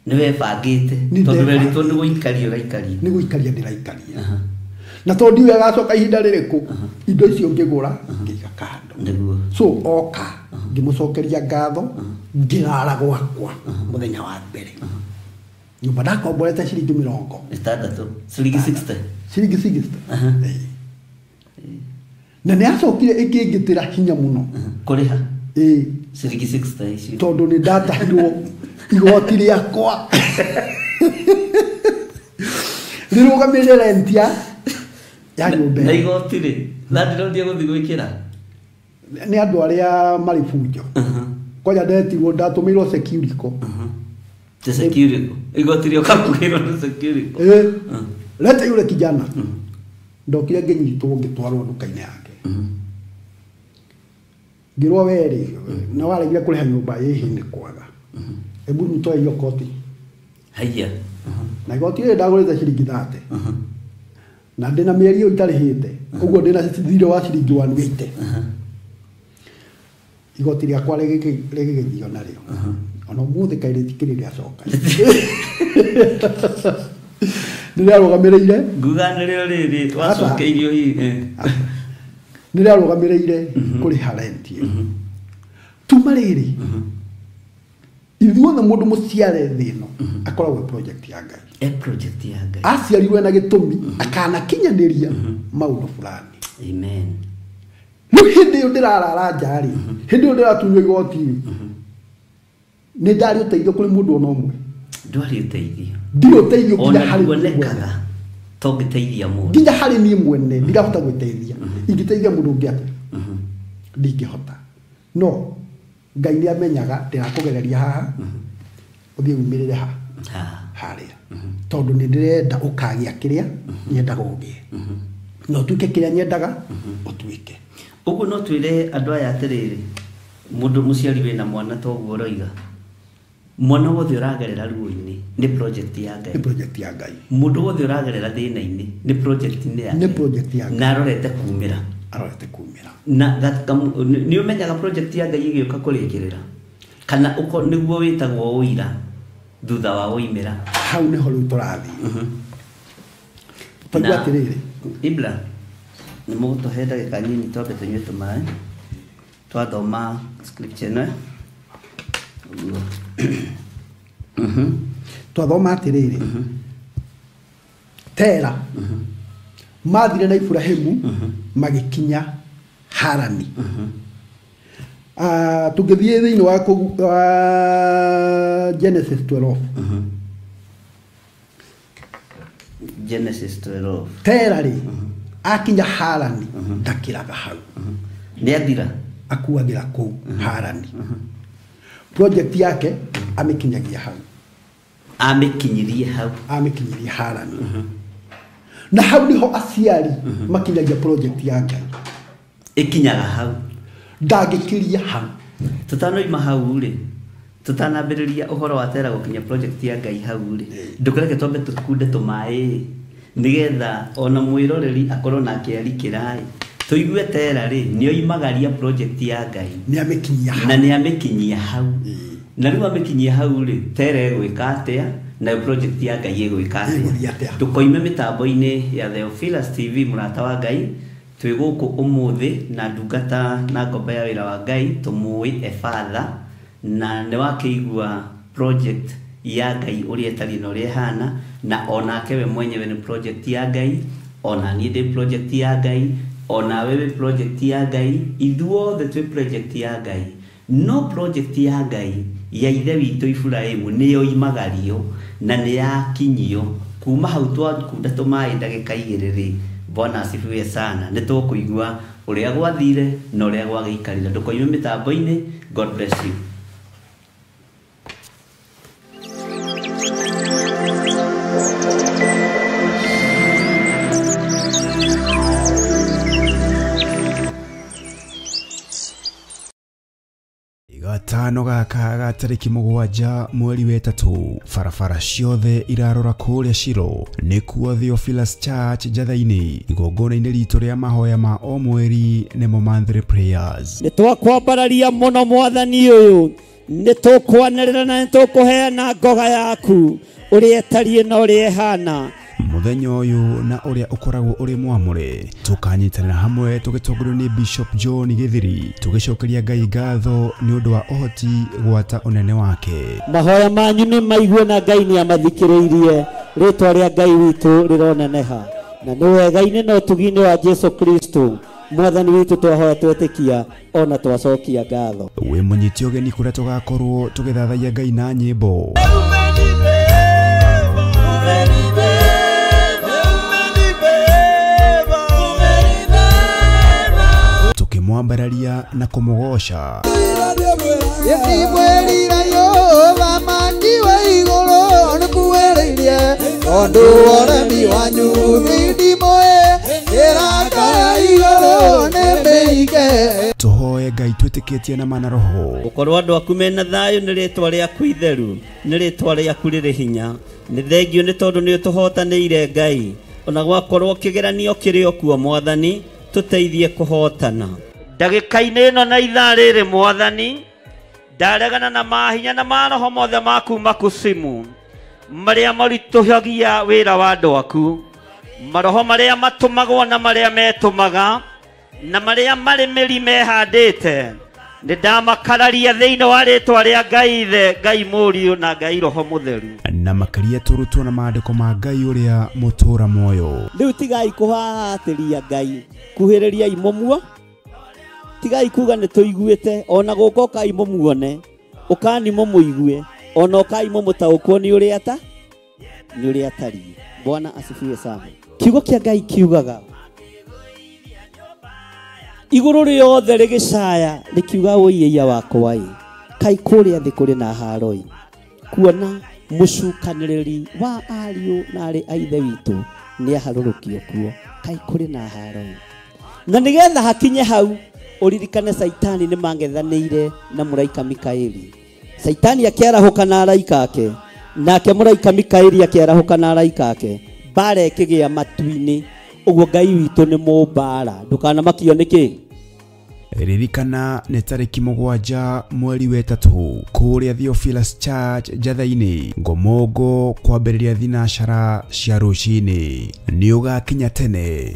Nĩ webangĩte tondũ weritwo nĩ gũikaria ũraikaria. nĩ gũikaria ndĩraikaria na tondũ ndiũĩ agacoka ihinda rĩrĩkũ indo icio ngĩgũra ngĩiga kando Nĩguo. so oka ngĩmũcokeria ngatho ngĩrara gwakwa mũthenya wa mbere nyũmba ndakomborete ciringi 60 6 ciringi 60. ciringi 60 na nĩ acokire ĩkĩngĩtĩra hinya mũno Kũrĩha ĩĩ ciringi 60 icio. tondũ nĩ ndatahirwo igoti rĩakwa rĩrũgamĩrĩre rent ya nyũmba Na igoti rĩ, landlord gũthiĩ gwĩkĩra. nĩ andũ arĩa marĩ bunjo kwanja ndetirwo ndatũmĩirwo security The security. Igoti rĩoka kũgĩrwo nĩ security. lete yule kijana ndokire ngĩnyitwo ngĩtwarwo nduka-inĩ yake ngĩrwo werĩ na waregire kũrĩha nyũmba ĩhĩ nĩ kwaga ebu nitoe hiyo koti Haya. na igoti rĩrĩ ndagũrĩte ciringi 30 na ndĩna mĩeri ĩyo itarĩhĩte ũguo ndĩna thirĩ wa ciringi 180 igoti rĩakwa rĩgĩgĩthio narĩo ona ũmũthĩ kaĩ rĩtikĩrĩ rĩacoka nĩrĩarũgamĩrĩire Nguga nĩrĩo rĩrĩ wacokeirio hihi. nĩrĩarũgamĩrĩire kũrĩha rent tuma rĩrĩ ithuothe mũndũ mũciare thĩ ĩno akoragwo project ya Ngai Project ya Ngai. aciarirwe na gĩtũmi akanakinyanĩria maũndũ fulani. Amen. Rĩu hĩndĩ ĩyo ndĩrarara nja rĩ hĩndĩ ĩyo ndĩratunywo igoti nĩ ndarĩ ũteithio kũrĩ mũndũ ona ũmwe Ndwarĩ ũteithio. ndirĩ ũteithio nginya Ona harĩ kuonekaga tongĩteithia mũndũ. nginya harĩ niĩ mwene ndirahota gwĩteithia ingĩteithia mũndũ ũngĩ atĩa ndingĩhota no Ngai nĩ amenyaga ndĩrakũgereria haha ũthiĩ umĩrĩre ha harĩa tondũ nĩ ndĩrenda ũkagĩa kĩrĩa nyendaga ũgĩe no tuĩke kĩrĩa nyendaga ũtuĩke. Ũguo no twĩre andũ aya atĩrĩrĩ, mũndũ mũciari wĩna mwana toguo ũroiga, mwana wothe ũragerera ruo-inĩ nĩ project ya Ngai. Nĩ project ya Ngai. Mũndũ wothe ũragerera thĩna-inĩ nĩ project ya Nĩ project ya Ngai. Na arorete kumĩra. Arorete kumĩra. Na nĩ ũmenyaga project ya Ngai ĩgĩũka kũrĩkĩrĩra kana nĩguo wĩtagwo ũira thutha wa ũimĩra. Hau nĩho rĩu tũrathiĩ. Twaigua atĩrĩrĩ. Ibra nĩ mũgũtũhe ndagĩka nini twambe tũnyue tũmaĩ twathoma scripture ĩno. Twathoma atĩrĩrĩ. Tera mathire na Ibrahimu magĩkinya Harani. Tũngĩthiĩ thĩinĩ wa Genesis 12. Genesis 12. Tera rĩ akinya Harani ndakĩraga hau. Nĩ athira akuagĩra kũu Harani. Project yake amĩkinyagia hau. Amĩkinyirie hau. Amĩkinyirie Harani. Na hau niho aciari makinyagia project ya Ngai. Ikinyaga hau. Ndangĩkĩria hau. Tutanoima hau rĩ, tutanambĩrĩria ũhoro wa Tera gũkinya project ya Ngai hau rĩ, ndũkareke twambe tũkunde tũmaĩ nĩgetha ona mwĩroreri akorwo na kĩari kĩraĩ. Tũigue Tera rĩ nĩoimagaria project ya Ngai. Nĩamĩkinyia hau. Na nĩamĩkinyia hau. Na rĩu amĩkinyia hau rĩ, Tera egwĩka atĩa na project ya Ngai egwĩka atĩa. Tũkoime mĩtambo-inĩ ya Theophilus TV mũrata wa Ngai. Twĩ gũkũ ũmũthĩ na ndungata na ngombo ya wĩra wa Ngai tũmũĩ Efatha na nĩ wakĩigua project ya Ngai ũrĩa ĩtariĩ na ũrĩa ĩhana na onake we mwenyewe nĩ project ya Ngai, ona niĩ ndĩ project ya Ngai, ona wewe project ya Ngai, ithuothe twĩ project ya Ngai. No project ya Ngai ya ithe witũ Ibrahimu nĩyoimagario na nĩyakinyio kuma hau twakunda tũmaĩ ndagĩka 2 rĩ. Bwana asifiwe sana. Nĩtũkũigua ũrĩa gwathire na ũrĩa gwagĩikarire. Ndũkoime mĩtambo-inĩ. God bless you. gatano gaka ga tariki 7 mweri wa 3 barabara ciothe irarora kuria Shiro nikuo Theophilus Church Njathaini igongona-inĩ ritũ rĩa mahoya ma o mweri nĩmo monthly prayers. Nĩtwakwambararia mũno mwathani ũyũ, nĩtũkwanĩrĩra na nĩtũkũheana ngoga yaku ũrĩa ĩtariĩ na ũrĩa ĩhana muthenya ũyũ na ũrĩa ũkoragwo ũrĩ mwamũre. Tũkanyitanĩra hamwe tũgĩtongorio nĩ Bishop John Gĩthiri tũgĩcokeria Ngai ngatho nĩ ũndũ wa ũhoti gwata ũnene wake. Mahoya manyu nĩ maigue na Ngai nĩ amathikĩrĩirie, rĩtwa rĩa Ngai witũ rĩroneneha na nĩ wega-inĩ na ũtugi-inĩ wa Jesu Kristo mwathani witũ twahoya twetĩkia ona twacokia ngatho. Wĩ mũnyiti ũgeni kũrĩa tũgakorwo tũgĩthathaiya Ngai na nyĩmbo. Tukimwambararia na kumugosha. Tuhoe Ngai twĩtĩkĩtie na mana roho. Gũkorwo andũ aku mena thayũ nĩ rĩtwa rĩaku itheru, nĩ rĩtwa rĩaku rĩrĩ hinya. Nĩ thengio nĩ tondũ nĩ ũtũhotanĩire Ngai, ona gwakorwo kĩgeranio kĩrĩ o kuo mwathani, tũteithie kũhotana. Ndagĩka-inĩ ĩno na ithaa rĩrĩ mwathani, ndaregana na mahinya na maroho mothe maku makusimu marĩa maritũhagia wĩra wa andũ aku, maroho marĩa matũmagwo na marĩa metũmaga na marĩa marĩ mĩri mehandĩte, nĩ ndamakararia thĩinĩ wa rĩtwa rĩa Ngai Ithe, Ngai Mũriũ na Ngai Roho Mũtheru, na makaria tũrutwo na maandĩko ma Ngai ũrĩa mũtũra muoyo. Rĩu tigai kũhahatĩria Ngai, kuhĩrĩriai mũmuo, tigai kuga nĩ tũiguĩte, ona gũkũ ũkai mũmuone, ũkani mũmũigue, ona ũkai mũmũtaũkwo nĩ ũrĩa nĩ ũrĩa atariĩ. Bwana asifiwe sana. Kiugo kĩa Ngai kiugaga igũrũ rĩothe rĩgĩcaya rĩkiuga ũiyia wakwa ĩ, kai kũrĩa thĩ kũrĩ na haro ĩ, kuona mũcukanĩrĩri wa ariũ na arĩ a ithe witũ nĩ aharũrũkio kuo, kai kũrĩ na haro ĩ. Na nĩgetha hakinye hau ũririkane Saitani nĩ mangethanĩire na mũraika Mikaeli. Saitani akĩarahũka na araika ake, nake mũraika Mikaeli akĩarahũka na araika ake, mbara ĩkĩgĩa matu-inĩ. Ũguo Ngai witũ nĩ mũmbara, ndũkanamakio nĩkĩ. Ririkana nĩ tariki 7 mweri wa 3 kũrĩa Theophilus Church Njathaini Ngomongo kwambĩrĩria thinacara cia rũcinĩ. Nĩ ũgakinya tene.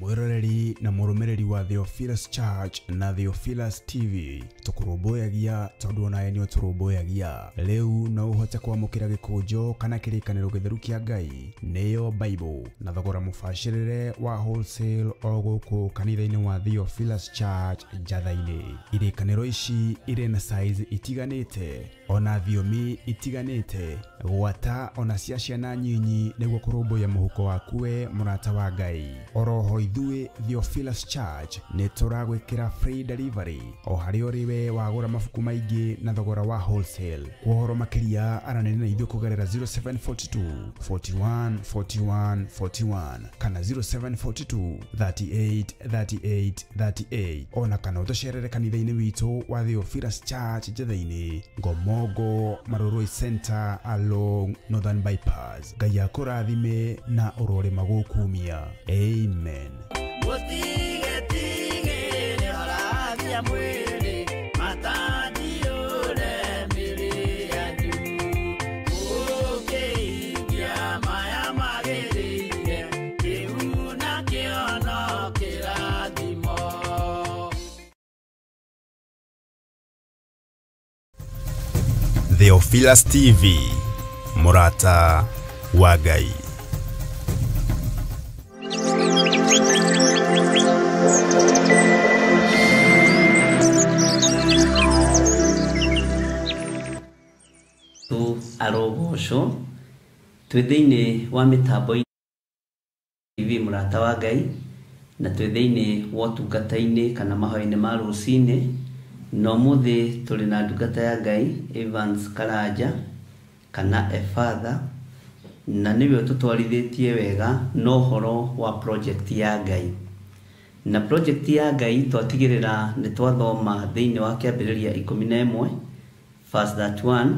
mwiroreri na murumiriri wa Theophilus Church na Theophilus TV tukuruboyagia tondu ona enio turuboyagia riu no uhote kwamukira gikunjo kana kirikaniro githeru kia Ngai neyo Bible na thogora mufashirire wa wholesale o guku kanitha-ini wa Theophilus Church Njatha-ini. Irikaniro ici iri na size itiganite ona thiomi itiganite gwata ona cia ciana nyinyi niguo kurumbuya muhuko waku we murata wa Ngai. Oroho ithuĩ Theophilus Church nĩ tũragwĩkĩra free delivery o harĩa ũrĩ wagũra mabuku maingĩ na thogora wa wholesale. Kuohoro makĩria aranĩria na ithuĩ kũgerera 0742 41 41 41 kana 0742 38 38 38 ona kana ũtũcerere kanitha-inĩ witũ wa Theophilus Church Njatha-ini Ngomongo Maroroi Center along Northern Bypass. Ngai akũrathime na ũrore magũkumia. Amen. Theophilus TV, murata wa Ngai. Tu arogosho twithini wa mitambo TV murata wa Ngai na twithini wa tungata-ini kana mahoya-ini ma rucini. No muthi tuli na ndungata ya Ngai Evans Karaja kana Efatha na niwe tutwarithitie wega no horo wa project ya Ngai. Na project ya Ngai twatigirira ni twathoma thiini wa kiambiriria 11 verse 1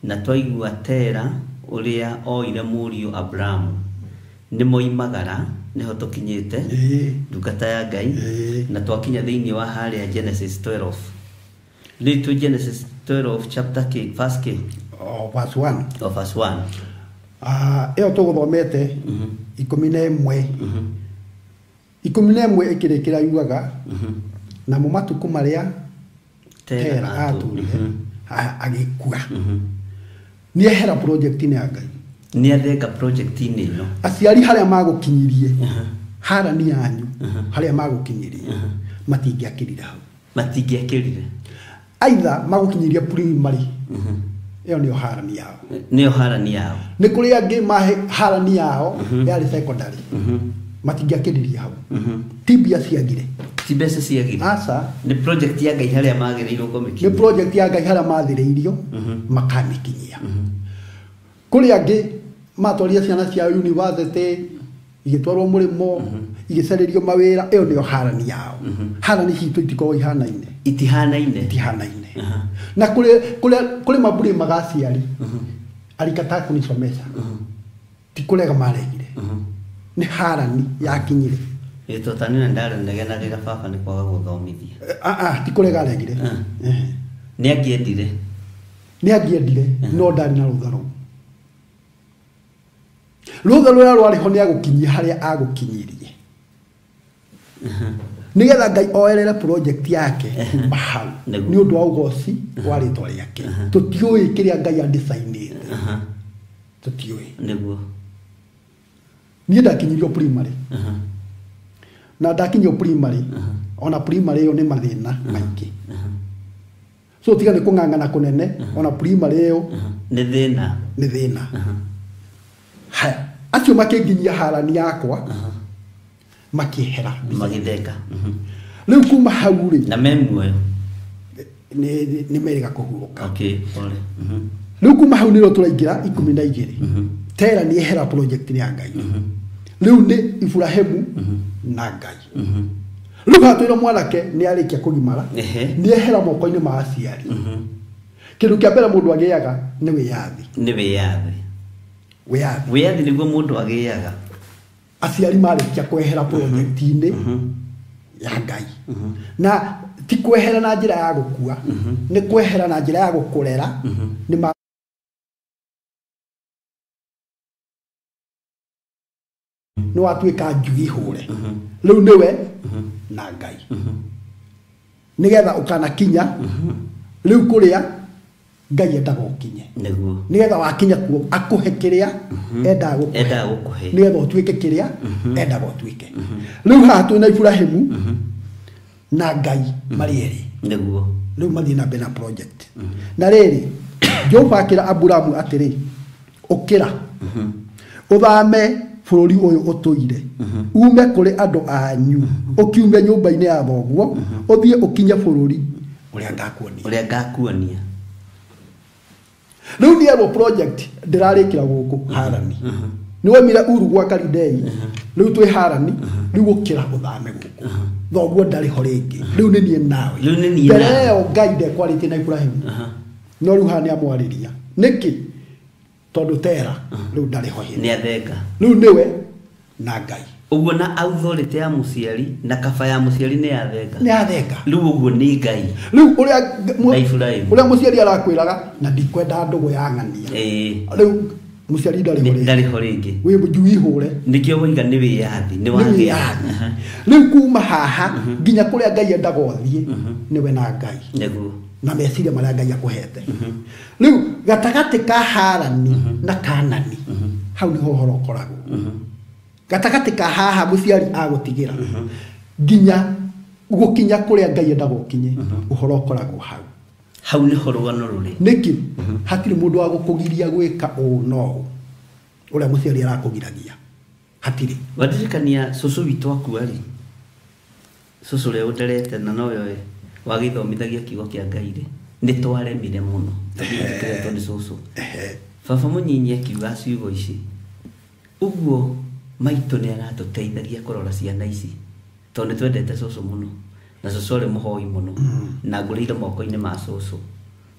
na twaigua Tera uria oire muriu Abraham ni moimagara niho tukinyite ndungata ya Ngai na twakinya thiini wa haria Genesis 12. Read to Genesis 12 chapter K verse K verse 1 verse 1. Eo tuguthomete 11 11 ikirikira yugaga na mu matuku maria Tera aturire agikua ni ehera project-ini ya Ngai ni athenga project-ini ino aciari haria magukinyirie harani yanyu haria magukinyirie matingiakirira hau matingiakirire aitha magukinyiria primary eo ni harani yao ni kuri angi mahe harani yao yari secondary matingiakiriria hau tibia ciagire tibesa ciagire asa ni project ya Ngai haria magirirwo gumikinyia ni project ya Ngai haria mathiriirio makamikinyia kuri angi matwaria ciana cia university igitwarwo murimo igicaririo mawira eo ni harani yao harani hitu itiko ihanaine na kule maburi magasiari alikata kunisomesha tikulega maregire ni harani yakinyire totani na ndara ndegena rira baba ni kwaga guthomithia tikulega aregire ni angiendire no ndari na rutharo rutharo rwariho ni agukinyia haria agukinyirie nigetha Ngai oerere project yake bahau ni undu wa ugoci wa ritwa riake tutiui kiria Ngai andisainite tutiui niguo ni ndakinyirio primary na ndakinyio primary ona primary yo ni mathina maingi so tiga ni kungangana kunene ona primary yo ni thina haya acio makinginyia harani yakwa makihera magitheka riu kuma hau ri na memuoyo ni meriga kuhuruka okay ole riu kuma hau niro turaingira 12 Tera ni ehera project ni ya Ngai riu ni Ibrahimu na Ngai riu hatwira mwanake ni arikia kugimara ni ehera moko-ini ma aciari kindu kia mbere mundu agiaga ni wiyathi niguo mundu agiaga aciari marikia kwehera project-ini ya Ngai na ti kwehera na njira ya gukua ni kwehera na njira ya gukurera ni nĩ watuĩka njugi hũre rĩu nĩwe na Ngai nĩgetha ũkanakinya rĩu kũrĩa Ngai endaga ũkinye nĩgetha wakinya kuo akũhe kĩrĩa endaga gũkũhe nĩgetha ũtuĩke kĩrĩa endaga ũtuĩke rĩu haha twĩna Ibrahimu na Ngai marĩ erĩ rĩu mathiĩ na mbere na project na rĩrĩ Jehova akĩra Aburamu atĩrĩ ũkĩra ũthame bũrũri ũyũ ũtũire ume kũrĩ andũ anyu ũkiume nyũmba-inĩ ya thoguo ũthiĩ ũkinye bũrũri ũrĩa ngakuonia rĩu nĩerwo project ndĩrarĩkĩra gũkũ Harani nĩwemire Uru gwa Kalidei rĩu twĩ Harani rĩu ũkĩra ũthame gũkũ thoguo ndarĩ ho rĩngĩ rĩu nĩ niĩ nawe mbere ĩyo Ngai ndekwarĩtie na Ibrahimu no rĩu haha nĩamwarĩria nĩkĩ tondũ Tera rĩu ndarĩ ho nĩathenga rĩu nĩwe na Ngai ũguo na authority ya mũciari na kaba ya mũciari nĩathenga rĩu ũguo nĩ Ngai rĩu ũrĩa mũciari arakwĩraga na ndikwenda ndũgũ ya ng'ania rĩu mũciari ndarĩ ho rĩngĩ wĩ njui hũre nĩkĩo woiga nĩ wĩyathi nĩ wagĩyathi rĩu kuma haha nginya kũrĩa Ngai endaga ũthiĩ nĩwe na Ngai nĩguo na meciria marĩa Ngai akũhete rĩu gatagatĩ ka Harani na Kanani hau nĩho ũhoro ũkoragwo gatagatĩ ka haha mũciari agũtigĩra nginya gũkinya kũrĩa Ngai endaga ũkinye ũhoro ũkoragwo hau nĩho rũgano rũrĩ nĩkĩ hatirĩ mũndũ wa gũkũgiria gwĩka ũũ no ũrĩa mũciari arakũgiragia hatirĩ wadirikania cũcũ witũ akua rĩ cũcũ ũrĩa ũnderete na nowe wagĩthomithagia kiugo kĩa Ngai rĩ nĩ twaremire mũno tũgĩtĩkĩrĩtwo nĩ cũcũ baba mũnyinyi akiuga ciugo ici ũguo maitũ nĩ aratũteithagia kũrora ciana ici tondũ nĩ twendete cũcũ mũno na cũcũ arĩ mũhoi mũno na ngũrĩire moko-inĩ ma cũcũ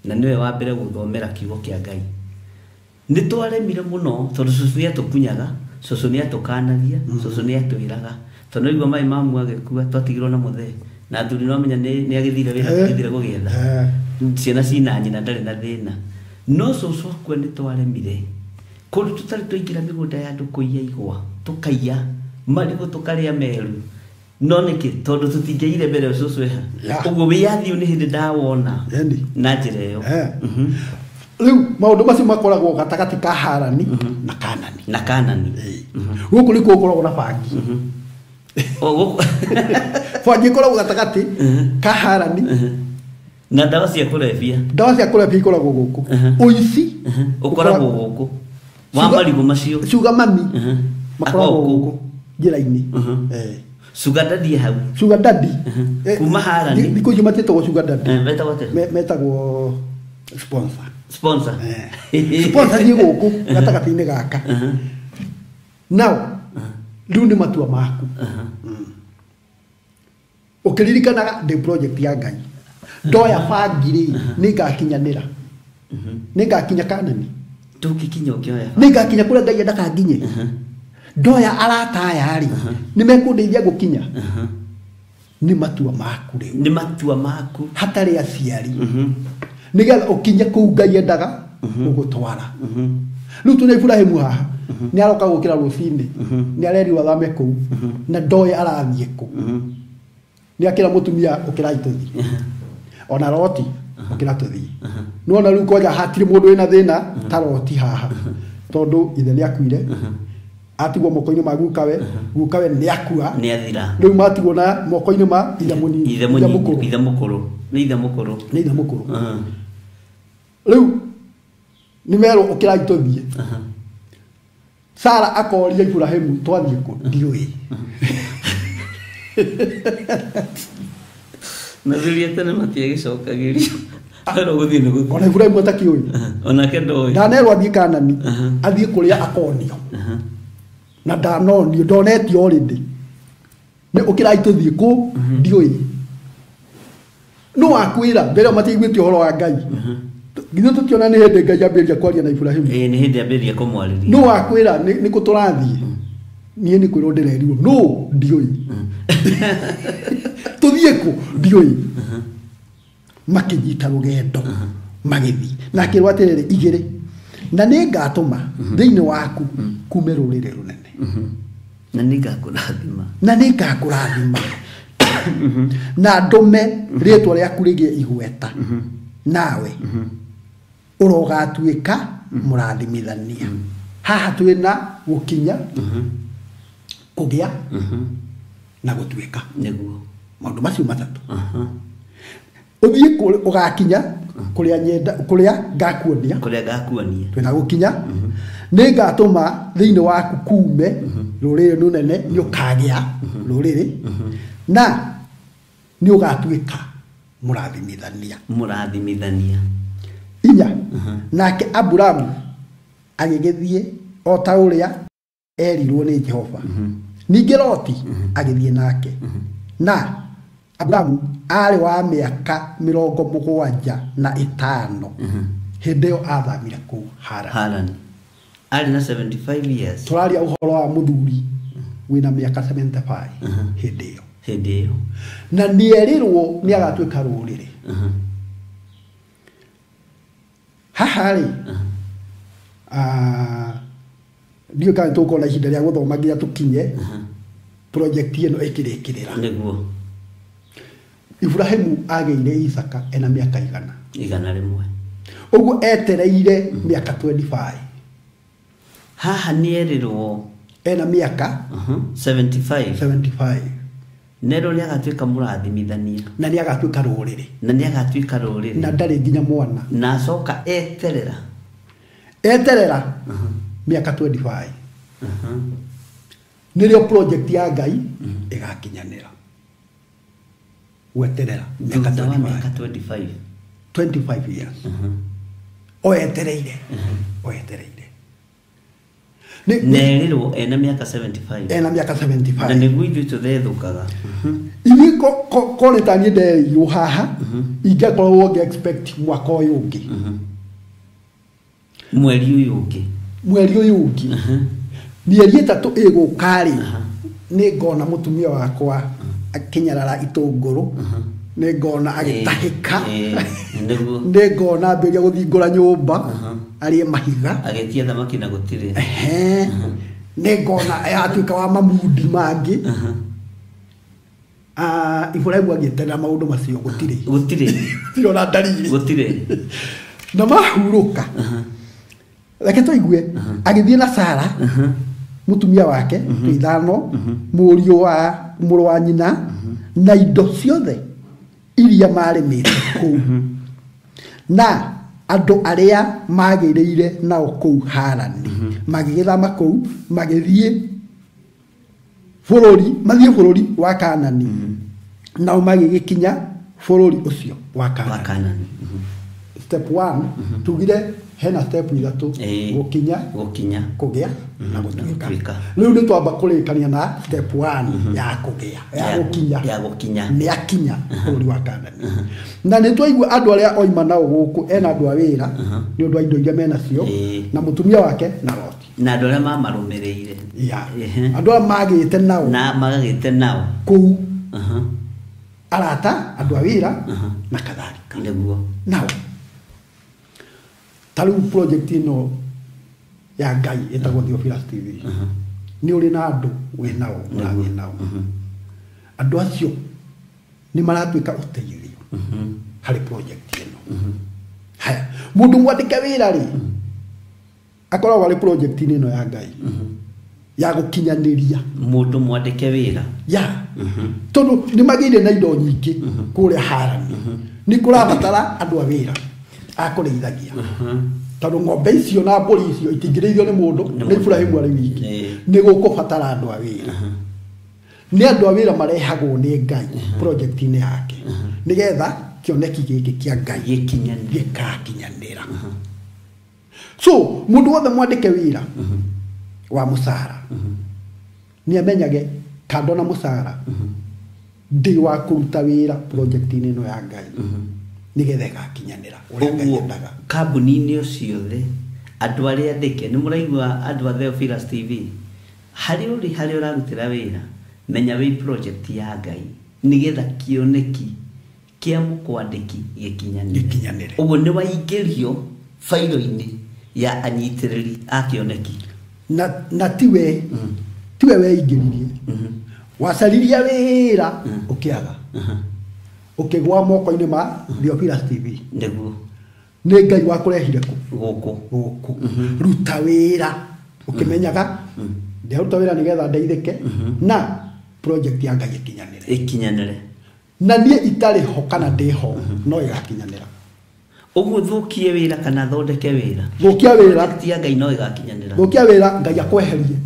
na nĩwe wa mbere gũthomera kiugo kĩa Ngai nĩ twaremire mũno tondũ cũcũ nĩ atũkunyaga cũcũ nĩ atũkanagia cũcũ nĩ atwĩraga tondũ nĩguo maĩ mamu agĩkua twatigirwo na mũthee na athuri no menya nĩ agĩthire wĩra agĩthire gũgĩetha ciana cina nyina ndarĩ na thĩna no cũcũ akua nĩ twaremire kũndũ tũtarĩ twaingĩra mĩgũnda ya andũ kũiya igwa tũkaiya marigũ tũkarĩa meru no nĩkĩ tondũ tũtingĩire mbere cũcũ eha ũguo wĩyathi nĩ hĩndĩ ndawona na njĩra ĩyo rĩu maũndũ macio makoragwo gatagatĩ ka Harani na Kanani gũkũ nĩkuo gũkoragwo na bangi bangi ĩkoragwo gatagatĩ ka Harani na ndawa cia kũrebia ikoragwo gũkũ ũici ũkoragwo gũkũ wa marigũ macio cuga mami makoragwo gũkũ njĩra-inĩ Sugar daddy hau. Sugar daddy. Kuma Harani. Thikũ ici matĩtagwo sugar daddy. Metagwo sponsor. Sponsor. Sponsor nĩ gũkũ gatagatĩ-inĩ gaka. Now, rĩu nĩ matua maku. Ũkĩririkanaga ndĩ project ya Ngai. Ndoya bangirĩ nĩ ngakinyanĩra. Nĩ ngakinya Kanani. Tũkikinya ũkĩoya. Nĩ ngakinya kũrĩa Ngai endaga nginye. Ndoya arataya rĩ nĩ mekũndeithia gũkinya nĩ matua maku rĩu nĩ matua maku hatarĩ aciari nĩgetha ũkinye kũu Ngai endaga ũgũtwara rĩu tũna Ibrahimu haha nĩ aroka gũkĩra rũcinĩ nĩ arerirwo athame kũu na ndoya arathiĩ kũ nĩ akĩra mũtumia ũkĩrai tũthiĩ ona Loti ũkĩra tũthiĩ nĩwona rĩu koja hatirĩ mũndũ wĩna thĩna ta Loti haha tondũ ithe nĩ akuire atigwo moko-inĩ ma gukawe nĩ akua nĩ athira rĩu matigwo na moko-inĩ ma ithe mũkũrũ rĩu nĩ merwo ũkĩrai tũthiĩ Sara akoria Ibrahimu twathiĩ kũ ndiũĩ mathuria tene matiagĩcokagĩrio ona Ibrahimu atakĩũĩ onake ndoĩ ndanerwo athiĩ Kanani athiĩ kũrĩa akonio na ndanonio ndonetio already nĩ ũkĩrai tũthiĩ kũ ndiũĩ no akwĩra mbere matiguĩte ũhoro wa Ngai nginya tũkiona nĩ hĩndĩ Ngai ambĩrĩria kwaria na Ibrahimu nĩ hĩndĩ ambĩrĩria kũmwarĩria no akwĩra nĩ kũ tũrathiĩ niĩ nĩ kwĩrwo ndĩrerirwo no ndiũĩ tũthiĩ kũ ndiũĩ makĩnyita rũgendo magĩthiĩ na akĩrwo atĩrĩrĩ igĩrĩ na nĩ ngatũma thĩinĩ waku kume rũrĩrĩ rũnene na ningakurathima na ningakurathima na ndume ritwa rĩaku rĩgĩe igweta nawe ũrogatuĩka mũrathimithania haha twĩna gũkinya kũgĩa na gũtuĩka nĩguo maũndũ macio matatũ ũthiĩ ũgakinya kũrĩa ngakuonia twĩna gũkinya nĩngatũma thĩinĩ waku kuume rũrĩrĩ rũnene nĩũkagĩa rũrĩrĩ na nĩũgatuĩka mũrathimithania inya nake Aburamu agĩgĩthiĩ o ta ũrĩa erirwo nĩ Jehova ningĩ Loti agĩthiĩ nake na Aburamu arĩ wa mĩaka 75 hĩndĩ ĩyo athamire kũu Harani arĩ na 75 years tũraria ũhoro wa mũthuri wĩna mĩaka 75 hĩndĩ ĩyo na nĩerirwo nĩ agatuĩka rũrĩrĩ haha rĩ ndiũ kana tũkona ihinda rĩa gũthoma nginya tũkinye project ĩno ĩkĩrĩkĩrĩra nĩguo Ibrahimu agĩire Isaka ena mĩaka 100 ũguo etereire mĩaka 25 haha nĩerirwo ena mĩaka 75 nero nĩ agatuĩka mũrathimithania na nĩ agatuĩka rũrĩrĩ na ndarĩ nginya mwana na acoka eterera mĩaka 25 nĩrĩo project ya Ngai ĩgakinyanĩra weterera mĩaka 25 years oetereire nerirwo ena mĩaka 75 na nĩguo ithuĩ tũthethũkaga ithi koreta niĩ nderirwo haha ingĩkorwo ngĩ-expect mwaka ũyũ ũngĩ mweri ũyũ ũngĩ mĩeri 3 ĩgũka-rĩ nĩngona mũtumia wakwa akinyarara itũngũrũ nĩngona agĩtahĩka nĩngona ambĩrĩria gũthingũra nyũmba arĩe mahiga agĩtia thamaki na gũtirĩ nĩngona yatuĩka wa mamudi mangĩ Ibrahimu agĩeterera maũndũ macio gũtirĩ ona ndariri na mahurũka reke tũigue agĩthiĩ na Sara mũtumia wake ithano mũrũ wa nyina na indo ciothe iria marĩmĩte kũu na andũ arĩa magĩrĩire nao kũu Harani magĩgĩthama kũu magĩthiĩ bũrũri wa Kanani nao magĩgĩkinya bũrũri ũcio wa Kanani step 1 tugire hena step 3 gũkinya kũgĩa na gũtuĩka rĩu nĩ twamba kũrĩkania na step 1 ya kũgĩa ya gũkinya nĩ akinya bũrũri wa Kanani na nĩ twaigua andũ arĩa oima nao gũkũ ena andũ a wĩra nĩ ũndũ wa indo iria menacio na mũtumia wake na Loti na andũ arĩa mamarũmĩrĩire andũ arĩa magĩte nao kũu arata andũ a wĩra na kadhalika nao taru project ino ya Ngai etagwo Theophilus TV ni uri na andu we nao andu acio ni maratuika uteithio hari project ino haya mundu mwandike wira ri akorwo wali project ino ya Ngai ya gukinyaniria mundu mwandike wira tondu ni magire na indo nyingi kuria Harani ni kurabatara andu a wira akũrĩithagia tondũ ng'ombe icio na mbũri icio itingĩrĩithio nĩ mũndũ nĩ Ibrahimu arĩ wiki nĩ gũkũbatara andũ a wĩra nĩ andũ a wĩra marehagwo nĩ Ngai project-inĩ yake nĩgetha kĩoneki gĩkĩ kĩa Ngai gĩkakinyanĩra so mũndũ wothe mwandĩke wĩra wa mũcara nĩ amenyage kando na mũcara ndĩ wa kũruta wĩra project-inĩ ĩno ya Ngai nigetha gakinyanira uria ngayendaga kambuni-inĩ ciothe andũ arĩa ndĩke nĩ mũraigua andũ a Theophilus TV harĩ ũrarutĩra wĩra menya wĩ project ya Ngai nigetha kĩoneki kĩa mũkwandĩki gĩkinyanĩre ũguo nĩ waingĩrio failo-inĩ ya anyitĩrĩri a kĩoneki na tiwe tiwe weingĩririe wacaririe wĩra ũkĩaga ũkĩgwa moko-inĩ ma Theophilus TV nĩguo nĩ Ngai wakũrehire gũkũ ruta wĩra ũkĩmenyaga ndĩruta wĩra nĩgetha ndeithĩke na project ya Ngai ikinyanĩre na niĩ itarĩ ho kana ndĩ ho no ĩgakinyanĩra ũguo thũkie wĩra kana thondeke wĩra thũkia wĩra ya Ngai no ĩgakinyanĩra thũkia wĩra Ngai akweherie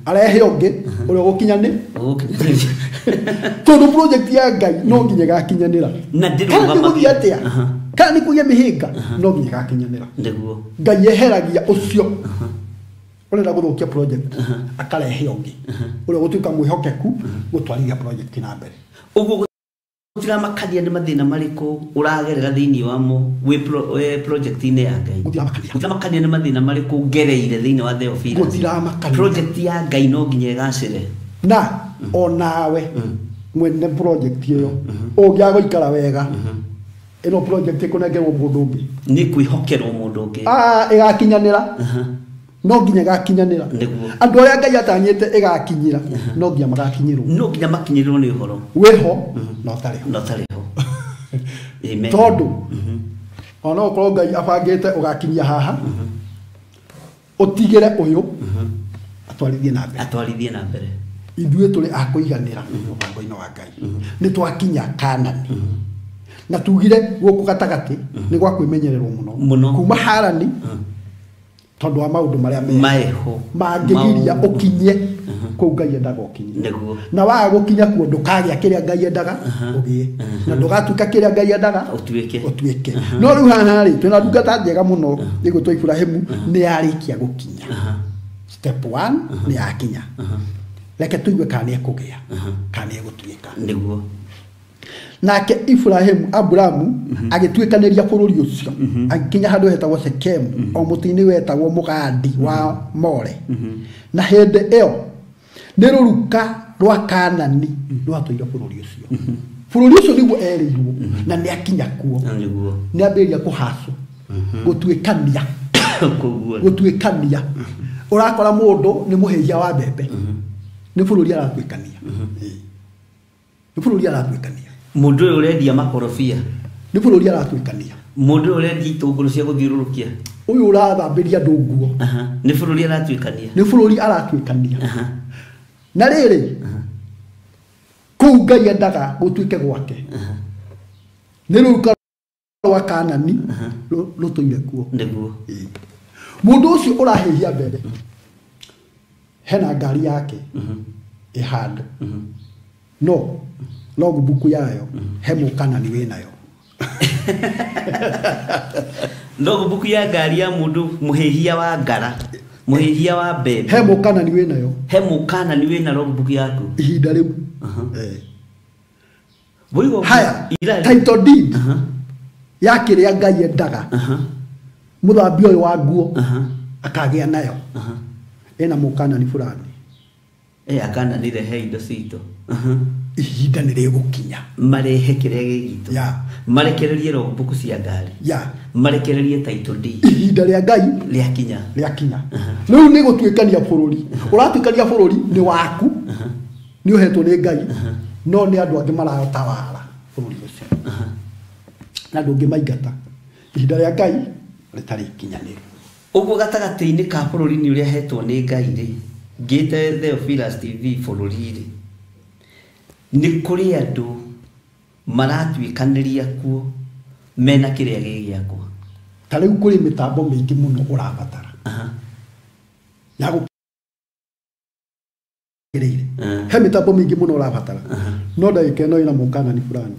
arehe ũngĩ ũrĩa ũgũkinyanĩ tondũ project ya Ngai no nginya ĩgakinyanĩra na ndĩrũgamagia atĩa kana nĩ kũgĩa mĩhĩnga no nginya ĩgakinyanĩra nĩguo Ngai eheragia ũcio ũrenda gũthũkia project akarehe ũngĩ ũrĩa gũtuĩka mwĩhokeku gũtwarithia project na mbere ũguo gũtiramakania nĩ mathĩna marĩkũ ũragerera thĩinĩ wamo wĩ project-inĩ ya Ngai gũtiramakania nĩ mathĩna marĩkũ ngereire thĩinĩ wa Theophilus project ya Ngai no nginya ĩgacĩre na onawe mwene project ĩyo ũngĩagũikara wega ĩno project ĩkũnengerwo mũndũ ũngĩ nĩ kwĩhokerwo mũndũ ũngĩ ĩgakinyanĩra no nginya gakinyanĩra andũ arĩa Ngai atanyĩte ĩgakinyĩra no nginya magakinyĩrwo no nginya makinyĩrwo nĩ ũhoro wĩho no tarĩ ho amen tondũ ona ũkorwo Ngai abangĩte ũgakinyia haha ũtigĩre ũyũ atwarithie na mbere ithuĩ tũrĩ akũiganĩra mũbango-inĩ wa Ngai nĩ twakinya Kanani na tugire gũkũ gatagatĩ nĩ gwa kwĩmenyererwo mũno kuma Harani tondũ wa maũndũ marĩa maeho mangĩgiria ũkinye kũu Ngai endaga ũkinye na waga gũkinya kuo ndũkagĩa kĩrĩa Ngai endaga ũgĩe na ndũgatuĩka kĩrĩa Ngai endaga ũtuĩke no rĩu haha rĩ twĩna ndungata njega mũno ĩgũtwo Ibrahimu nĩ yarĩkia gũkinya step 1 nĩ yakinya reke tũigue kana nĩ ekũgĩa kana egũtuĩka nĩguo nake Abrahamu agĩtuĩkanĩria bũrũri ũcio agĩkinya handũ hetagwo Shekemu o mũtĩ-inĩ wetagwo mũgandi wa More na hĩndĩ ĩyo nĩ rũruka rwa Kanani rwatũire bũrũri ũcio nĩguo erĩirwo na nĩ akinya kuo nĩ ambĩrĩria kũhacwo gũtuĩkania ũrakora mũndũ nĩ mũhĩhia wa mbembe nĩ bũrũri aratuĩkania mũndũ ũyũ ũrendia makorobia nĩ bũrũri aratuĩkania mũndũ ũyũ ũrendia itũngũrũ cia gũthiũrũrũkia ũyũ ũrathambĩria andũ nguo nĩ bũrũri aratuĩkania na rĩrĩ kũu Ngai endaga gũtuĩke gwake nĩ rũruka rwa Kanani rũtũire kuo mũndũ ũcio ũrahĩhia mbere hena ngari yake ĩhande no logbook yayo he Mũkanani wĩnayo logbook ya ngari ya mũndũ mũhĩhia wa ngara mũhĩhia wa mbembe he Mũkanani wĩnayo he Mũkanani wĩna logbook yaku ihinda rĩu Voigo haya title deed ya kĩrĩa Ngai endaga mũthambia ũyũ wa nguo akagĩa nayo ena Mũkanani fulani akananire he indo citũ ihinda nĩ rĩgũkinya marehe kĩrĩa gĩgitũ marekererie logbook cia ngari marekererie title deed ihinda rĩa Ngai rĩakinya rĩu nĩ gũtuĩkania bũrũri ũratuĩkania bũrũri nĩ waku nĩ ũhetwo nĩ Ngai no nĩ andũ angĩ marayotawara bũrũri ũcio na andũ angĩ maingata ihinda rĩa Ngai rĩtarĩ ikinyanĩru ũguo gatagatĩ-inĩ ka bũrũri-inĩ ũrĩa hetwo nĩ Ngai rĩ ngĩte Theophilus TV bũrũri-rĩ nĩ kũrĩ andũ maratuĩkanĩria kuo mena kĩrĩa gĩgĩakwa ta rĩu kũrĩ mĩtambo mĩingĩ mũno ũrabatara ya gũkĩrĩire he mĩtambo mĩingĩ mũno ũrabatara no ndagĩka ĩno ĩna Mũkanani fulani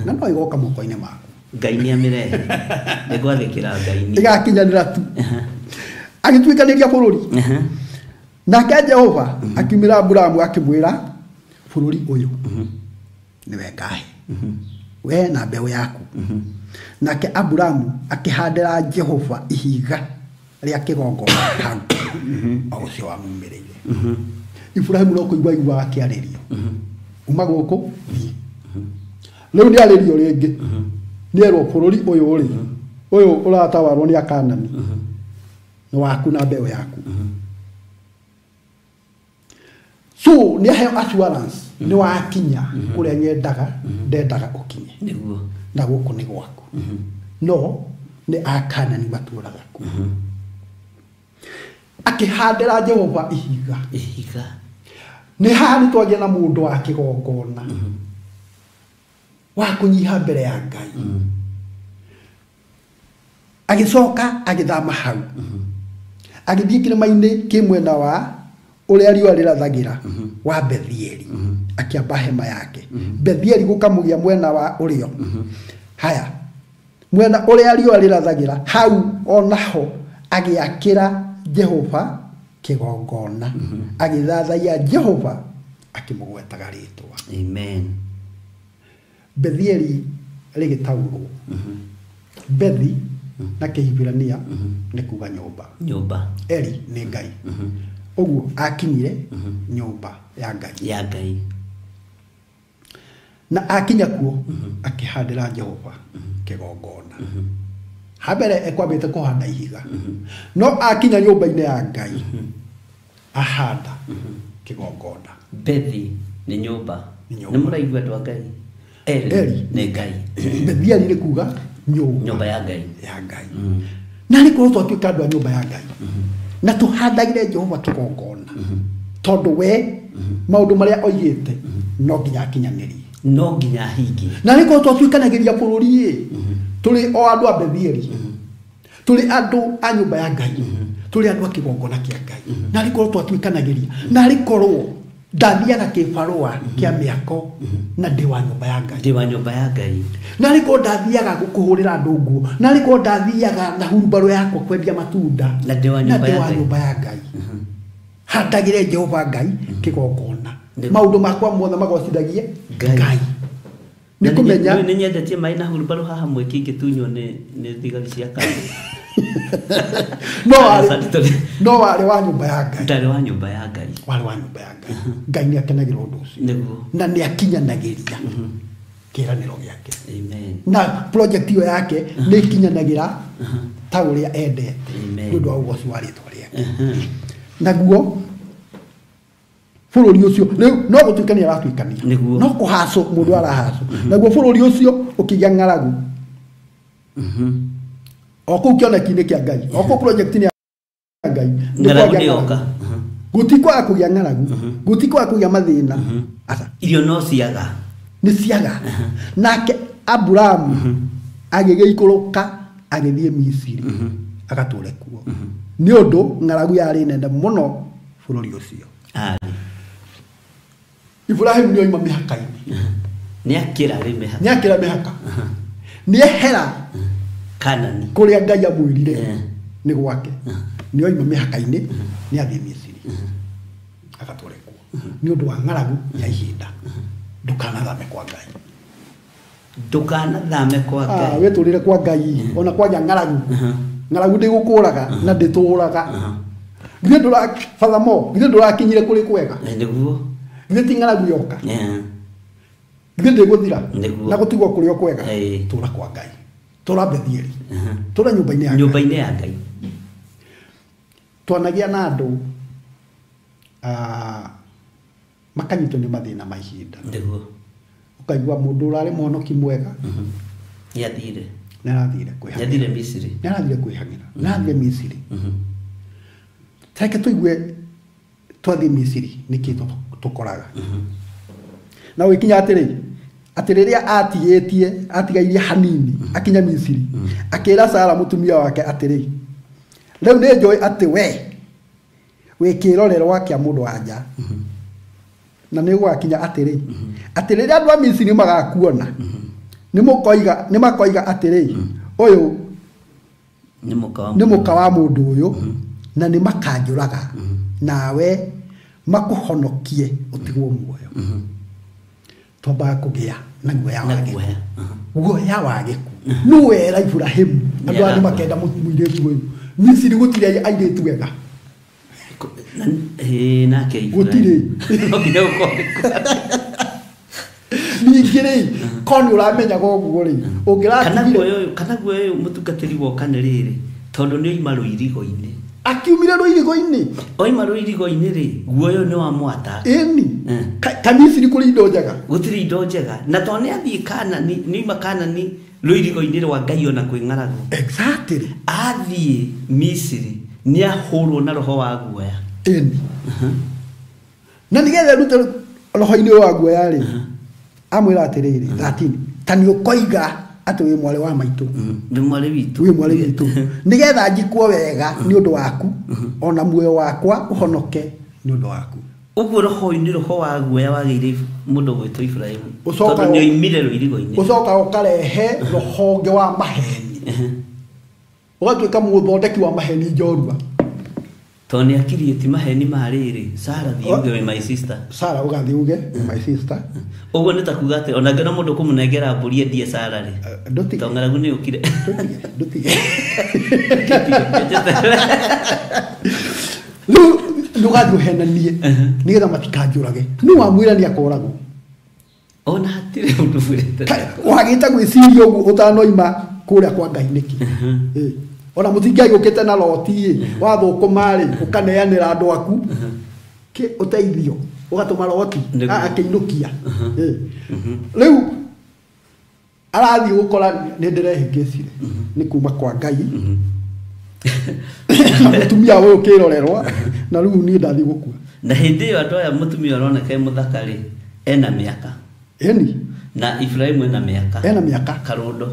na no ĩgoka moko-inĩ maku Ngai nĩ amĩrehe nĩ gwathĩkĩra Ngai ĩgakinyanĩra tu agĩtuĩkanĩria bũrũri nake Jehova akiumĩra Abrahamu akĩmwĩra bũrũri ũyũ nĩwe ngahe we na mbeũ yaku nake Abrahamu akĩhandĩra Jehova ihiga rĩa kĩgongona hau o ũcio wamumĩrĩire Ibrahimu no kũigua iguaga akĩarĩrio uma gũkũ rĩu nĩ arĩrio rĩngĩ nĩerwo bũrũri ũyũ rĩ ũyũ ũratawarwo nĩ Akanani nĩ waku na mbeũ yaku so ni ahe assurance ni wakinya kuria nyendaga ndendaga ukinye niguo na guku ni gwaku no ni akana ni maturaga ku akihandira Jehova ihiga ni haha ni twagia na mundu wa kigongona wa kunyiha mbere ya Ngai agicoka agithama hau agithie kirima-ini kimwena wa uria riua rirathagira wa Bethieli akiamba hema yake Bethieli gukamugia mwena wa urio haya mwena uria riua rirathagira hau onaho agiakira Jehova kigongona agithathaia Jehova akimugwetaga ritwa amen Bethieli rigitaurwo Bethi na Kihibirania ni kuga nyumba Eli ni Ngai uguo akinyire nyumba ya Ngai na akinya kuo akihandira Jehova kigongona habere ekwambite kuhanda ihiga no akinya nyumba-ini ya Ngai ahanda kigongona Bethi ni nyumba ni muraigua andũ a Ngai Eli ni Ngai Bethieli ni kuga nyumba ya Ngai na ni ko twatuika andũ a nyumba ya Ngai na tuhandagire Jehova kigongona tondu we maundu maria oigite no nginya akinyanĩrie no nginya hingi na ni ko twatuikanagiria bururi tuli o andu a Bethieli tuli andu a nyumba ya Ngai tuli andu a kigongona kia Ngai na ni ko twatuikanagiria na ni korwo ndathiaga kibarua kia miako na ndi wa nyumba ya Ngai na riko ndathiaga gukuhurira andu nguo na riko ndathiaga na hurumbaro yakwa kwendia matunda na ndi wa nyumba ya Ngai handagire Jehova Ngai kigongona maundu makwa mothe magocithagie Ngai ni kumenya ni nyendetie mai na hurumbaro haha mwiki ingitunywo ni thigari cia Ngai no wale wa nyumba ya Ngai ndari wa nyumba ya Ngai wale wa nyumba ya Ngai Ngai ni akenagira undu ucio niguo na ni akinyanagiria kiraniro giake amen na project iyo yake ni ikinyanagira ta uria endete ndu wa ugoci wa ritwa riake naguo bururi ucio no gutuikania aratuikania no kuhaso mundu arahaso naguo bururi ucio ukigia ng'aragu oko ukiona kine kia Ngai oko project ni ya Ngai ng'aragu ni oka gutikwa akugia ng'aragu gutikwa akugia mathina asa irio no ciaga ni ciaga nake Abraham agigeikuruka agithie Misiri agature kuo ni undu ng'aragu yari nene muno bururi ucio Ibrahim ni oima mihaka-ini ni akira mihaka ni ehera Kanani kuria Ngai amwirire ni gwake ni oima mihaka-ini ni athie Misiri agature kuo ni undu wa ng'aragu ya ihinda ndukanathame kwa Ngai weturire kwa Ngai ona kwaja ng'aragu ndigukuraga na ndituraga githe ndura fathamo githe ndurakinyire kuri kwega niguo githe ti ng'aragu yoka githe ndiguthira na gutigwo kuri kwega tura kwa Ngai tura Bethieli tura nyumba-ini ya Ngai twanagia na andu makanyitwo ni mathina ma ihinda niguo ukaigua mundu urari muhonoki mwega yathire Misiri narathire kwihangira narathire Misiri take tuigue twathi Misiri niki tukoraga na wikinya atiriria atigairie hanini akinya Misiri akira Sara mutumia wake atiri riu ni njoi ati we kirorerwa kia mundu anja na ni gwakinya atiriria andu a Misiri magakuona ni makoiga atiri uyu ni muka wa mundu uyu na ni makanjuraga nawe makuhonokie utigwo muoyo twamba kugia na guoya wa giku nu wera Ibrahim andu ani makenda muiretu uyu Misiri gutire airetu wega nake gutire ningire koni uramenya goguo ri kana guoyo mutungatiri woka ni riri tondu ni ima ruirigo-ini akiumire Rũirigo-inĩ oima Rũirigo-inĩ rĩ guoyo nĩ wa mwata ĩni Kamisiri kũrĩ indo njega gũtirĩ indo njega na to nĩ athiĩ Kanani nĩoima Kanani Rũirigo-inĩ rwa Ngai ona kwĩ ng'aragu exactly athiĩ Misiri nĩ ahũrwo na roho wa guoya ĩni na nĩgetha rute roho-inĩ wa guoya rĩ amwĩra atĩrĩrĩ 13 ta nĩ ũkoiga atĩ wĩ mwarĩ wa maitũ nĩ mwarĩ witũ wĩ mwarĩ witũ nĩgetha njikwo wega nĩ ũndũ waku ona muoyo wakwa ũhonoke nĩ ũndũ waku ũguo roho-inĩ roho wa guoya wagĩire mũndũ gwĩtwo Ibrahimu Ũcoka tondũ nĩ oimire Rũirigo-inĩ ũcoka ũkarehe rohonge wa maheni ũgatuĩka mũthondeki wa maheni njorua to nĩ akirie ti maheni marĩrĩ Sarah thiĩ uge we my sister Sarah ũgathiĩ uge my sister ũguo nĩ ta kuga atĩ ona ngĩona mũndũ kũmũnengera mbũri endie Sarah rĩ to ng'aragu nĩ ũkire ndutige rĩu nũgathiĩ ũhenanie nĩgetha matikanjũrage nĩ wamwĩra nĩ akoragwo ona hatirĩ ũndũ bwĩte wagĩte gwĩciria ũguo ũtanoima kũrĩa kwa Ngai nĩkĩ ona mũtingĩagĩũkĩte na Loti wathũkũma rĩ ũkaneanĩra andũ aku ũteithio ũgatũma Loti akĩinũkia rĩu arathiĩ gũkora nĩ ndĩrehingĩcire nĩ kuma kwa Ngai mũtumia ũyũ kĩrorerwa na rĩu niĩ ndathiĩ gũkua na hĩndĩ ĩyo andũ aya mũtumia ũroneka mũthaka rĩ ena mĩaka ĩni na Ibrahimu ena mĩaka karũndo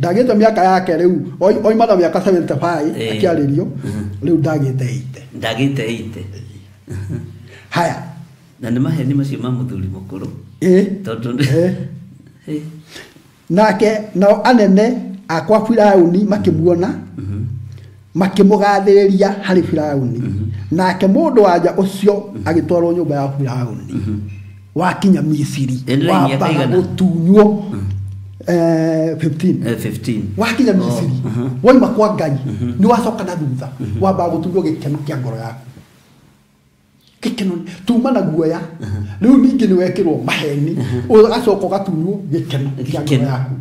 ndagĩte mĩaka yake rĩu oima na mĩaka 75 akĩarĩrio rĩu ndagĩte 80 haya na nĩ maheni macio ma mũthuri mũkũrũ tondũ nake nao anene akwa Firaũni makĩmuona makĩmũgathĩrĩria harĩ Firaũni nake mũndũ wanja ũcio agĩtwarwo nyũmba ya Firaũni wakinya Misiri wambaga gũtunywo 15 wakinya Misiri waima kwa Ngai nĩ wacoka na thutha wambaga gũtunywo gĩkeno kĩa ngoro yaku gĩkeno tuma na guoya rĩu ningĩ nĩ wekĩrwo maheni ũgacoka ũgatunywo gĩkeno kĩa ngoro yaku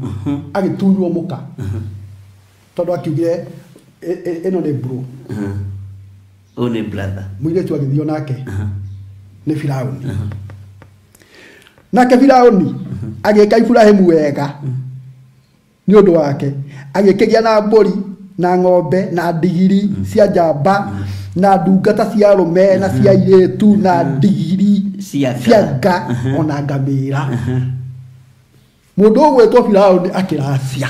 agĩtunywo mũka tondũ akiugire ĩno nĩ bro ũyũ nĩ brother mũirĩtu agĩthiĩ nake nĩ Firaũni nake Firaũni agĩka Ibrahimu wega nĩ ũndũ wake agĩkĩgĩa na mbũri na ng'ombe na ndigiri cia njamba na ndungata cia arũme na cia airĩtu na ndigiri cia nga ona ngamĩra mũndũ ũgwĩtwo Firaũni akĩracia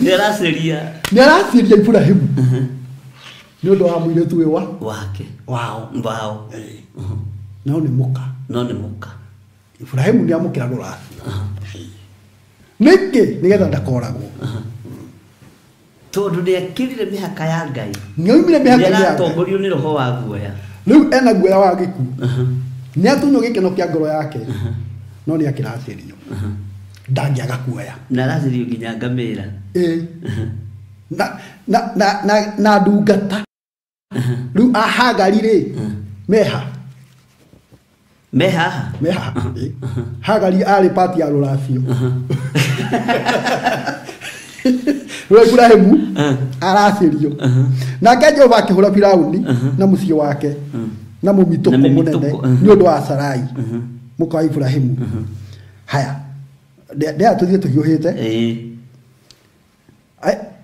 nĩ aracĩria Ibrahimu nĩ ũndũ wa mũirĩtu ũyũ wake wao no nĩ mũka Ibrahimu nĩ amũkĩra rũracio nĩkĩ nĩgetha ndakoragwo tondũ nĩ ekĩrire mĩhaka ya Ngai nĩoimire mĩhaka ya Ngai nĩaratongorio nĩ roho wa guoya rĩu ena guoya wa gĩkuũ nĩ atunywo gĩkeno kĩa ngoro yake no nĩ akĩracĩrio ndangĩaga kuoya na aracĩrio nginya ngamĩra na ndungata rĩu Hagari rĩ meha Hagari arĩ pati ya rũracio rĩu Ibrahimu aracĩrio nake Jehova akĩhũra Firaũni na mũciĩ wake na mũmitũko mũnene nĩ ũndũ wa Sarai mũka wa Ibrahimu haya nĩ atũthiĩ tũhiũhĩte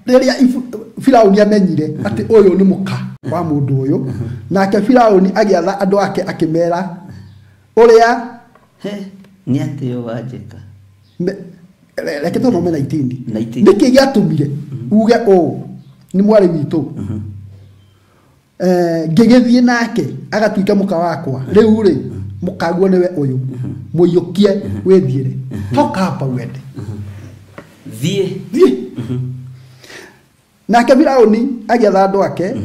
rĩrĩa Firaũni amenyire atĩ ũyũ nĩ mũka wa mũndũ ũyũ nake Firaũni agĩatha andũ ake akĩmera ũrĩa nĩ atĩ yo wanjĩka reke tũthome 19 nĩkĩ gĩatũmire uge ũũ nĩ mwarĩ witũ ngĩgĩthiĩ nake agatuĩka mũka wakwa rĩu rĩ mũkaguo nĩwe ũyũ mũiyũkie wĩthiĩre toka hapa wende thiĩ nake Firaũni agĩatha andũ ake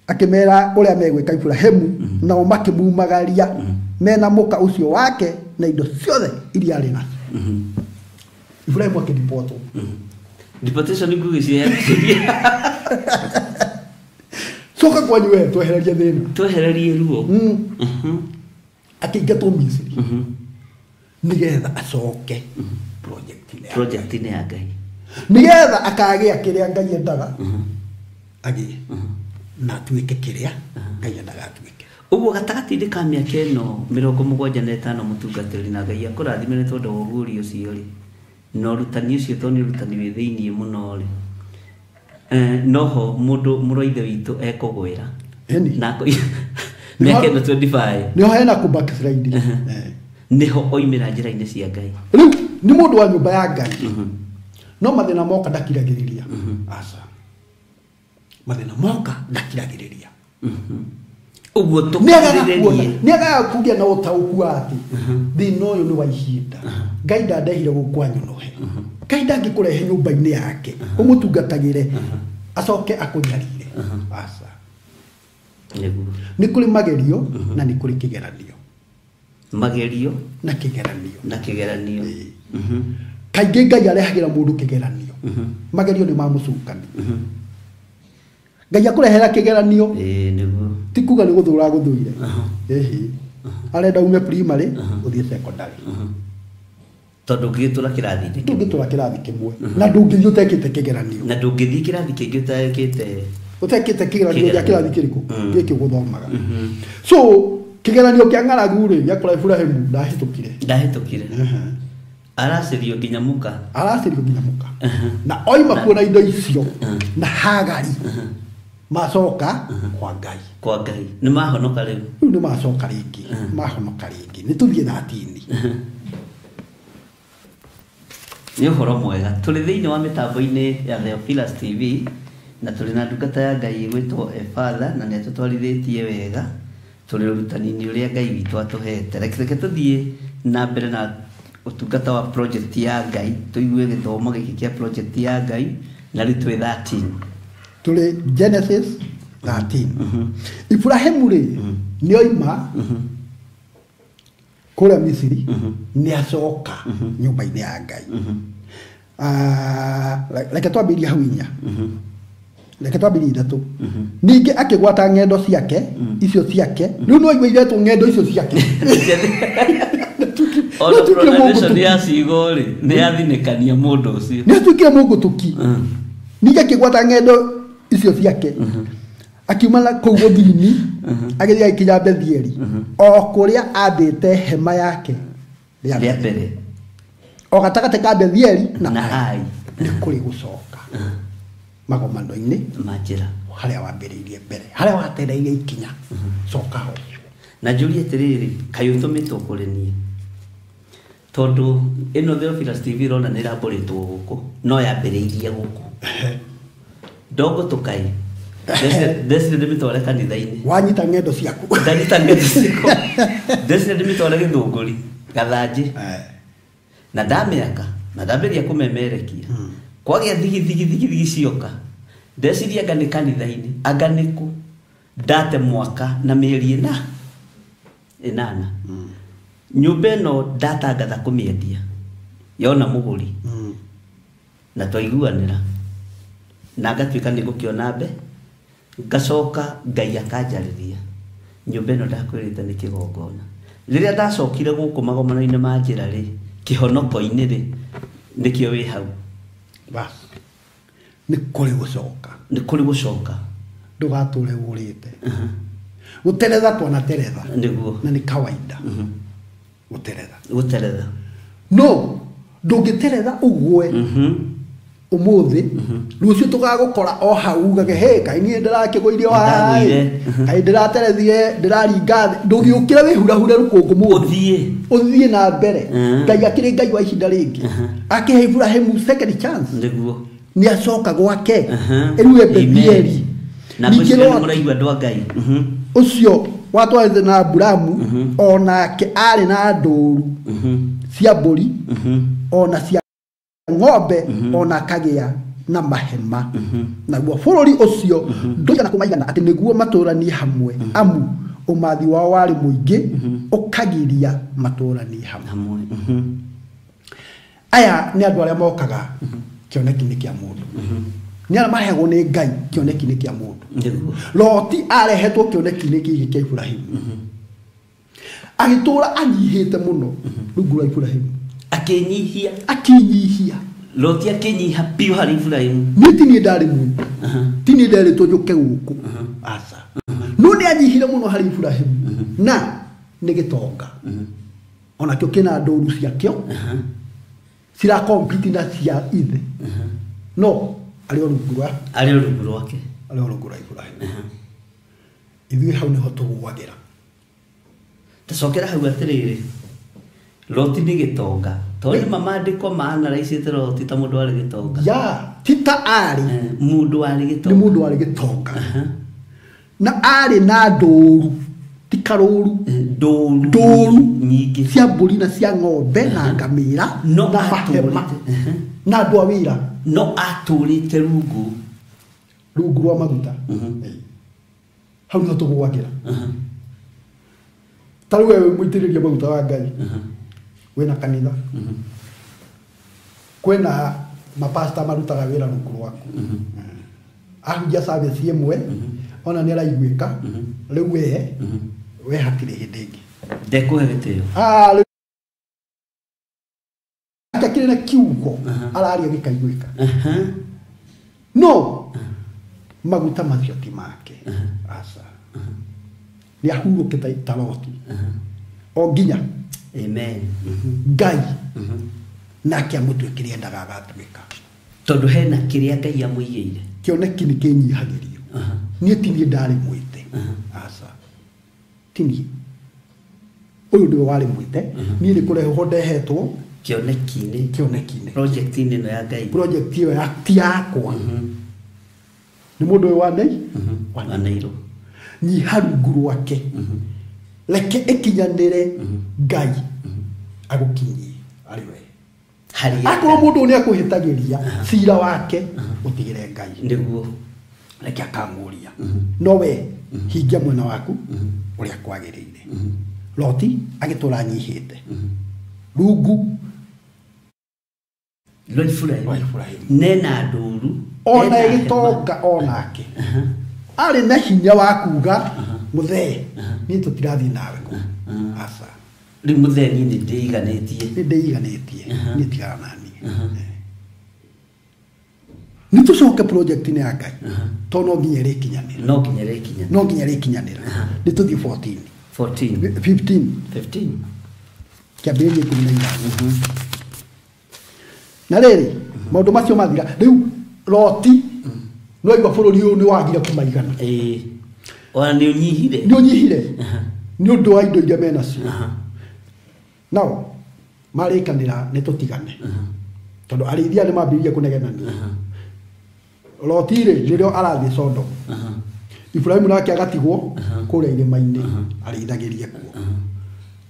akĩmera ũrĩa megwĩka Ibrahimu nao makĩmumagaria mena mũka ũcio wake na indo ciothe iria arĩ nacio Ibrahimu akĩdipotwo deportation ni ngũgĩcia coka kwanyu we twehererie thĩna twehererie ruo akĩingatwo Misiri nĩgetha acoke project ya Ngai nigetha akagĩa kĩrĩa Ngai endaga agĩe na atuĩke kĩrĩa Ngai endaga atuĩke. Ũguo gatagatĩ-inĩ ka mĩaka ĩno 75 mũtungatĩri na Ngai akũrathime nĩ tondũ wa ũgũri ũcio rĩ, na ũrutani ũcio tondũ nĩ ũrutani wĩ thĩiniĩ mũno rĩ, noho mũndũ mũrũithe witũ ekũgwĩra na mĩaka ĩno 25 nĩho hena ku backslide nĩho oimĩra njĩra-inĩ cia Ngai. Rĩu nĩ mũndũ wa nyũmba ya Ngai no mathĩna moka ndakiragĩrĩria. Aca mathĩna moka ndakiragĩrĩria. Ũguo tũkirĩrĩrie nĩagaga kũgĩa na ũtaũku atĩ thĩna ũyũ nĩ wa ihinda. Ngai ndandehire gũkũ anyũnũhe. Ngai ndangĩkũrehe nyũmba-inĩ yake ũmũtungatagĩre acoke akũnyarire. Aca nĩ kũrĩ magerio na nĩ kũrĩ kĩgeranio. Magerio na kĩgeranio. Na kĩgeranio. Kaingĩ Ngai arehagĩra mũndũ kĩgeranio. Magerio nĩ mamũcukani. Ngai akũrehera kĩgeranio. Nĩguo. Ti kuga nĩ gũthũra gũthũire. Arenda ume primary ũthiĩ secondary. Tondũ ũngĩtũra kĩrathi-inĩ kĩmwe. Ndũngĩtũra kĩrathi kĩmwe. Na ndũngĩthiĩ ũtekĩte kĩgeranio. Na ndũngĩthiĩ kĩrathi kĩngĩ ũtekĩte kĩgeranio gĩa kĩrathi kĩrĩkũ gĩkĩ gũthomaga. So kĩgeranio kĩa ng'aragu rĩ gĩakora Iburahĩmu ndahĩtũkire. Aracĩrio nginya muka. Na oima kuona indo icio na Hagari macoka kwa Ngai. Nĩ mahonoka rĩu. Rĩu nĩ macoka rĩngĩ. Nĩ tũthiĩ 13. Nĩ ũhoro mwega. Tũrĩ thĩinĩ wa mĩtambo-inĩ ya Theophilus TV na tũrĩ na ndungata ya Ngai gwĩtwo Father na nĩ atũtwarithĩtie wega. Tũrĩ ũrutani-inĩ ũrĩa Ngai witũ atũhete. Reke tũthiĩ na mbere na ũtungata wa project ya Ngai, tũigue gĩthomo gĩkĩ kĩa project ya Ngai na rĩu twĩ 13. Tũrĩ Genesis 13. Iburahĩmu rĩ nĩ oima kũrĩa Misiri nĩ acoka nyũmba-inĩ ya Ngai. Reke twambĩrĩrie hau inya. Reke twambĩrĩrie 3. Ningĩ akĩgwata ng'endo ciake icio ciake. Rĩu no igwĩretwo ng'endo icio ciake. Ona pronunciation ya cigo rĩ nĩ yathinĩkania mũndũ ũcio. Nĩ atuĩkire mũngũtũki. Ningĩ akĩgwata ng'endo icio ciake. Akiumana kũu gũthini agĩthiĩ agĩkinya Bethieli. O kũrĩa ambĩte hema yake rĩa mbere. O gatagatĩ ka Bethieli na Ai nĩ kũrĩ gũcoka magomano-inĩ ma njĩra harĩa wambĩrĩirie mbere, harĩa watereirie ikinya coka ho. Na njũrie atĩrĩrĩ, kaĩ ũtũmĩtwo kũrĩ niĩ? Tondũ ĩno Theophilus TV rona nĩ ĩrambũrĩtwo gũkũ no yambĩrĩirie gũkũ. Ndogo tũkai Ndesire ndĩmĩtware kanitha-inĩ. Wanyita ng'endo ciaku. Ndanyita ng'endo ciaku. Ndesire ndĩmĩtware Gĩthũngũri Gathanjĩ. Na ndamĩaka na ndambĩrĩria kũmemerekia. Kwagĩa thigi cioka. Ndeciria anga nĩ kanitha-inĩ, anga nĩkũ. Ndate mwaka na mĩeri 8. Nyũmba ĩno ndatangatha kũmĩendia. Yona mũgũri. Na twaiguanĩra. Na ngatuĩka nĩ gũkĩona mbe. Ngacoka Ngai akanjarĩria. Nyũmba ĩno ndakwĩrĩte nĩ kĩgongona. Rĩrĩa ndacokire gũkũ magomano-inĩ ma njĩra rĩ, kĩhonoko-inĩ rĩ, nĩkĩo wĩ hau. Bas. Nĩ kũrĩ gũcoka. Nĩ kũrĩ gũcoka. Ndũgatũre ũrĩte. Gũteretha twanateretha. Nĩguo. Na nĩ kawaida. Gũteretha. No, ndũngĩteretha ũgwe. Ũmũthĩ rũciũ tũgagũkora o hau ugage Ngai niĩ ndĩrakĩgũirie waĩ. Ngai ndĩraterethire ndĩraringa ndũgĩũkĩra wĩhurahure rũkũngũ mũthĩ. Ũthiĩ na mbere. Ngai akĩrĩ Ngai wa ihinda rĩngĩ. Akĩhe Iburahĩmu second chance. Nĩguo. Nĩ acoka gwake. Rĩu Bethieli. Na mũciĩ mũraigua andũ a Ngai. Ũcio watwarithia na Aburamu onake arĩ na ndũũru cia mbũri ona cia ng'ombe ona akagĩa na mahema. Naguo bũrũri ũcio ndũigana kũmaigana atĩ nĩguo matũranie hamwe amu ũmathi wao warĩ mũingĩ ũkagiria matũranie hamwe. Aya nĩ andũ arĩa mokaga kĩoneki-inĩ kĩa mũndũ. Nĩ arĩa marehagwo nĩ Ngai kĩoneki-inĩ kĩa mũndũ. Loti arehetwo kĩoneki-inĩ gĩkĩ kĩa Iburahĩmu. Agĩtũra anyihĩte mũno rungu rwa Iburahĩmu. Akĩnyihia. Loti akinyiha piu hari Ibrahim. Ni tini ndari mu. Tini ndari to njuke guku. Asa. No ni anyihire muno hari Ibrahim. Na ni gitonga. Ona kyo kina ndoru cia kyo. Sira compete na cia ithe. No, ari rungu rwake. Ari rungu rwake. Ari rungu rwa Ibrahim. Ithuĩ hau niho tũgũagĩra. Tacokera hau atĩrĩrĩ. Loti nĩ gĩtonga. Tondũ mamandĩko maanaraicĩte Loti ta mũndũ warĩ gĩtonga. Ya, tita arĩ. Mũndũ warĩ gĩtonga. Nĩ mũndũ warĩ gĩtonga. Na arĩ na ndũru. Ti karũru. Ndũru nyingĩ cia mbũri na cia ng'ombe na ngamĩra na mahema na andũ a wĩra. No atũrĩte rungu rwa maguta. Hau niho tũgũagĩra. Ta rĩu wewe mũitĩrĩria maguta wa Ngai. Wĩna kanitha. Kwĩna mapasta marutaga wĩra rungu rwaku. Ahunjia service ĩmwe ona nĩ araiguĩka. Rĩu we hatirĩ hĩndĩ ĩngĩ. Ndekũhe gĩtĩo. Akakĩrĩ na kiugo araria gĩkaiguĩka. No maguta macio ti make. Asa. Nĩ ahurũkĩte ta Loti. O nginya. Amen. Ngai nake amũtuĩkĩre endaga agatuĩka. Tondũ hena kĩrĩa Ngai amũigĩire. Kĩoneki nĩ kĩnyihagĩrio. Niĩ ti niĩ ndarĩ mwĩte. Asa. Ti niĩ. Ũyũ nĩwe warĩ mwĩte. Niĩ nĩ kũreho ndehetwo kĩoneki-inĩ. Project-inĩ ĩno ya Ngai. Project ĩyo ti yakwa. Nĩ mũndũ ũyũ wa Nairo. Nyiha rungu rwake. Reke ĩkinyanĩre Ngai agũkinyie arĩ we. Akorwo mũndũ nĩ akũhĩtagĩria cira wake ũtigĩre Ngai. Nĩguo. Reke akamũria. No we hingia mwena waku ũrĩa kwagĩrĩire. Loti agĩtũra anyihĩte. Rungu Lord Ibrahim. Nena ndũru. Ona gĩtonga onake. Arĩ na hinya wa kuga mũthee niĩ tũtirathiĩ nawe kũ. Asa. Rĩu mũthee niĩ nĩ ndĩiganĩtie. Niĩ tigana na niĩ. Nĩ tũcoke project-inĩ ya Ngai. Tondũ no nginya ĩrĩkinyanĩra. No nginya ĩrĩkinyanĩra. Nĩ tũthiĩ 15. Kĩambĩrĩria 15. Na rĩrĩ maũndũ macio mathira rĩu Loti no iba bũrũri ũyũ nĩ wagire kũmaigana. Ona nĩ ũnyihire. Nĩ ũndũ wa indo iria menacio. Nao marĩkanĩra nĩ tũtigane. Tondũ arĩithia nĩ mambĩrĩria kũnegenania. Loti rĩ rĩrĩa arathiĩ Sodom. Ibrahimu nake agatigwo kũrĩa irĩma-inĩ arĩithagĩrie kuo.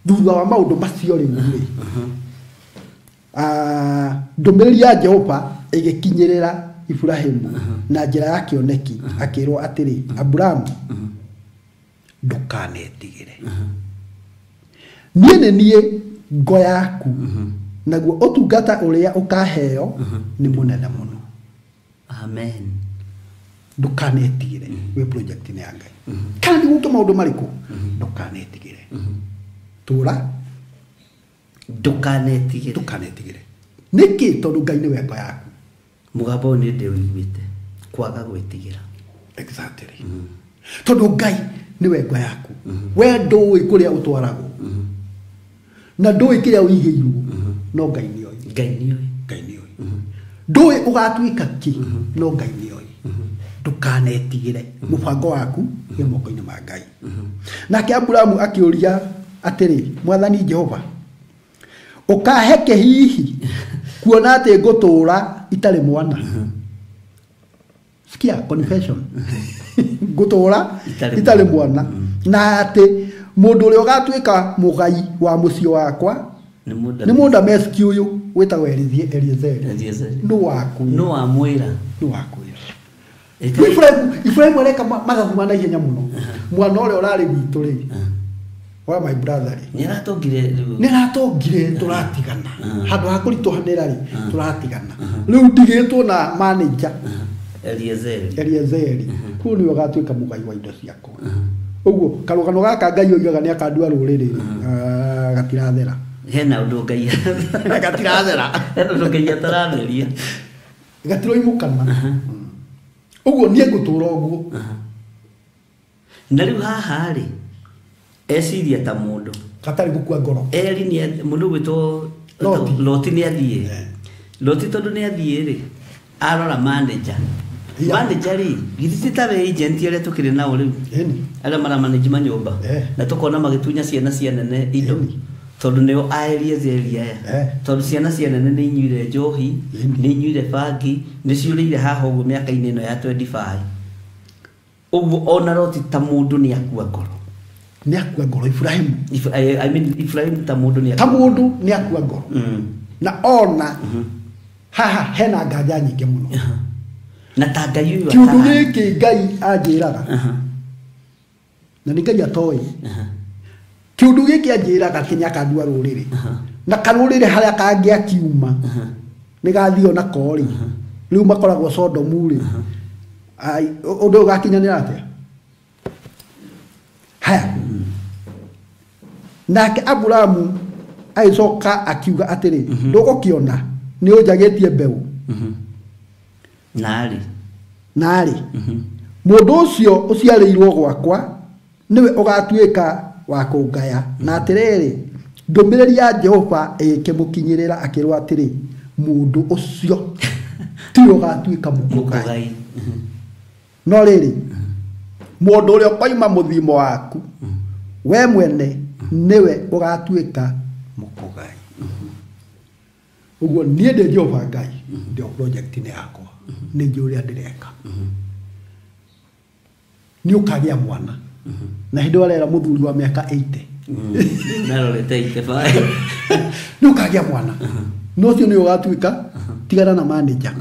Thutha wa maũndũ macio rĩu rĩ ndũmĩrĩri ya Jehova ĩgĩkinyĩrĩra Ibrahimu na njĩra ya kĩoneki akĩrwo atĩrĩ Abrahamu ndũkanetigĩre. Niĩ nĩ niĩ ngo yaku naguo ũtungata ũrĩa ũkaheo nĩ mũnene mũno. Amen. Ndũkanetigĩre wĩ project-inĩ ya Ngai. Kana nĩ gũka maũndũ marĩkũ? Ndũkanetigĩre. Tũra ndũkanetigĩre. Nĩkĩ tondũ Ngai nĩwe ngo yaku. Mũgambo nĩ ndĩwĩiguĩte kwaga gwĩtigĩra. Exactly. Tondũ Ngai nĩwe ngo yaku. We ndũĩ kũrĩa ũtwaragwo. Na ndũĩ kĩrĩa ũigĩirwo. No Ngai nĩoĩ. Ndũĩ ũgatuĩka kĩ. No Ngai nĩoĩ. Ndũkanetigĩre. Mũbango waku wĩ moko-inĩ ma Ngai. Nake Aburahamu akĩũria atĩrĩ Mwathani Jehova ũkaheke hihi kuona atĩ ngũtũũra itarĩ mwana. Sikia confession. Ngũtũũra itarĩ mwana. Na atĩ mũndũ ũrĩa ũgatuĩka mũgai wa mũciĩ wakwa nĩ mũndũ meski ũyũ wĩtagwo Eliezeri. Nũ waku. Nũ wamwĩra. Ibrahimu areka mathabu ma naihenya mũno. Mwana ũrĩa ũrarĩ witũ rĩ. Wa my brother nĩ aratongire tũratigana. Handũ ha kũritũhanĩra rĩ tũratigana. Rĩu ndigĩtwo na manager Eliezeri. Kũu nĩwe ũgatuĩka mũgai wa indo ciakwa. Ũguo karũgano gaka Ngai oigaga nĩ akandua rũrĩrĩ gatirathera. hena undu ngai gatirathera hena undu ngai ataratheria gatiro imukana uguo nie ngutura uguo na riu haha ri esiria ta mundu katari gukua ngoro eri ni mundu gwitwo Loti ni athie Loti tondu ni athie ri arora manager manager ri githitabe agent ile tukiri nao riu ala mara management nyumba na tukona magitunya ciana nene indo tondu nio aerie zeria tondu ciana nene ni inyuire njohi ni inyuire bangi ni ciurire haha uguo miaka-ini ino ya 25 uguo ona Loti ta mundu ni akua ngoro ni akua ngoro Ibrahim I mean Ibrahim ta mundu ni akua ngoro na ona haha hena nganja nyingi muno na ta ngai uyu kiundu giki ngai anjiraga na ni ngai atoi kiundu giki anjiraga kinya kandua ruriri na karuriri haria kangia kiuma ni gathio na kori riu makoragwo Sodomu ri ai undu gakinyanira atia haya nake Aburahamu aicoka akiuga atiri ndugukiona ni unjagetie mbeu nari mundu ucio uciarirwo gwakwa niwe ugatuika wa kungaya na atiriri ndumiriri ya Jehova ikimukinyirira akirwa atiri mundu ucio ti ugatuika mukugai no riri mundu uria koima muthimo waku we mwene niwe ugatuika mukugai uguo nie de Jehova Ngai ndio project ni yakwa ni njuria ndireka ni ukagia mwana na hindu arera muthuri wa miaka 80 na rorete 85 ni ukagia mwana no cio ni ugatuika tigana na manager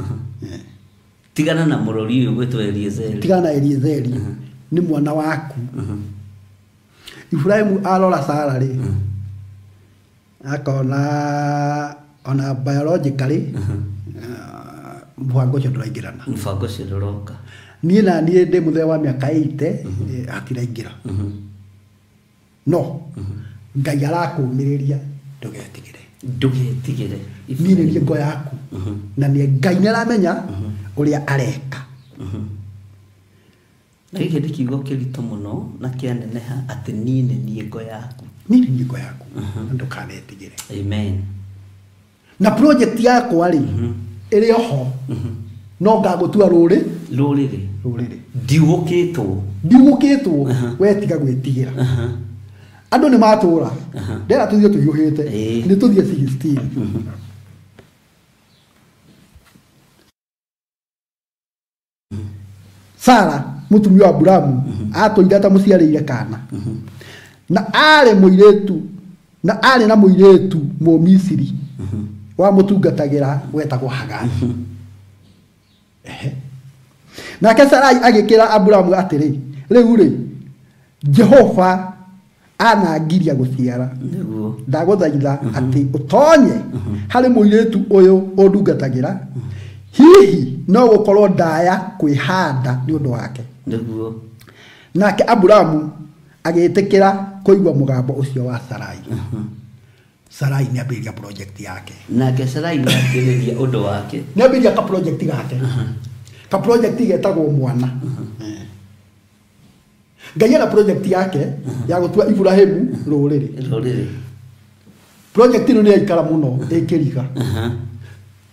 tigana na murori uyu gwitwa Eliezeri tigana na Eliezeri ni mwana waku Ibrahimu arora Sara ri akona ona biologically mwango cio nduraingirana mfango cio ndoroka nie na nie ndi muthe wa miaka 80 atiraingira no Ngai arakumiriria ndugetigire nie ngo yaku na nie Ngai naramenya uria areka na giki ndi kiugo kirito muno na kianeneha ati nie nie ngo yaku ndukanetigire amen na project yakwa ri iri oho no ngagutua ruriri ndiugukitwo wetiga gwitigira andu ni matura ndera tuthie tuyuhite ni tuthie 16 Sara mutumia wa Aburahamu atoigata muciarire kana na ari muiretu na ari na muiretu mu Misiri wa mutungatagira wetagwo Hagari nake Sarai agikira Aburahamu atiri riu ri Jehova anangiria guciara ndaguthaitha ati utonye hari muiretu uyu undungatagira hihi no gukorwo ndaya kwihanda ni undu wake nake Aburahamu agitikira kuigwa mugambo ucio wa Sarai Sarai ni abiria project yake nake Sarai ni abiria undu wake ni abiria ka project yake ka project getagwo mwana Ngai na project yake ya gutua Ibrahimu ruriri project ino ni aikara muno ikiriga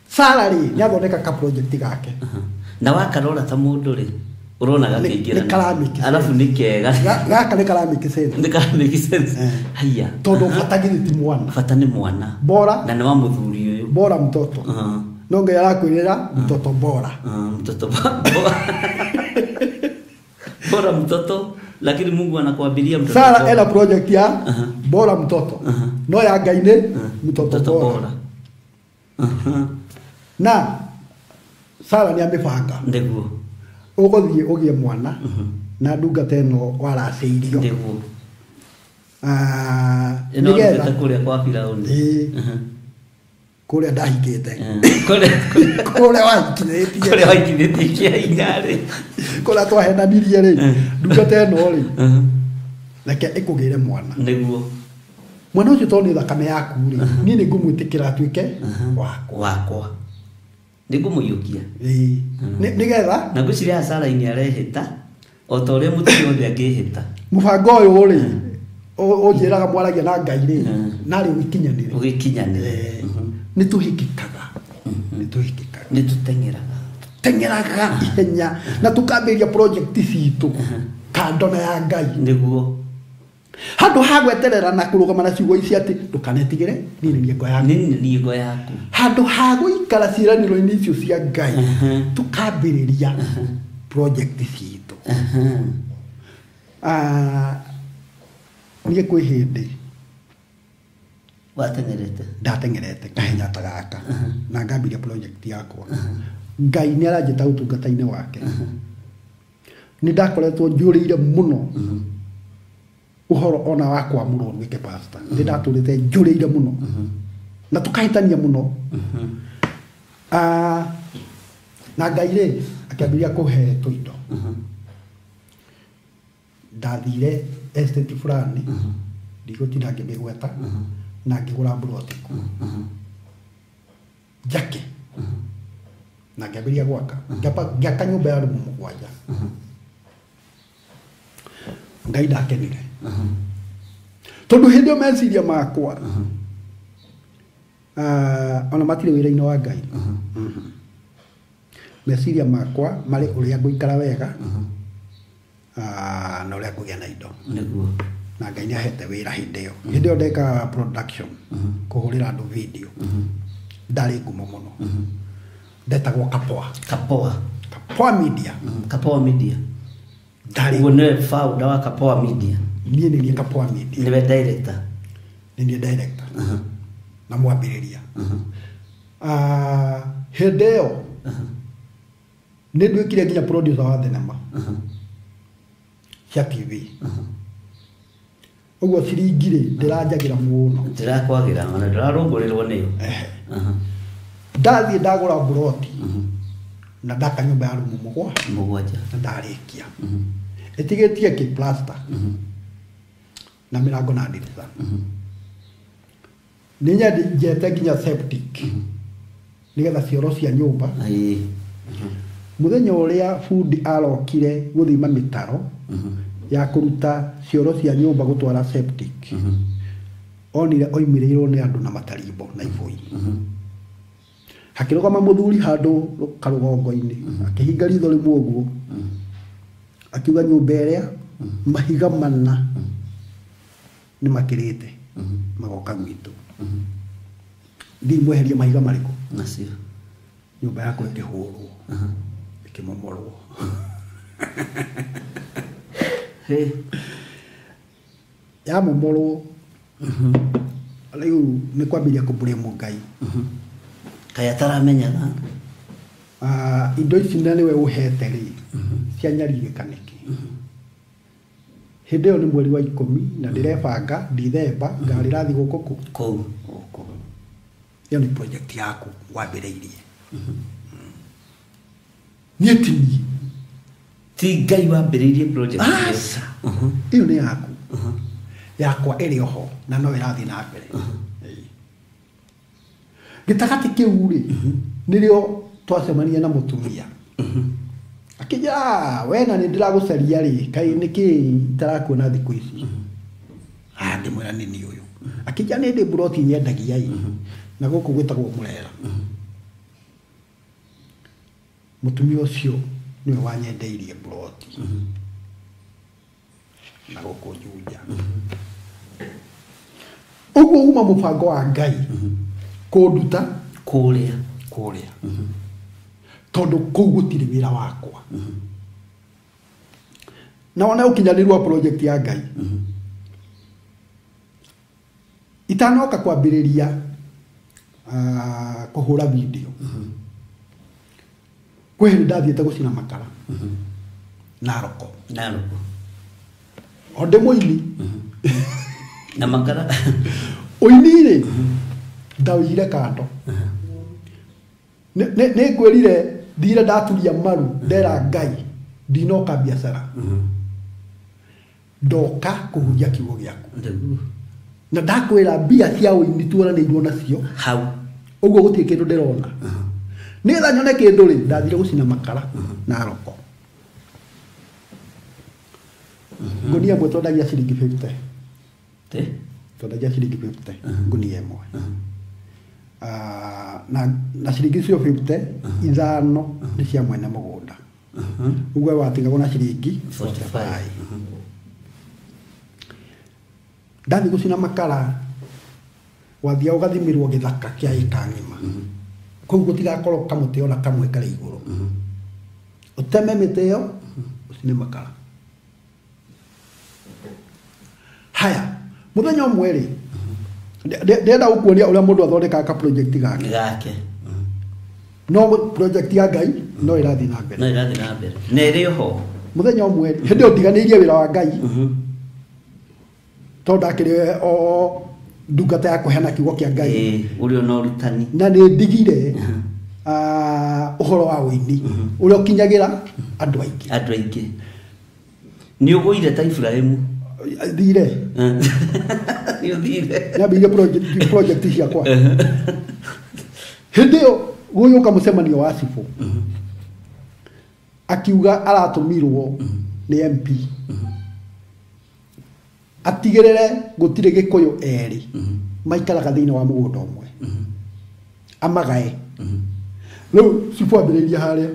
Sara ri ni athondeka ka project gake na wakarora ta mundu ri urona gakingira alafu ni kega gaka ni kalamiki sense haya todo fatagiriti mwana fatani mwana bora na wa muthuri uyu bora mtoto no Ngai arakwirira mtoto bora mtoto bora mtoto lakini Mungu anakuabiria mtoto Sara ela project ya bora mtoto no ya Ngai ni mtoto bora na Sara ni amefanga ndeguo ugothie ugie mwana na ndungata ino waraceirio ndeguo nigetha kuria kwa Firauni kuria ndahikite kuria wakinetie kia inyari kuria twahenanirie ri ndungata ino ri reke ikugire mwana ndeguo mwana ucio to ni thakame yaku ri ni ni ngumwitikira atuike wakwa ningumuyukia nigetha na ngwiciria hasara-ini arehita o ta uria mutu othe angihita mubango uyu ri unjiraga mwaragia na Ngai ri nari ugikinyanire nituhikikaga nitutengeraga ihenya na tukambiria project citu kando na ya Ngai niguo handu hagweterera na kurugama na ciugo ici ati ndukanetigire nini nigo yaku handu haguikara ciraniro-ini icio cia Ngai tukambiriria project citu niĩ kwĩ hĩndĩ ndatengerete kahenya ta gaka na ngambiria project yakwa Ngai nĩ aranjĩta ũtungata-inĩ wake nĩ ndakoretwo njũrĩire mũno uhoro ona wa kwamũrwo nduĩke pastor nĩ ndatũrĩte njũrĩire mũno na tukahĩtania mũno na Ngai rĩ akĩambĩrĩria kũhe tũindo ndathire estate fulani ndigũtinda ngĩmĩgweta na ngĩgũra mburoti njake na ngĩambĩrĩria gwaka ngĩaka nyũmba ya rumu mũgwanja Ngai ndakenire tondu hindi o meciria makwa ona matire wira-inĩ wa Ngai meciria makwa mari uria nguikara wega na uria ngugia na indo na Ngai nĩahete wĩra hĩndĩ ĩyo ndeka production kũhũrĩra andũ video ndarĩ ngumo mũno ndetagwo Kapoa Media uguo nĩwe founder wa Kapoa Media niĩ nĩ Kapoa Media nĩwe director na mwambĩrĩria hĩndĩ ĩyo nĩ nduĩkire nginya producer wa thenema cia TV uguo ciringi rĩ ndĩranjagĩra mũno ndĩrakwagĩra ona ndĩrarũngũrĩrwo nĩyo ndathiĩ ndagũra mburoti na ndaka nyũmba ya rumu mũgwanja na ndarĩkia ĩtigĩtie kĩ plaster na mĩrango na ndirica nĩ njete nginya septic nĩgetha cioro cia nyũmba mũthenya ũrĩa fundi arokire gũthima mĩtaro ya kũruta cioro cia nyũmba gũtwara septic onire oimĩrĩirwo nĩ andũ na matarimbo na ibũi hakĩrũgama mũthuri handũ karũgongo-inĩ akĩhinga ritho rĩmwe ũguo akiuga nyũmba ĩrĩa mahiga mana nĩ makĩrĩte magoka gwitũ ndimweherie mahiga marĩkũ nacio nyũmba yakwa ĩkĩhũrwo ĩkĩmomorwo yamomorwo rĩu nĩ kwambĩrĩria kũblame Ngai kaĩ ataramenyaga indo ici na nĩwe ũhete rĩ cianyarirĩkanĩke hĩndĩ ĩyo nĩ mweri wa 10 na ndĩrebanga Dithemba ngarĩ rathi gũkũ kũu ĩyo nĩ project yaku wambĩrĩirie niĩ ti Ngai wambĩrĩirie project ĩyo nĩ yaku yakwa ĩrĩ oho na no ĩrathiĩ na mbere gĩtagatĩ kĩu rĩ nĩrĩo twacemania na mũtumia akĩnjĩra we na nĩ ndĩragũcaria rĩ kaĩ nĩkĩ itarakuona thikũ ici ndĩmwĩra nĩ niĩ ũyũ akĩnjĩra nĩ ndĩ mburoti nyendagia na gũkũ gwĩtagwo Mũrera mũtumia ũcio nĩwe wanyendeirie mburoti na gũkũ Juja ũguo uma mũbango wa Ngai kũnduta kũrĩa tondu kũu gũtirĩ wĩra wakwa na wona ũkinyanĩru wa project ya Ngai itanoka kwambĩrĩria kũhũra video kwĩ hĩndĩ ndathiĩte gũcina makara Naroko o ndĩ mũini na makara ũini rĩ ndawĩire kando nĩ ngwĩrire thire ndaturia maru ndera Ngai ndinoka biacara ndoka kũhuria kiugo gĩaku na ndakwira mbia cia wini tuoranĩirwo nacio hau ũguo gũtirĩ kĩndũ ndĩrona nĩgetha nyone kĩndũ rĩ ndathire gũcina makara na roko ngunia ĩmwe twendagia ciringi 50 twendagia ciringi 50 ngunia ĩmwe na ciringi cio 50 ithano nĩ cia mwene mũgũnda ũguo watigagwo na ciringi 45 ndathi gũcina makara wathia ũgathimirwo gĩthaka kĩa ĩka ng'ima kũu gũtigakorwo kamũtĩ ona kamwe karĩ igũrũ ũteme mĩtĩ ĩyo ũcine makara haya mũthenya ũmwe rĩ ndĩrenda gũkuonia ũrĩa mũndũ athondekaga ka project gake no project ya Ngai no ĩrathiĩ na mbere na ĩrĩ ho mũthenya ũmwe rĩ hĩndĩ ĩyo ndiganĩirie wĩra wa Ngai tondũ ndakĩrĩ o ndungata ya kũheana kiugo kĩa Ngai ũrĩ ona ũrutani na nĩ ndigire ũhoro wa wĩini ũrĩa ũkinyagĩra andũ aingĩ nĩ ũgũire ta Ibrahimu thire nĩ ũthire nyambĩire project ciakwa hĩndĩ ĩyo gũgĩũka mũcemanio wa cibũ akiuga aratũmirwo nĩ MP atigĩrĩre gũtirĩ gĩkũyũ erĩ maikaraga thĩinĩ wa mũgũnda ũmwe amagae rĩu cibũ ambĩrĩirie harĩa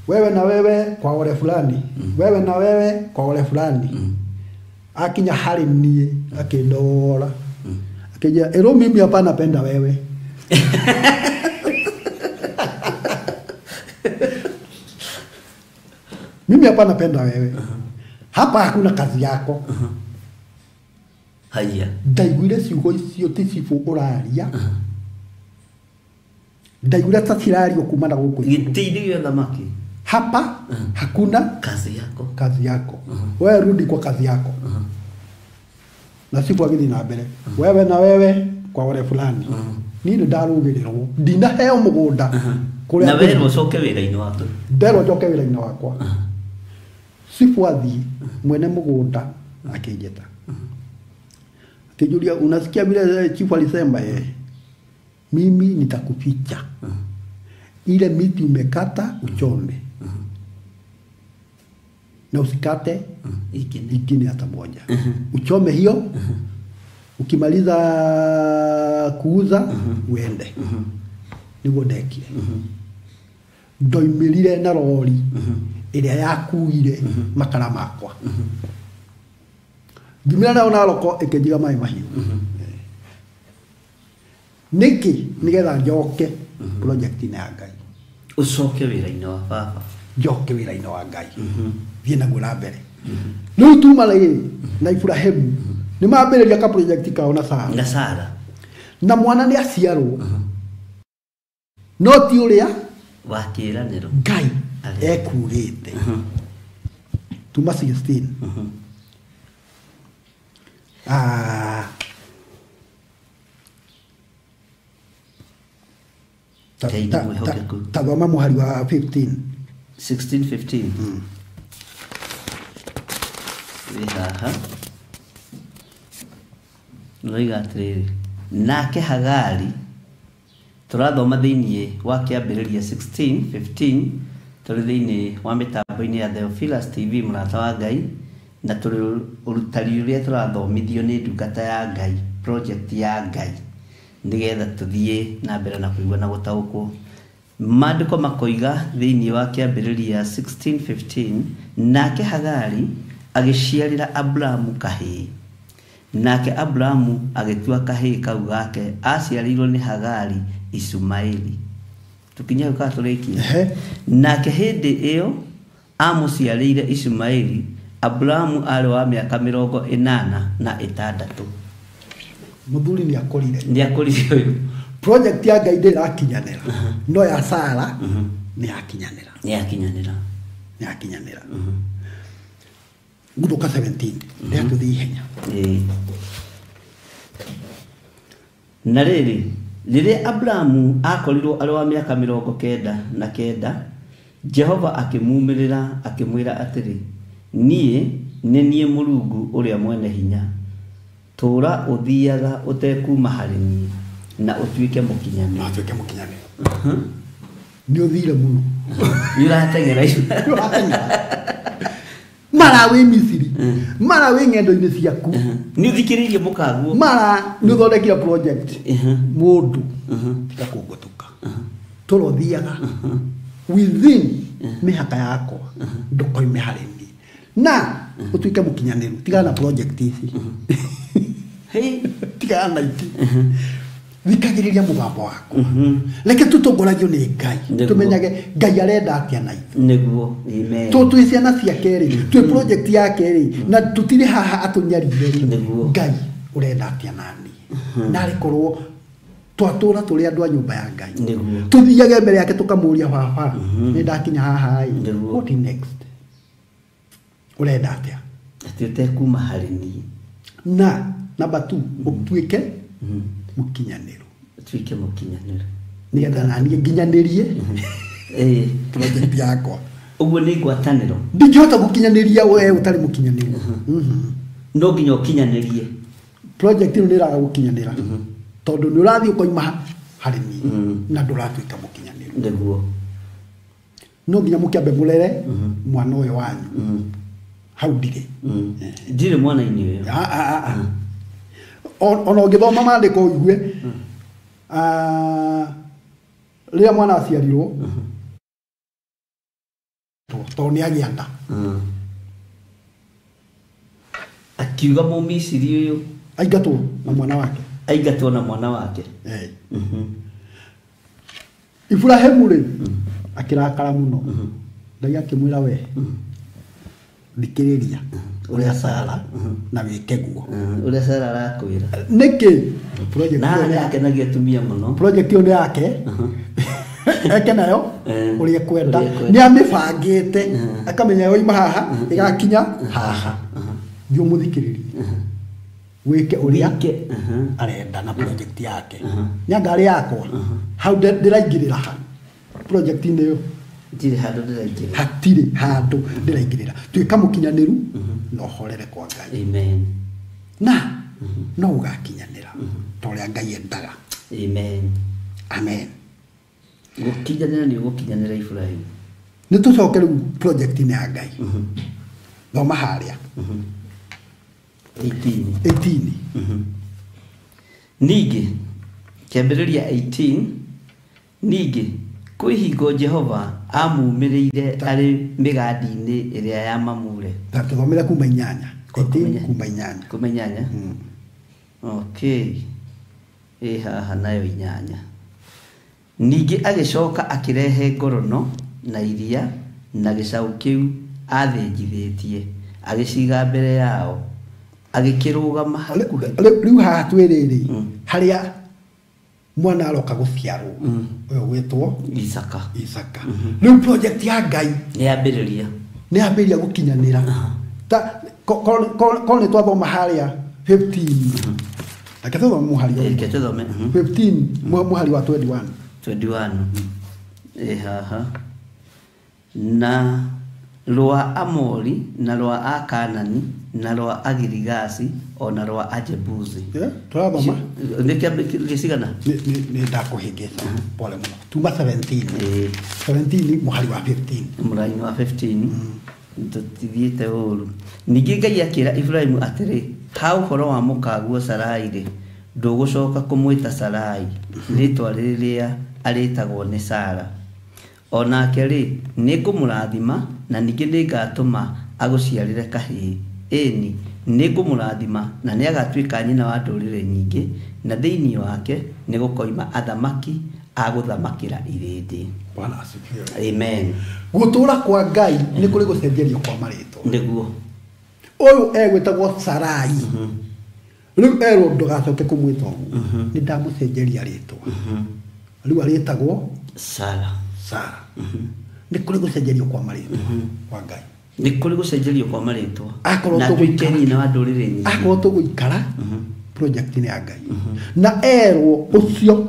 wewe na wewe kwa ole fulani wewe na wewe kwa ole fulani akinya harĩ niĩ akĩndora akĩnjĩra ero mimi hapa napenda wewe mimi hapa napenda wewe hapa hakuna kazi yako haya ndaiguire ciugo icio ti cibũ ũraria ndaiguire ta cirario kumana gũkũ gĩtĩithio thamaki hapa hakuna kazi yako wewe rudi kwa kazi yako na cibũ agĩthiĩ na mbere wewe na wewe kwa ole fulani niĩ nĩ ndarũgĩrĩrwo ndinaheo mũgũnda na wewe ũcoke wĩra-inĩ waku nderwo njoke wĩra-inĩ wakwa cibũ athiĩ mwene mũgũnda akĩnjĩta akĩnjũria unasikia vile chifu alisema mimi nitakuficha ile miti umekata uchome na usikate ingine hata moja uchome hiyo ukimaliza kuuza uende niguo ndekire ndoimĩrire na rori ĩrĩa yakuire makara makwa ngimĩra nayo na roko ĩkĩnjiga maĩ mahiũ nĩkĩ nĩgetha njoke project-inĩ ya Ngai ucoke wĩra-inĩ wa baba njoke wĩra-inĩ wa Ngai thiĩ naguo na mbere rĩu tuma na Ibrahimu nĩ mambĩrĩria ka project kao na Sara na mwana nĩ aciarwo no ti ũrĩa wa kĩĩranĩro Ngai ekurĩte tuma 16 tathoma mũhari wa 15 16:15 wĩ haha noiga atĩrĩrĩ nake Hagari tũrathoma thĩinĩ wa kĩambĩrĩria 16:15 tũrĩ thĩinĩ wa mĩtambo-inĩ ya Theophilus TV mũrata wa Ngai na tũrĩ ũrutani ũrĩa tũrathomithio nĩ ndungata ya Ngai project ya Ngai nĩgetha tũthiĩ na mbere na kũigua na gũtaũkwo maandĩko makoiga thĩinĩ wa kĩambĩrĩria 16:15 nake Hagari agĩciarĩra Abrahamu kahĩĩ nake Abrahamu agĩtua kahĩĩ kau gake aciarĩirwo nĩ Hagari Ishumaeli tukinya hau katũrĩkia nake hĩndĩ ĩyo amũciarĩire Ishumaeli Abrahamu arĩ wa mĩaka 86 muthuri nĩ akorire ũyũ project ya Ngai ndĩrakinyanĩra no ya Sara nĩ yakinyanĩra Gũtũka 17 nĩ atũthiĩ ihenya na rĩrĩa Abrahamu akorirwo arĩ wa mĩaka 99 Jehova akĩmumĩrĩra akĩmwĩra atĩrĩ niĩ nĩ niĩ Mũrungu ũrĩa mwene hinya tura uthiaga utekuma harĩ niĩ na ũtuĩke mũkinyanĩru na atuĩke mũkinyanĩru nĩ ũthire mũno nĩ ũrateng'era mara wĩ Misiri mara wĩ ng'endo-inĩ ciaku nĩ ũthikĩrĩirie mũkaguo mara nĩ ũthondekire project mũndũ tiga kũngũtũka tũrothiaga within mĩhaka yakwa ndũkoime harĩ niĩ na ũtuĩke mũkinyanĩru tigana na project ici tigana na iti thikagĩrĩria mũgambo waku reke tũtongoragio nĩ Ngai tũmenyage Ngai arenda atĩa na ithuĩ nĩguo amen twĩ ciana ciake rĩ twĩ project yake rĩ na tũtirĩ haha atũnyarire rĩ Ngai ũrenda atĩa na niĩ na rĩkorwo twatũra tũrĩ andũ a nyũmba ya Ngai tũthiage mbere yake tũkamũria baba nĩ ndakinya haha what next ũrenda atĩa atĩ ũtekuma harĩ niĩ na namba 2 ũtuĩke mũkinyanĩru tuĩke mũkinyanĩru nĩgetha naniĩ nginyanĩrie project yakwa ũguo nĩ ngwatanĩro ndingĩhota gũkinyanĩria we ũtarĩ mũkinyanĩru no nginya ũkinyanĩrie project ĩno nĩ ĩraga gũkinyanĩra tondũ nĩ ũrathiĩ ũkoima harĩ niĩ na ndũratuĩka mũkinyanĩru nĩguo no nginya mũkĩambe mũrere mwana ũyũ wanyu hau ndirĩ ndirĩ mwana-inĩ ũyũ ona ũngĩthoma maandĩko ũigue rĩrĩa mwana aciarirwo tondũ nĩ agĩa nda akiuga Mũmisiri ũyũ aingatwo na mwana wake Ibrahimu rĩ akĩrakara mũno Ngai akĩmwĩra we thikĩrĩria ũrĩa Sara na wĩke guo ũrĩa Sara arakwĩra nĩkĩ project yake nagia tumia mũno project ĩyo nĩ yake eke nayo ũrĩa kwenda nĩ amĩbangĩte akamenya yoima haha ĩgakinya haha thiĩ mũthikĩrĩrie wĩke ũrĩa arenda na project yake nĩ ngari yakwa hau ndĩraingĩrĩra ha project inĩ ĩyo ndirĩ handũ ndĩraingĩrĩra hatirĩ handũ ndĩraingĩrĩra tuĩka mũkinyanĩru na ũhorere kwa Ngai amen na no ũgakinyanĩra ta ũrĩa Ngai endaga amen gũkinyanĩra nĩ ũgũkinyanĩra Ibrahimu nĩ tũcoke rĩu project inĩ ya Ngai thoma harĩa 18 ningĩ kĩambĩrĩria 18 ningĩ kwĩ hingo Jehova amumĩrĩire arĩ mĩgandi-inĩ ĩrĩa ya Mamure tũthomere kuma 8 kuma 8 okay haha nayo 8 ningĩ agĩcoka akĩrehe ngorono na iria na gĩcaũ kĩu athĩnjithĩtie agĩciga mbere yao agĩkĩrũgama hakuhĩ rĩu haha twĩrĩrĩ harĩa mwana aroka gũciarwo ũyũ gwĩtwo Isaka rĩu project ya Ngai nĩ yambĩrĩria gũkinyanĩra korwo nĩ twathoma harĩa 15 reke tũthome mũhari wa 21 haha na rwa Amori na rwa Akanani na rwa Agirigasi ona rwa Ajebusi tũrathoma gĩcigana nĩ ndakũhĩngĩca pole mũno tuma 17 mũhari wa 15 tũtithiĩte ũru ningĩ Ngai akĩra Ibrahimu atĩrĩ ha ũhoro wa mũkaguo Sarai rĩ ndũgũcoka kũmwĩta Sarai rĩtwa rĩrĩa arĩtagwo nĩ Sara onake rĩ nĩngũmũrathima na ningĩ nĩngatũma agũciarĩre kahĩĩ ĩni nĩngũmũrathima na nĩagatuĩka nyina wa ndũrĩrĩ nyingĩ na thĩinĩ wake nĩgũkoima athamaki agũthamakĩra irĩndĩ amen gũtũra kwa Ngai nĩ kũrĩ gũcenjerio kwa marĩtwa nĩguo ũyũ egwĩtagwo Sarai rĩu erwo ndũgacoke kũmwĩta ũguo nĩ ndamũcenjeria rĩtwa rĩu arĩtagwo Sara nĩ kũrĩ gũcenjerio kwa marĩtwa kwa Ngai nĩ kũrĩ gũcenjerio kwa marĩtwa na tuĩke nyina wa ndũrĩrĩ nyingĩ akorwo tũgũikara project inĩ ya Ngai na erwo ũcio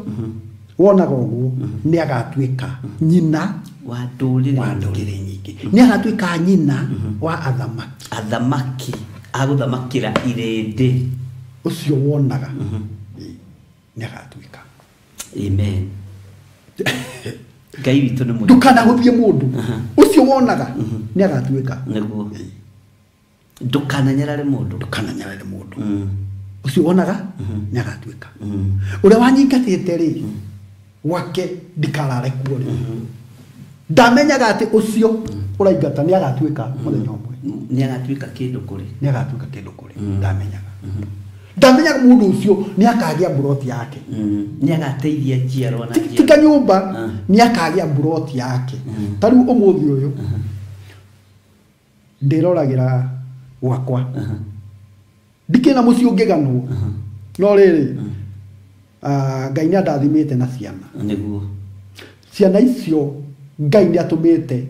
wonaga ũguo nĩ agatuĩka nyina wa ndũrĩrĩ nyingĩ nĩ agatuĩka nyina wa athamaki agũthamakĩra irĩndĩ ucio wonaga nĩ agatuĩka. Amen. Ngai witũ nĩ mũndũ. Ndũkanahũthie mũndũ. Ucio wonaga nĩ agatuĩka. Nĩguo. Ndũkananyarare mũndũ. Ndũkananyarare mũndũ. Ucio wonaga nĩ agatuĩka. Ũrĩa wanyingatĩte rĩ wake ndikarare kuo rĩ. Ndamenyaga atĩ ucio ũraingata nĩ agatuĩka mũthenya ũmwe. Nĩ agatuĩka kĩndũ kũrĩ. Nĩ agatuĩka kĩndũ kũrĩ. Ndamenyaga. Ndamenyaga mũndũ ũcio nĩ akagĩa mburoti yake. Nĩ agateithia njiarwa na njiarwa. Tika nyũmba nĩ akagĩa mburoti yake. Tarĩu ũmũthĩ ũyũ ndĩroragĩra gwakwa. Ndikĩna mũciĩ ũngĩganwo. No rĩrĩ Ngai nĩ andathimĩte na ciana. Nĩguo. Ciana icio Ngai nĩ atũmĩte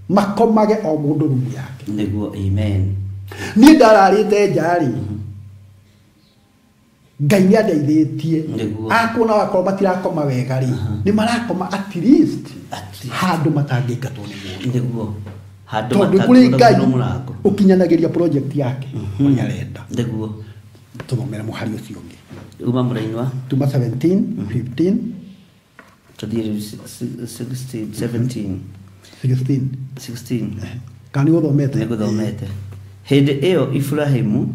makomage o mũndũ rumu yake. Nĩguo. Amen. Niĩ ndararĩte njarĩ Ngai nĩ andeithĩtie. Akuona wakorwo matirakoma wega rĩ nĩ marakoma at least handũ matangĩingatwo nĩ mũndũ. Nĩguo. Handũ tondũ kũrĩ Ngai ũkinyanagĩria project yake ũrĩa arenda. Nĩguo. Tũthomere mũhari ũcio ũngĩ. Uma mũraini wa Tuma 17 15 tũthiĩ 16 17 16 Kani ũthomete. Nĩgũthomete. Hĩndĩ ĩyo Ibrahimu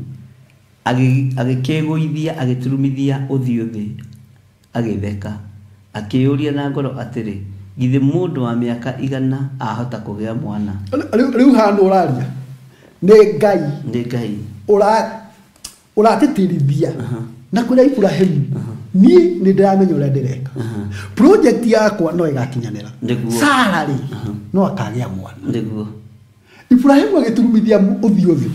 agĩkĩgũithia agĩturumithia ũthiũ thĩ agĩtheka akĩũria na ngoro atĩrĩ githĩ mũndũ wa mĩaka igana ahota kũgĩa mwana. Rĩu hana ũraria nĩ Ngai ũratĩtĩrithia na kũrĩa Ibrahimu niĩ nĩ ndĩramenya ũrĩa ndĩreka. Project yakwa no ĩgakinyanĩra. Sara rĩ no akagĩa mwana. Nĩguo. Ibrahimu agĩturumithia ũthiũ thĩ.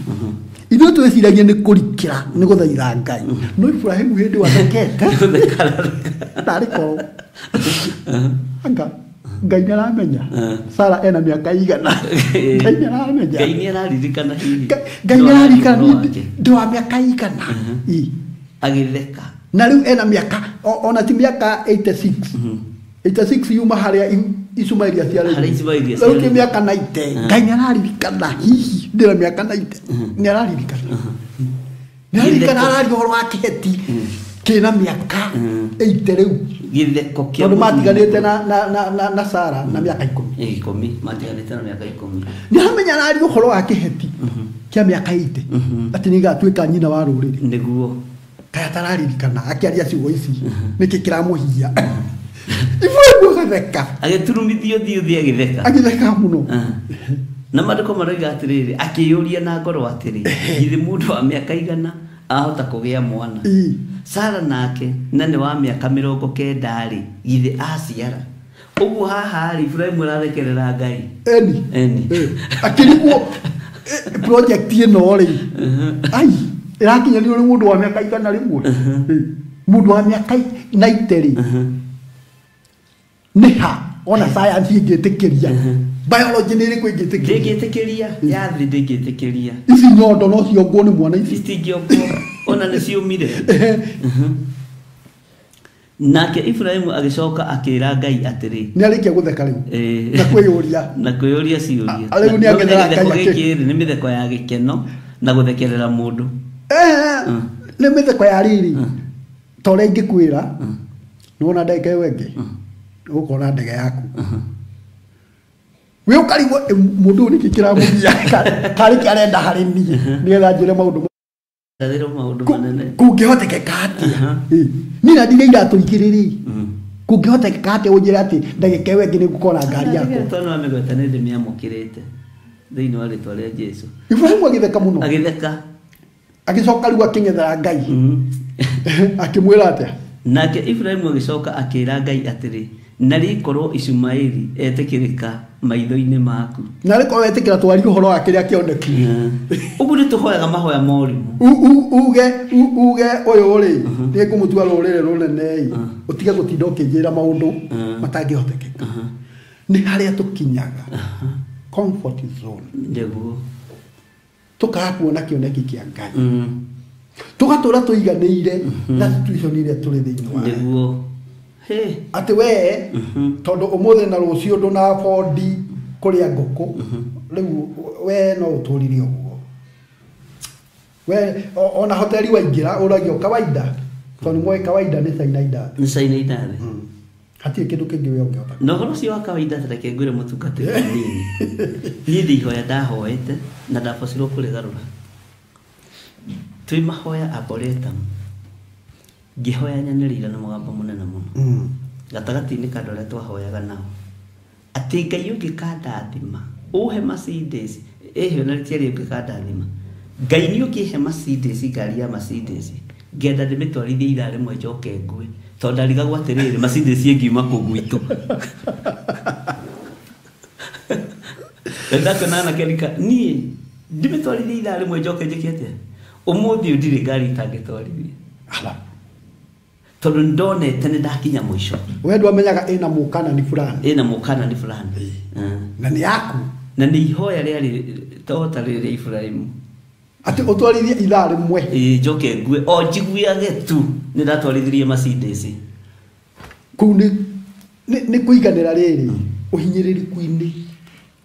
Ithuĩ twĩciragia nĩ kũrikĩra nĩ gũthaitha Ngai. No Ibrahimu hĩndĩ wathekete ndarĩ korwo. Ngai nĩ aramenya Sara ena mĩaka igana. Ngai nĩ aramenya. Ngai nĩ araririkana hihi. Ngai nĩ araririkana ndĩ wa mĩaka igana. Agĩtheka. Na rĩu ena mĩaka ona ti mĩaka 86. 86 yuma harĩa Isumailia ciarĩ. Rĩu ti mĩaka 90. Ngai nĩ araririkana hihi ndĩ na mĩaka 90. Nĩ araririkana. Nĩ araririkana arari ũhoro wa kĩheti kĩna mĩaka 80 rĩu. Githeko kĩa tondũ matiganĩte na Sara na mĩaka 10. 10 matiganĩte na mĩaka 10. Nĩ aramenya arari ũhoro wa kĩheti kĩa mĩaka 80 atĩ nĩ gatuĩka nyina wa rũrĩrĩ. Nĩguo. Kaya tararirikana akĩaria ciugo ici nĩkĩ kĩramũhia. Ibrahimu agĩtheka. Agĩturumithia ũthiũ thĩ agĩtheka. Agĩtheka mũno. Na maandĩko maroiga atĩrĩrĩ akĩyũria na ngoro atĩrĩ githĩ mũndũ wa mĩaka igana ahota kũgĩa mwana. Sara nake na nĩ wa mĩaka 90 rĩ githĩ aciara. Ũguo haha rĩ Ibrahimu arathekerera Ngai. Eni. Akĩrigwo project ĩno rĩ. Ai ĩrakinya nĩ mũndũ wa mĩaka igana rĩmwe. Mũndũ wa mĩaka 90 rĩ. Nĩha ona science ĩngĩtĩkĩria. Biology nĩ ĩrĩkũ ĩngĩtĩkĩria? Ndĩngĩtĩkĩria. Yathi ndĩngĩtĩkĩria. Ici nyondo no ciongwo nĩ mwana ici. Citingĩongwo ona nĩ ciumire. Nake Ibrahimu agĩcoka akĩra Ngai atĩrĩ. Nĩ arĩkia gũtheka rĩu. Na kwĩyũria. Na kwĩyũria ciũria. Rĩu nĩ agethera Ngai gĩkĩ nĩ mĩtheko ya gĩkeno na gũthekerera mũndũ. Nĩ mĩtheko ya riri. Tore ingĩkwĩra. Nona ndege wenge. Ũkona ndege yaku. We ũkarigwo mũndũ ũyũ nĩkĩ kĩramũgia karĩ kĩarenda harĩ niĩ nĩgetha njĩre maũndũ kũngĩhotekeka atĩa niĩ na ndirĩ iratũ igĩrĩ kũngĩhotekeka atĩa ũnjĩre atĩ ndagĩka ĩyo ĩngĩ nĩngũkora ngari yakwa tondũ amĩgweta nĩ ndĩmĩamũkĩrĩte thĩinĩ wa rĩtwa rĩa Jesũ. Ibrahimu agĩtheka mũno. Agĩtheka. Agĩcoka rĩu akĩng'ethera Ngai akĩmwĩra atĩa. Nake Ibrahimu agĩcoka akĩra Ngai atĩrĩ na rĩkorwo Ishumaeli etĩkĩrĩka maitho-inĩ maku. Na rĩkorwo etĩkĩra twarie ũhoro wa kĩrĩa kĩonekire. Ũguo nĩ tũhoyaga mahoya morimũ. Uge ũyũ rĩ nĩ ngũmũtua rũrĩrĩ rũnene ũtige gũtinda ũkĩnjĩra maũndũ matangĩhotekeka. Nĩ harĩa tũkinyaga comfort zone. Nĩguo. Tũkaga kuona kĩoneki kĩa Ngai. Tũgatũra tũiganĩire na situation iria tũrĩ thĩinĩ wa. Nĩguo. Atĩ we tondũ ũmũthĩ na rũciũ ndũna bodi kũrĩa ngũkũ rĩu we no ũtũrire ũguo. we ona hoteli waingira uragio kawaida tondũ mwe kawaida nĩ caina indathi Nĩ caina indathi. hatirĩ kĩndũ kĩngĩ we ũngĩhota No horo cio wa kawaida tareke ngwĩre mũtungatĩri nini. Niĩ ndihoya ndahoete na ndabocirwo kũrĩgarũra. Twi mahoya Arboretum. Ngĩhoya nyanĩrĩire na mũgambo mũnene mũno. Gatagatĩ-inĩ ka andũ arĩa twahoyaga nao. Atĩ Ngai ũngĩkandathima uhe Mercedes ehio na rĩtiarĩ ũngĩkandathima. Ngai nĩ ũkĩhe Mercedes ngari ya Mercedes. Ngenda ndĩmĩtwarithie ira rĩmwe njoke ngue. Tondũ ndarigagwo atĩrĩrĩ Mercedes ĩngiuma kũ gwitũ. Ndakona na kerika niĩ ndĩmĩtwarithie ira rĩmwe njoke njĩke atĩa. Ũmũthĩ ndirĩ ngari itangĩtwarithia. ala Tondũ ndonete nĩ ndakinya mũico. we ndwamenyaga ĩna mũkana ni fulani Ĩna mũkana nĩ fulani. na nĩ yaku Na nĩ ihoya rĩarĩ tota rĩrĩ Ibrahimu. atĩ ũtwarithie ithaa rĩmwe Njoke ngue o njiguage tu nĩ ndatwarithirie Mercedes. kũu nĩ kũiganĩra rĩrĩ ũhinyĩrĩrĩku-inĩ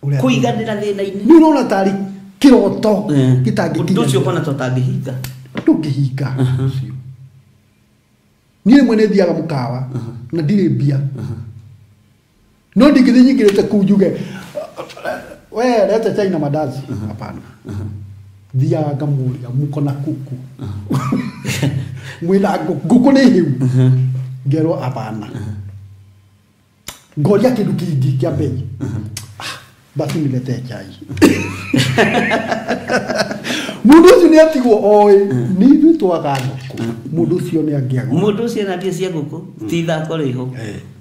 Kũiganĩra thĩna-inĩ. nĩ ũrona tarĩ kĩroto Ũndũ ũcio gĩtangĩkinya ũkona tũtangĩhinga. ndũngĩhinga ũcio niĩ rĩmwe nĩ thiaga mũkawa na ndirĩ mbia no ndingĩthiĩ nyingĩrĩte kũu njuge we lete China mandazi hapana thiaga ngamũria mũko na kuku mwĩna ngũkũ nĩ hiũ ngerwo hapana ngoria kĩndũ kĩngĩ kĩa bei basi nilete chai mundu ũcio nĩ atigwo oĩ nĩ ithuĩ twaga ngũkũ mundu ũcio nĩ angĩagwo Mũndũ ũcio na mbia cia ngũkũ ti ithako rĩho.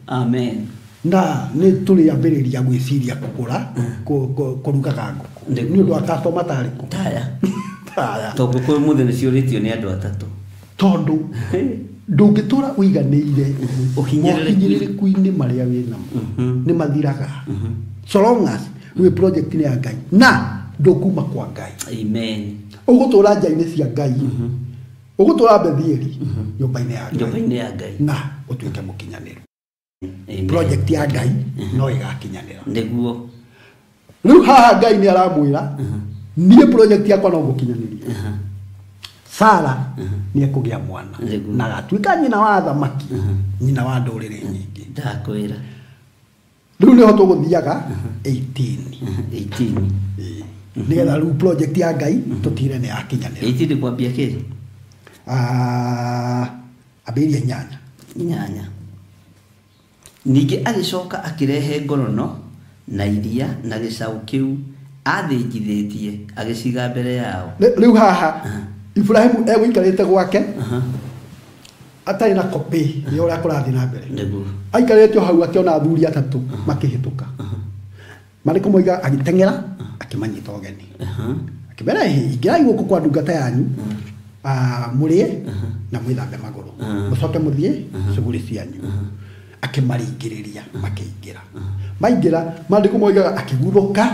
Amen. na nĩ tũrĩ ambĩrĩria gwĩciria kũgũra kũrugaga ngũkũ nĩ ũndũ wa customer tarĩkũ Taya. taya To ngũkũ mũthĩ nĩ ciũrĩtio nĩ andũ atatũ. tondũ ndũngĩtũra ũiganĩire Ũhinyĩrĩrĩku-inĩ. ũhinyĩrĩrĩku-inĩ marĩa wĩnamo nĩ mathiraga so long as wĩ project nĩ ya Ngai na ndũkuma kwa Ngai. Amen. Ũgũtũra nja-inĩ cia Ngai ũgũtũra Bethieli nyũmba-inĩ ya Ngai Nyũmba-inĩ ya Ngai. na ũtuĩke mũkinyanĩru. Amen. Project ya Ngai no ĩgakinyanĩra. Nĩguo. Rĩu haha Ngai nĩ aramwĩra niĩ project yakwa no ngũkinyanĩria. Sara nĩ ekũgĩa mwana na agatuĩka nyina wa thamaki nyina wa ndũrĩrĩ nyingĩ. Ndakwĩra. Rĩu nĩho tũgũthiaga 18 nĩgetha rĩu project ya Ngai tũtire nĩ yakinyanĩra. 18 kwambia kĩ? Ambĩrĩria 8. Ningĩ agĩcoka akĩrehe ngorono na iria na gĩcaũ kĩu athĩnjithĩtie agĩciga mbere yao. Rĩu haha Ibrahimu egũikarĩte gwake atarĩ na kopi ya ũrĩa kũrathiĩ na mbere. Aikarĩte hau akĩona athuri atatũ makĩhĩtũka. Marĩ kũmoiga agĩteng'era akĩmanyita ũgeni. Akĩmera ingĩrai gũkũ kwa ndungata yanyu mũrĩe na mwĩthambe magũrũ mũcoke mũthiĩ shughuli cianyu. Akĩmaringĩrĩria makĩingĩra. Maingĩra marĩ kũmoiga akĩguthũka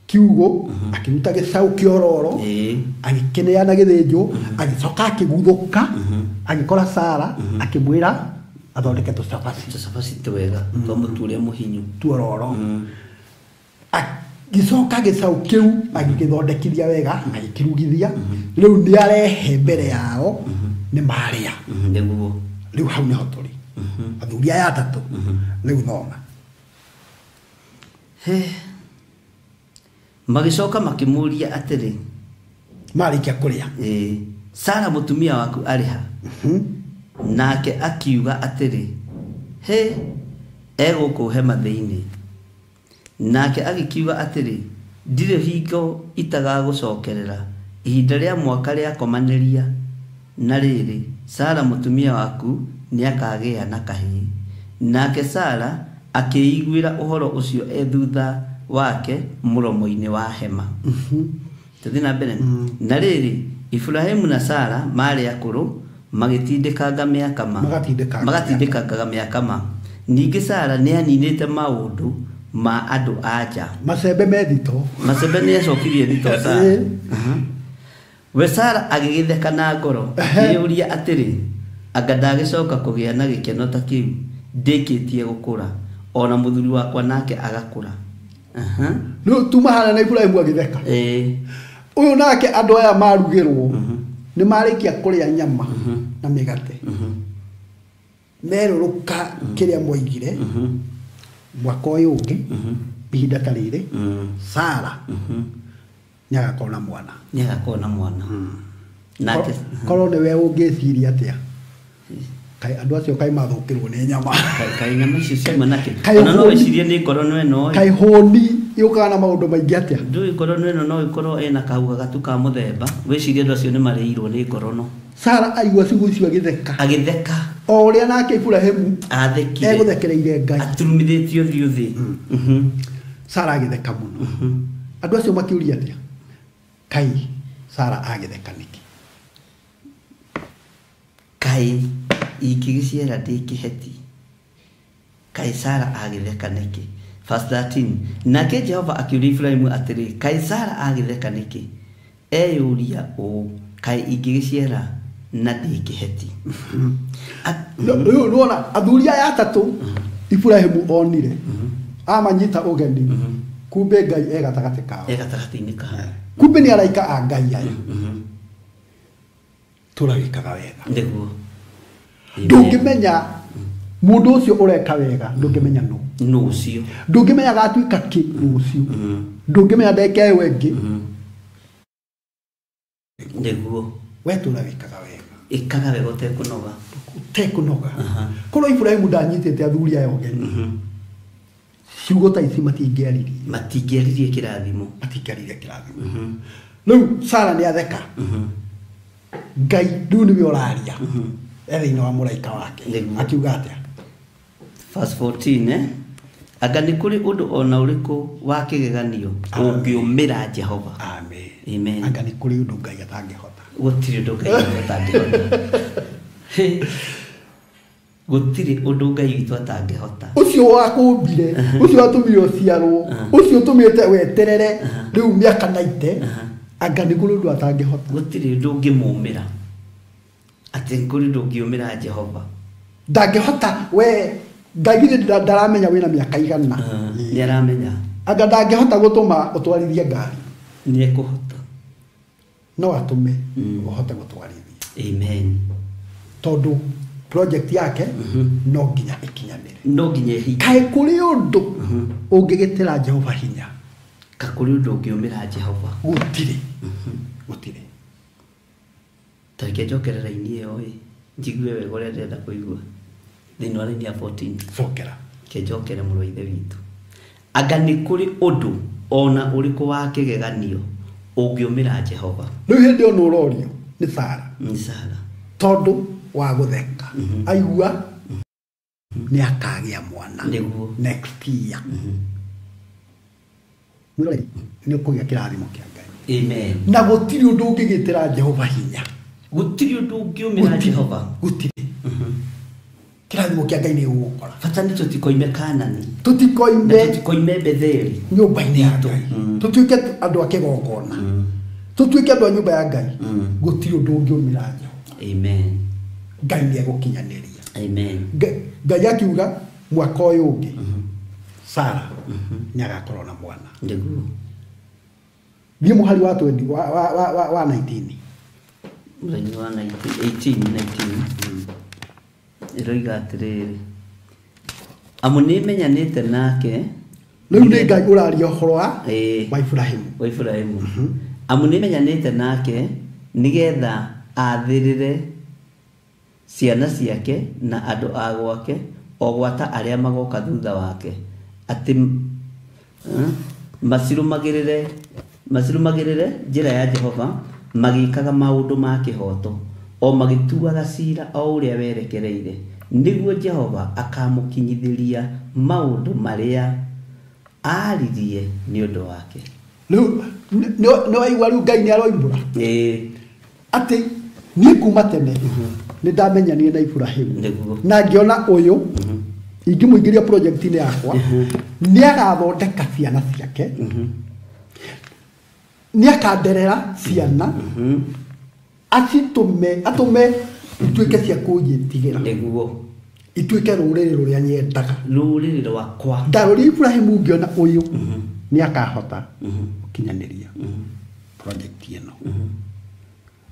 kiugo akiruta gĩcaũ kĩororo agĩkeneana gĩthĩnjũ agĩcoka akĩguthũka agĩkora Sara akĩmwĩra athondeke tũcabaci twega twa mũtu ũrĩa mũhinyu tuororo. Agĩcoka gĩcaũ kĩu agĩgĩthondekithia wega agĩkĩrugithia. Rĩu nĩ arehe mbere yao nĩ marĩa. Rĩu hau nĩho tũrĩ athuri aya atatũ. Rĩu thoma magĩcoka makĩmũria atĩrĩ marĩkia kũrĩa Sara mũtumia waku arĩ ha? Nake akiuga atĩrĩ egũkũ hema thĩinĩ. Nake agĩkiuga atĩrĩ ndirĩ hingo itagagũcokerera ihinda rĩa mwaka rĩa komanĩria, na rĩrĩ Sara mũtumia waku nĩakagĩa na kahĩĩ. Nake Sara akĩiguĩra ũhoro ũcio thutha wake mũromo-inĩ wa hema. Tũthiĩ na mbere. Na rĩrĩ Ibrahimu na Sara marĩ akũrũ magĩtindĩkanga mĩaka ma. Ningĩ Sara nĩaninĩte maũndũ ma andũ anja. Macembe methito. Macembe nĩacokirie thito Sara. We Sara agĩgĩtheka na ngoro akĩũria atĩrĩ anga ndagĩcoka kũgĩa na gĩkeno ta kĩu ndĩkĩtie gũkũra ona mũthuri wakwa nake agakũra. No tuma hana na Ibrahimu agĩtheka. uyu nake andu aya marugirwo ni marikia kuria nyama na migate meruruka kiria moigire mwaka uyu ungi ihinda ta riri Sara nyagakona mwana nake korwo ni we ungiciria atia kai andu acio kai mathukirwo ni nyama kai nyama icio ciuma nake ona no wicirie ni ngoro no eno kai honi yukaga na maundu maingi atia ndui ngoro no eno no ikorwo ena kauga gatuka muthemba wicirie andu acio ni mariirwo ni ngoro no Sara aigua ciugo icio agitheka o uria nake Ibrahimu athekire eguthekereire Ngai aturumithitio thiuthi Sara agitheka muno andu acio makiuria atia kai Sara agitheka niki kai ikigiciera ndikiheti kai Sara agitheka niki verse 13 nake Jehova akiuria Ibrahimu atiri kai Sara agitheka niki eyuria o kai ikigiciera na ndikiheti nuona athuria ya tatu Ibrahimu onire amanyita ugeni kumbe Ngai egatagati kao egatagati-ini kao kumbe ni araika a Ngai aya turawikaga wega ndiguo ndungimenya mundu ucio ureka wega ndungimenya no ucio ndungimenya gatuika ki ucio ndungimenya ndeke wengi ndiguo we turawikaga wega ikaga wega tekunoga korwo Ibrahimu ndanyitite athuria aya ugeni ciugo ta ici matingĩaririe kĩrathimo riu Sara ni atheka Ngai riu niwe ũraria ethĩ-inĩ wa mũraika wake akiuga atia verse 14 anga nĩ kũrĩ ũndũ ona ũrĩkũ wa kĩgeganio ũngĩũmĩra Jehova amen anga nĩ kũrĩ ũndũ Ngai atangĩhota gũtirĩ ũndũ Ngai atangĩhota gutiri undu Ngai witu atangihota ucio wakumbire ucio watumire uciarwo ucio utumite weterere riu miaka 90 anga ni kuri undu atangihota gutiri undu ngimumira ati kuri undu ngiumira Jehova ndangihota we Ngai ndaramenya wina miaka igana ni aramenya anga ndangihota gutuma utwarithie ngari ni ekuhota no atume uhote gutwarithia amen tondu project yake no nginya ikinyanire no nginya kai kuri undu ungigitira Jehova hinya ka kuri undu ungiumira Jehova gutire tarike jokerera ini yo njigue we gore ndenda kuigua thini wa line ya 14 fokera ke jokere mulo ithe witu anga ni kuri undu ona uriku wa kigeganio ungiumira Jehova riu hindi ona urorio ni Sara tondu wa gutheka aigua ni akagia mwana next year mwirori ni kugia kirathimo kia Ngai amen na gutiri undu ungigitira Jehova hinya gutiri undu ungiumira Jehova gutiri kirathimo kia Ngai ni ugukora fatani tutikoime Kanani tutikoime Betheli nyumba-ini ya Ngai tutuike andu akigongona tutuike andu a nyumba ya Ngai gutiri undu ungiumira Jehova amen Ngai ni egukinyaniria amen Ngai akiuga mwaka uyu ungi Sara nyagakorwo na mwana ndiguo ni muhari wa 20 wa 19 muthenya wa 18 iroiga atiriri amu nimenyanite nake riu ni Ngai uraria uhoro wa Ibrahimu amu nimenyanite nake nigetha athirire ciana ciake na andu a gwake o gwata aria magoka thutha wake ati masirumagirire njira ya Jehova magikaga maundu ma kihoto o magituaga cira o uria werekereire niguo Jehova akamukinyithiria maundu maria aririe ni undu wake no aigua riu Ngai ni aroimbura ati ni kuma tene ni ndamenyanie na Ibrahimu na ngiona uyu ingimuingiria project-ini yakwa ni agathondeka ciana ciake ni akaderera ciana atume ituike cia kunjitigira niguo ituike ruriri ruria nyendaga ruriri rwakwa ndarori Ibrahimu ngiona uyu ni akahota kinyaniria project ĩno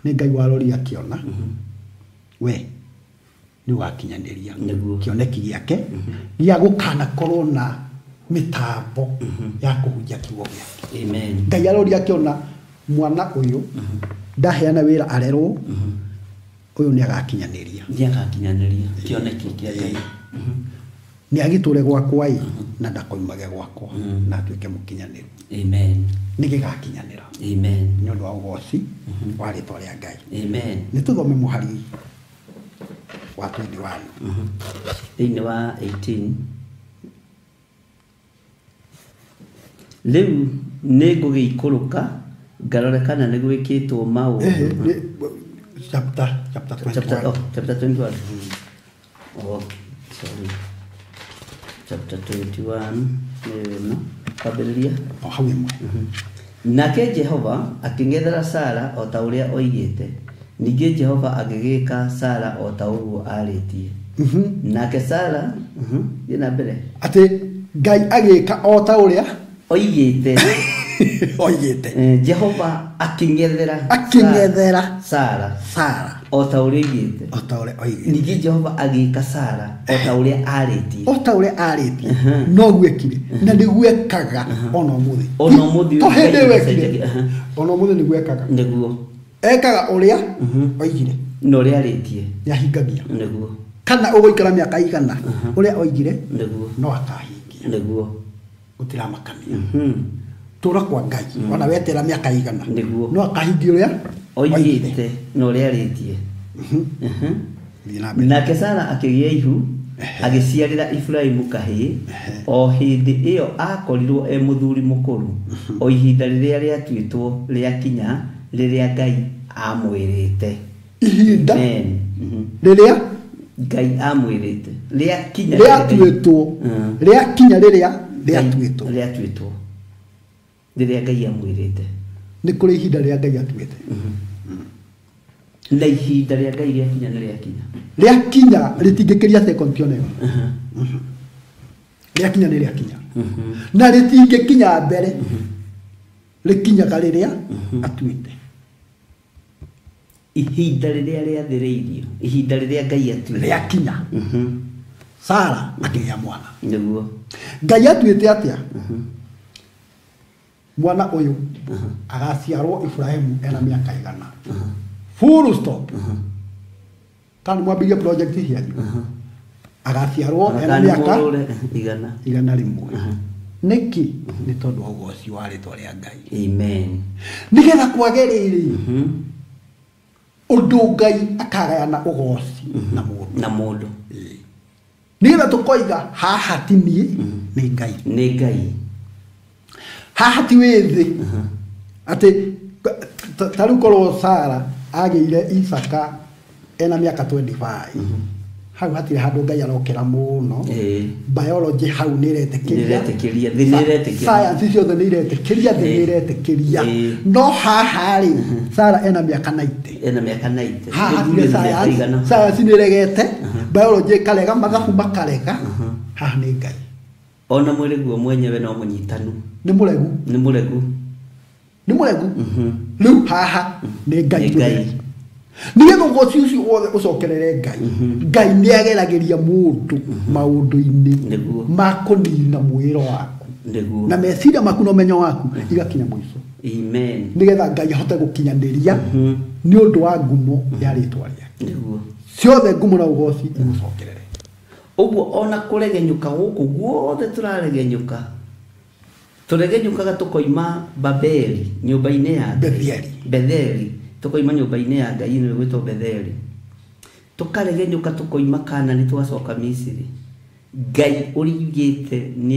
nĩ Ngai warori akiona we nĩ wakinyanĩria kĩoneki gĩake gĩa gũkana korwo na mĩtambo ya kũhunjia kiugo gĩake Amen. Ngai arori akiona mwana ũyũ ndaheana wĩra arerwo ũyũ nĩ agakinyanĩria kĩoneki kĩa Ngai nĩ agitũre gwakwa na ndakoimage gwakwa na atuĩke mũkinyanĩru Amen. nĩ gĩgakinyanĩra Amen. nĩ ũndũ wa ũgoci wa rĩĩtwa rĩa Ngai Amen. nĩ tũthome mũhari wa 21 thĩinĩ wa 18 rĩu nĩ ngũgĩikũrũka ngarore kana nĩ gwĩkĩtwo maũndũ chapter 21 chapter 21 oh sorry chapter 21 no kabeliya hau imwe nake Jehova akĩng'ethera Sara o ta ũrĩa oigĩte ningĩ Jehova agĩgĩka Sara o ta ũguo arĩtie nake Sara ina mbere atĩ Ngai agĩka o ta ũrĩa oigĩte Jehova akĩng'ethera Sara o ta ũrĩa oigĩte ningĩ Jehova agĩka Sara o ta ũrĩa arĩtie no gwekire na nĩ gwekaga ona ũmũthĩ to hĩndĩ wekire ona ũmũthĩ nĩ gwekaga nĩguo ekaga ũrĩa oigire na ũrĩa arĩtie nĩahingagia nĩguo kana ũgũikara mĩaka igana ũrĩa oigire nĩguo no akahingia nĩguo gũtiramakania tũra kwa Ngai ona wetera mĩaka igana no akahingia ũrĩa oigĩte na ũrĩa arĩtie nake Sara akĩgĩa ihu agĩciarĩra Iburahĩmu kahĩĩ o hĩndĩ ĩyo akorirwo mũthuri mũkũrũ o ihinda rĩrĩa rĩatuĩtwo rĩakinya rĩrĩa Ngai amwĩrĩte ihinda rĩrĩa Ngai amwĩrĩte rĩakinya rĩrĩa rĩatuĩtwo rĩrĩa Ngai amwĩrĩte nĩ kũrĩ ihinda rĩrĩa Ngai atuĩte na ihinda rĩa Ngai rĩakinya nĩ rĩakinya rĩtingĩkĩria second ĩyo rĩakinya nĩ rĩakinya na rĩtingĩkinya mbere rĩkinyaga rĩrĩa atuĩte ihinda rĩrĩa rĩathĩrĩirio ihinda rĩrĩa Ngai atuĩte rĩakinya Sara akĩgĩa mwana nĩguo Ngai atuĩte atĩa mwana ũyũ agaciarwo Iburahĩmu ena mĩaka igana full stop kana mwambĩrĩrie project hianyu agaciarwo ena mĩaka igana rĩmwe nĩkĩ nĩ tondũ wa ũgoci wa rĩĩtwa rĩa Ngai amen nĩgetha kwage rĩrĩ ũndũ Ngai akagayana ũgoci na mũndũ nĩgetha tũkoiga haha ti niĩ nĩ Ngai haha ti wĩthĩ atĩ tarĩu korwo Sara agĩire Isaka ena mĩaka 25 hau hatirĩ handũ Ngai arokera mũno biology hau nĩ iretĩkĩria science ciothe nĩ iretĩkĩria thĩ nĩ iretĩkĩria no haha rĩ Sara ena mĩaka 90 haha science nĩ iregete biology ĩkarega mathabu makarega haha nĩ Ngai ona mwĩrĩ guo mwenyewe no mũnyitanu nĩ mũregu rĩu haha nĩ Ngai nĩgetha ũgoci ũcio wothe ũcokerere Ngai nĩ ageragĩria mũndũ maũndũ-inĩ ma kũnina mwĩro waku na meciria maku na ũmenyo waku igakinya mũico nĩgetha Ngai ahote gũkinyanĩria nĩ ũndũ wa ngumo ya rĩĩtwa rĩake ciothe ngumo na ũgoci igũcokerere ũguo ona kũregenyũka gũkũ guothe tũregenyũkaga tũkoima Babeli nyũmba-inĩ ya Betheli tũkoima nyũmba-inĩ ya Ngai nĩ gwĩtwo Betheli tũkaregenyũka tũkoima Kanani tũgacoka Misiri Ngai ũrigĩte nĩ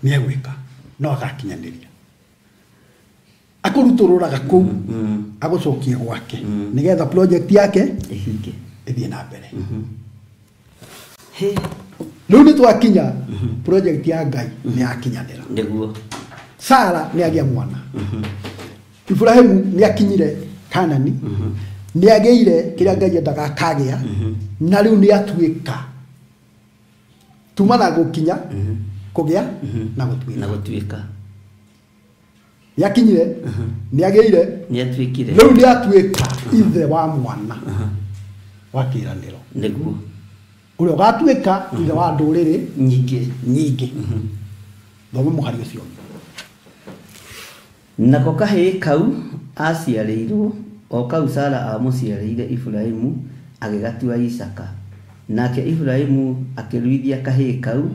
egwĩka no agakinyanĩria akũrutũrũraga kũu agũcokie gwake nĩgetha project yake ĩthiĩ na mbere rĩu nĩ twakinya project ya Ngai nĩ yakinyanĩra nĩguo Sara nĩ agĩa mwana Iburahĩmu nĩ akinyire Kanani nĩ agĩire kĩrĩa Ngai endaga akagĩa na rĩu nĩ atuĩka tuma na gũkinya kũgĩa na gũtuĩka yakinyire ni ageire Nĩ atuĩkire. riu ni atuika ithe wa mwana wa kiraniro Nĩguo. uria ugatuika ithe wa nduriri Nyingĩ. thoma muhari ucio Nako kahĩĩ kau aciarĩirwo o kau Sara amũciarĩire Iburahĩmu agĩgatua Isaka. Nake Iburahĩmu akĩruithia kahĩĩ kau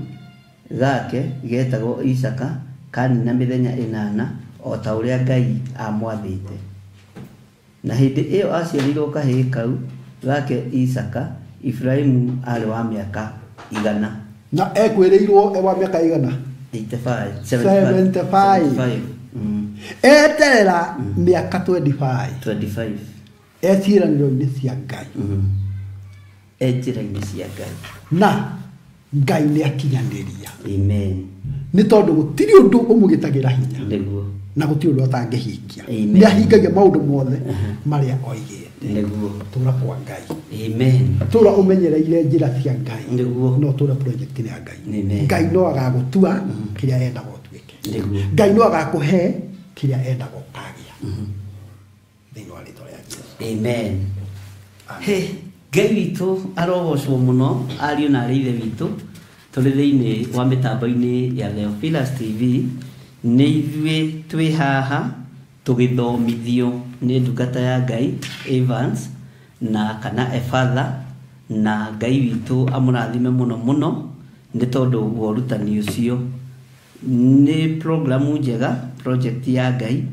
gake getagwo Isaka kanina mĩthenya 8 o ta ũrĩa Ngai amwathĩte. Na hĩndĩ ĩyo aciarĩirwo kahĩĩ kau gake Isaka, Iburahĩmu arĩ wa mĩaka 100. na ekwiriirwo ewa miaka igana 75. Eterera miaka 25 eciraniro-inĩ cia Ngai Njĩra-inĩ cia Ngai. na Ngai nĩ akinyanĩria Amen. nĩ tondũ gũtirĩ ũndũ ũmũgĩtagĩra hinya Nĩguo. na gũtirĩ ũndũ atangĩhingia Amen. nĩ ahingagia maũndũ mothe marĩa oigĩte Nĩguo. tũra kwa Ngai Amen. tũra ũmenyereire njĩra cia Ngai Nĩguo. no tũra project ya Ngai Amen. Ngai no agagũtua kĩrĩa endaga ũtuĩke Nĩguo. Ngai no agakũhe kĩrĩa endaga ũkagĩa thĩinĩ wa rĩtwa rĩa Jesũ. Amen. He, Ngai witũ arogocwo mũno, ariũ na arĩ ithe witũ, tũrĩ thĩinĩ wa mĩtambo-inĩ ya Theophilus TV. Nĩ ithuĩ twĩ haha tũgĩthomithio nĩ ndungata ya Ngai Evans na kana Efatha, na Ngai witũ amũrathime mũno mũno nĩ tondũ wa ũrutani ũcio. Nĩ programu njega, project ya Ngai,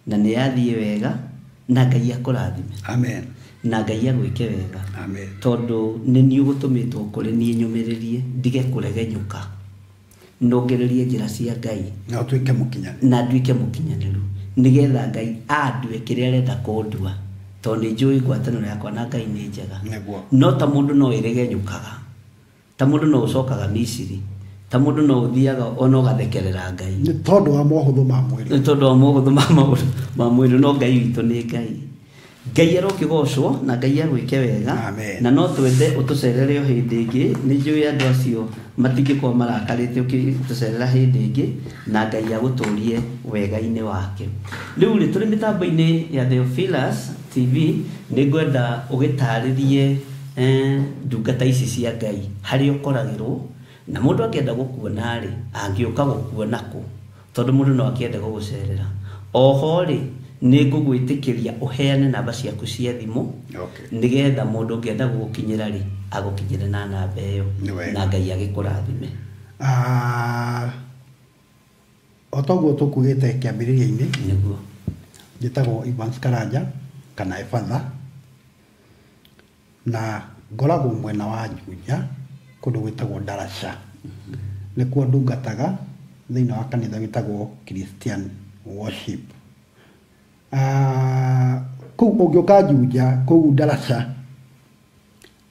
na nĩ yathiĩ wega, na Ngai akũrathime Amen. na Ngai agwĩke wega. Amen. Tondũ nĩ niĩ ũgũtũmĩtwo kũrĩ niĩ nyũmĩrĩrie ndige kũregenyũka, nongererie njĩra cia Ngai na ũtuĩke mũkinyanĩru na nduĩke mũkinyanĩru, nĩgetha Ngai andue kĩrĩa arenda kũndua, tondũ nĩ njũĩ ngwatanĩro yakwa na Ngai nĩ njega. Nĩguo. No ta mũndũ no ĩregenyũkaga, ta mũndũ no ũcokaga Misiri, ta mũndũ no ũthiaga ona ũgathekerera Ngai nĩ tondũ wa mohũthũ ma mwĩrĩ nĩ tondũ wa maũndũ ma maũndũ ma mwĩrĩ. No Ngai witũ nĩ Ngai. Ngai arokĩgocwo na Ngai agwĩke wega. Amen. Na no twende ũtũcerere o hĩndĩ ĩngĩ. Nĩ njũĩ andũ acio matingĩkorwo marakarĩte ũkĩtũcerera hĩndĩ ĩngĩ, na Ngai agũtũrie wega-inĩ wake. Rĩu rĩ tũrĩ mĩtambo-inĩ ya Theophilus TV, nĩ ngwenda ũgĩtarĩrie ndungata ici cia Ngai harĩa ũkoragĩrwo, na mũndũ akĩenda gũkuona rĩ angĩũka gũkuona kũ, tondũ mũndũ no akĩenda gũgũcerera. Oho rĩ nĩ ngũgwĩtĩkĩria ũheane namba ciaku cia thimũ, Okay. nĩgetha mũndũ ũngĩenda gũgũkinyĩra rĩ agũkinyĩre na namba ĩyo, Nĩ wega. na Ngai agĩkũrathime. o toguo tũkugĩte kĩambĩrĩria-inĩ Nĩguo. njĩtagwo Evans Karanja kana Efatha, na ngoragwo mwena wa Juja kũndũ gwĩtagwo Ndaraca, nĩkuo ndungataga thĩinĩ wa kanitha wĩtagwo Christian Worship. Kũu ũngĩũka Juja kũu Ndaraca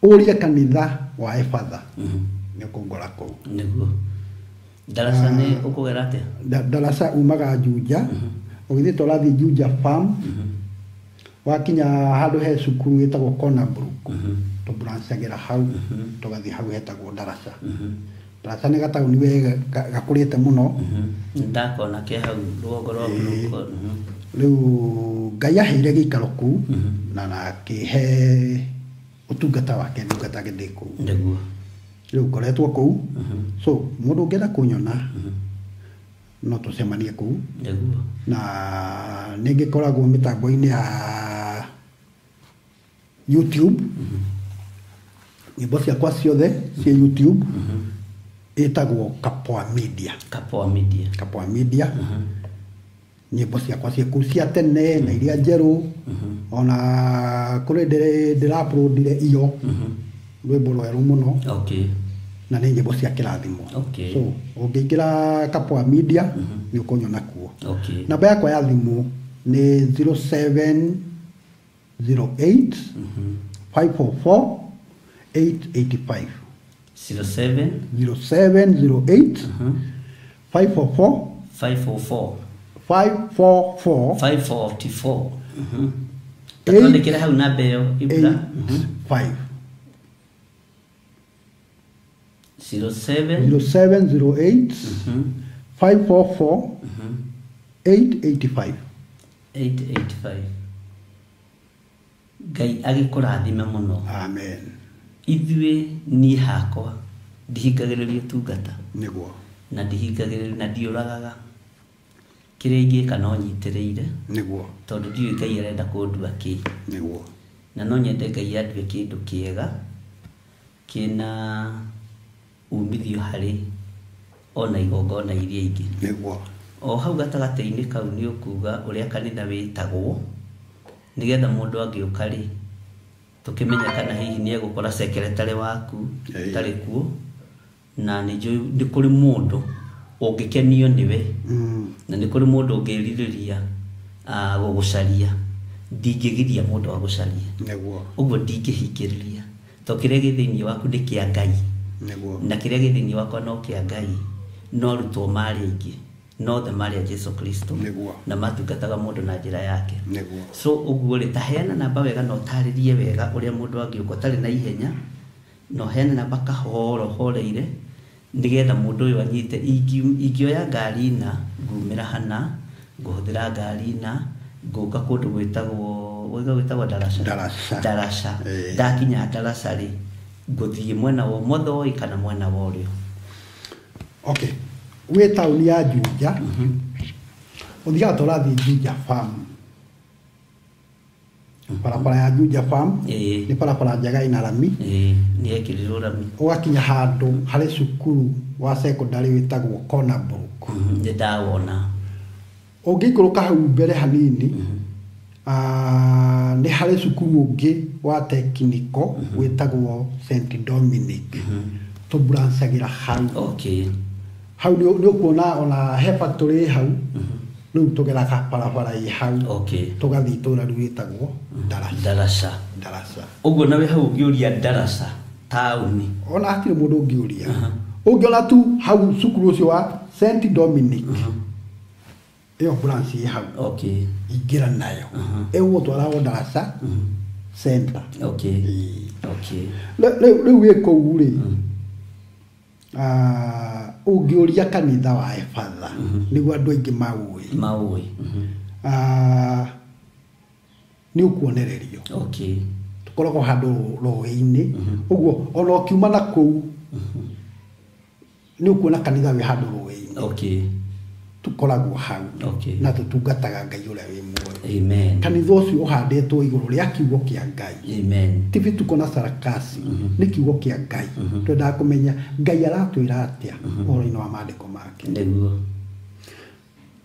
ũrie kanitha wa Efatha nĩ ũkũngora kũu. Nĩguo. Ndaraca nĩ ũkũgera atĩa? Ndaraca umaga Juja ũgĩthiĩ tũrathiĩ Juja farm, wakinya handũ he cukuru wĩtagwo Cornerbrook tũbranchagĩra hau tũgathiĩ hau hetagwo Ndaraca. Ndaraca nĩ gataũni we gakũrĩte mũno. Ndakona ke hau rũgongo rwa Brooklyn. Rĩu Ngai aheire gĩikaro kũu na nakĩhe ũtungata wake ndungatage ndĩ kũu. Nĩguo. Rĩu ngoretwo kũu, so mũndũ ũngĩenda kũnyona no tũcemanie kũu, Nĩguo. na nĩ ngĩkoragwo mĩtambo-inĩ ya YouTube. Nyĩmbo ciakwa ciothe cia YouTube ĩtagwo Kapoa Media. Kapoa Media. Kapoa Media. Nyĩmbo ciakwa cia kũu cia tene na iria njerũ, ona kũrĩ ndĩra-uploadire iyo rwĩmbo rwerũ mũno, Okay. na nĩ nyĩmbo cia kĩrathimo. Okay. So ũngĩingĩra Kapoa Media nĩ ũkũnyona kuo. Okay. Namba yakwa ya thimũ nĩ 0708 544 885. 07 0708 544 544 544 544. Tatwandĩkĩre hau namba ĩyo Ibra. 5 07 0708 544 885. 885 Ngai agĩkũrathime mũno. Amen. Ithuĩ niĩ hakwa ndihingagĩrĩria ũtungata Nĩguo. na ndihingagĩrĩria na ndiũragaga kĩrĩa ingĩka no nyitĩrĩire Nĩguo. tondũ ndiũĩ Ngai arenda kũndua kĩ Nĩguo. na no nyende Ngai andue kĩndũ kĩega kĩna umithio harĩ ona igongona iria ingĩ. Nĩguo. O hau gatagatĩ-inĩ kau nĩ ũkuga ũrĩa kanitha wĩtagwo nĩgetha mũndũ angĩũka rĩ tũkĩmenya kana hihi nĩ egũkora secretary waku tarĩ kuo na nĩ kũrĩ mũndũ ũngĩkenio nĩwe na nĩ kũrĩ mũndũ ũngĩrirĩria gũgũcaria ndingĩgiria mũndũ wa gũcaria. Nĩguo. Ũguo ndingĩhingĩrĩria tondũ kĩrĩa gĩ thĩinĩ waku nĩ kĩa Ngai. Nĩguo. Na kĩrĩa gĩ thĩinĩ wakwa no kĩa Ngai no arutwo marĩ aingĩ no the marĩ a Jesu Kristo na matungataga mũndũ na njĩra yake. Nĩguo. So ũguo rĩ taheana namba wega no tarĩrie wega ũrĩa mũndũ angĩũka ũtarĩ na ihenya no heana namba horeire nĩgetha mũndũ ũyũ anyite. Ingĩoya ngari na ngumĩra hana ngũhũthĩra ngari na ngũka kũndũ gwĩtagwo Darasha. Ndakinya Darasha rĩ ngũthiĩ mwena wa ũmotho kana mwena wa ũrĩo. Okay. Wĩ taũni ya Juja ũthiaga tũrathiĩ Juja Farm. Barabara ya Juja Farm nĩ barabara njega ina rami. Nĩ ekĩrirwo rami. Ũgakinya handũ harĩ cukuru wa secondary wĩtagwo Corner Brook. Nĩ ndawona. Ũngĩikũrũka hau mbere hanini nĩ harĩ cukuru ũngĩ wa technical wĩtagwo St Dominic. Tũbranchagĩra hau. Okay. Hau nĩ ũkuona ona he factory hau rĩu tũgeraga barabara ĩ hau tũgathiĩ itũũra rĩu rĩtagwo Darasha. Ũguo nawe hau ũngĩũria Darasha taũni ona hatirĩ mũndũ ũngĩũria. Ũngĩona tu hau cukuru ũcio wa St Dominic ĩyo branch ĩ hau ingĩra nayo ĩgũgũtwara Darasha center. Rĩu wĩ kũu rĩ ũngĩũria kanitha wa Efatha nĩguo andũ aingĩ maũĩ nĩ ũkuonererio. Tũkoragwo handũ rũĩ-inĩ ũguo ona ũkiuma na kũu nĩ ũkuona kanitha wĩ handũ rũĩ-inĩ tũkoragwo hau na tũtungataga Ngai ũrĩa wĩ muoyo. Kanitha ũcio ũhandĩtwo igũrũ rĩa kiugo kĩa Ngai. Ti vituko na sarakasi nĩ kiugo kĩa Ngai. Twendaga kũmenya Ngai aratwĩra atĩa ũhoro-inĩ wa maandĩko make.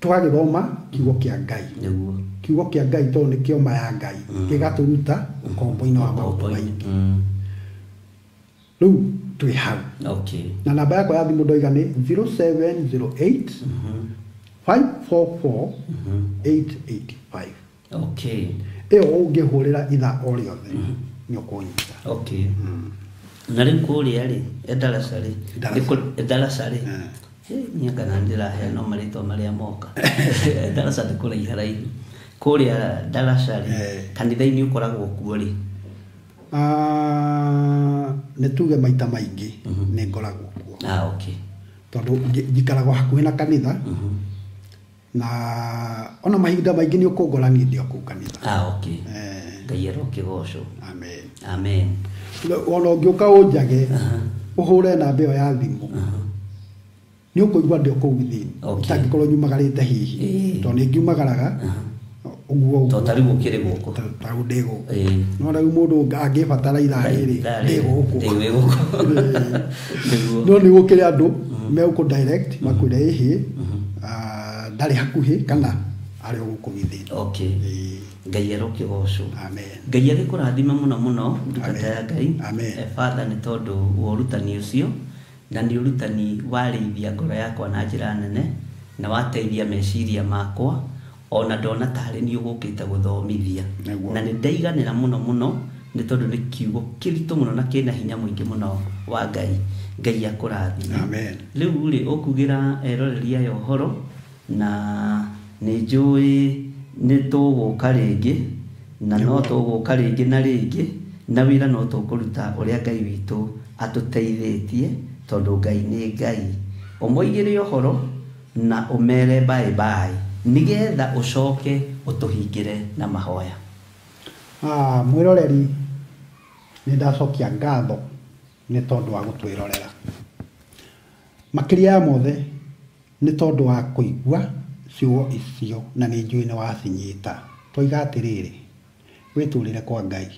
Tũgagĩthoma kiugo kĩa Ngai. Kiugo kĩa Ngai tondũ nĩ kĩoma ya Ngai gĩgatũruta ũkombo-inĩ wa maũndũ maingĩ. Rĩu twĩ hau na namba yakwa ya thimũ ndoiga nĩ 0708 544 885. Ĩyo ũngĩhũrĩra ithaa o rĩothe nĩ ũkũnyita. Na rĩu kũrĩa rĩ Darasha rĩ niĩ kana ndĩrahe no marĩtwa marĩa moka. Darasha nĩ kũraiha raihu. Kũrĩa Darasha rĩ kanitha-inĩ ũkoragwo kuo rĩ nĩ tuge maita maingĩ nĩ ngoragwo kuo. Tondũ njikaragwo hakuhĩ na kanitha na ona mahinda maingĩ nĩ ũkũngorani ndĩ kũu kanitha. Ngai arokĩgocwo. Amen. Ona ũngĩũka ũnjage ũhũre namba ĩyo ya thimũ nĩ ũkũigua ndĩ kũu thĩinĩ itangĩkorwo nyumagarĩte hihi tondũ nĩ ngiumagaraga ũguo totari gũkĩrĩ gũkũ tarũ ndĩ gũkũ no rĩu mũndũ angĩbatara ithaa rĩrĩ ndĩ gũkũ no nĩ gũkĩrĩ andũ megũkũ direct makwĩre ĩhĩ ndarĩ hakuhĩ kana arĩ gũkũ githĩni. Ngai arokĩgocwo. Ngai agĩkũrathima mũno ndungata ya Ngai Efatha nĩ tondũ wa ũrutani ũcio na nĩ ũrutani warĩithia ngoro yakwa na njĩra nene na wateithia meciria makwa ona ndona tarĩ nĩ ũgũkĩte gũthomithia na nĩ ndaiganĩra mũno nĩ tondũ nĩ kiugo kĩritũ mũno na kĩna hinya mũingĩ mũno wa Ngai akũrathima. Rĩu rĩ ũkugĩra eroreri aya ũhoro na nĩ njũĩ nĩ tũgũka rĩngĩ na no tũgũka rĩngĩ na rĩngĩ na wĩra no tũkũruta ũrĩa Ngai witũ atũteithĩtie tondũ Ngai nĩ Ngai. Ũmoigĩre ũhoro na ũmere bye bye. nigetha ucoke utuhingire na mahoya. Mwiroreri nĩ ndacokia ngatho nĩ tondũ wa gũtwĩrorera. Makĩria ya mothe nĩ tondũ wa kũigua ciugo icio na nĩ njũĩ nĩ wacinyita. Twoiga atĩrĩrĩ, wĩtũrĩre kwa Ngai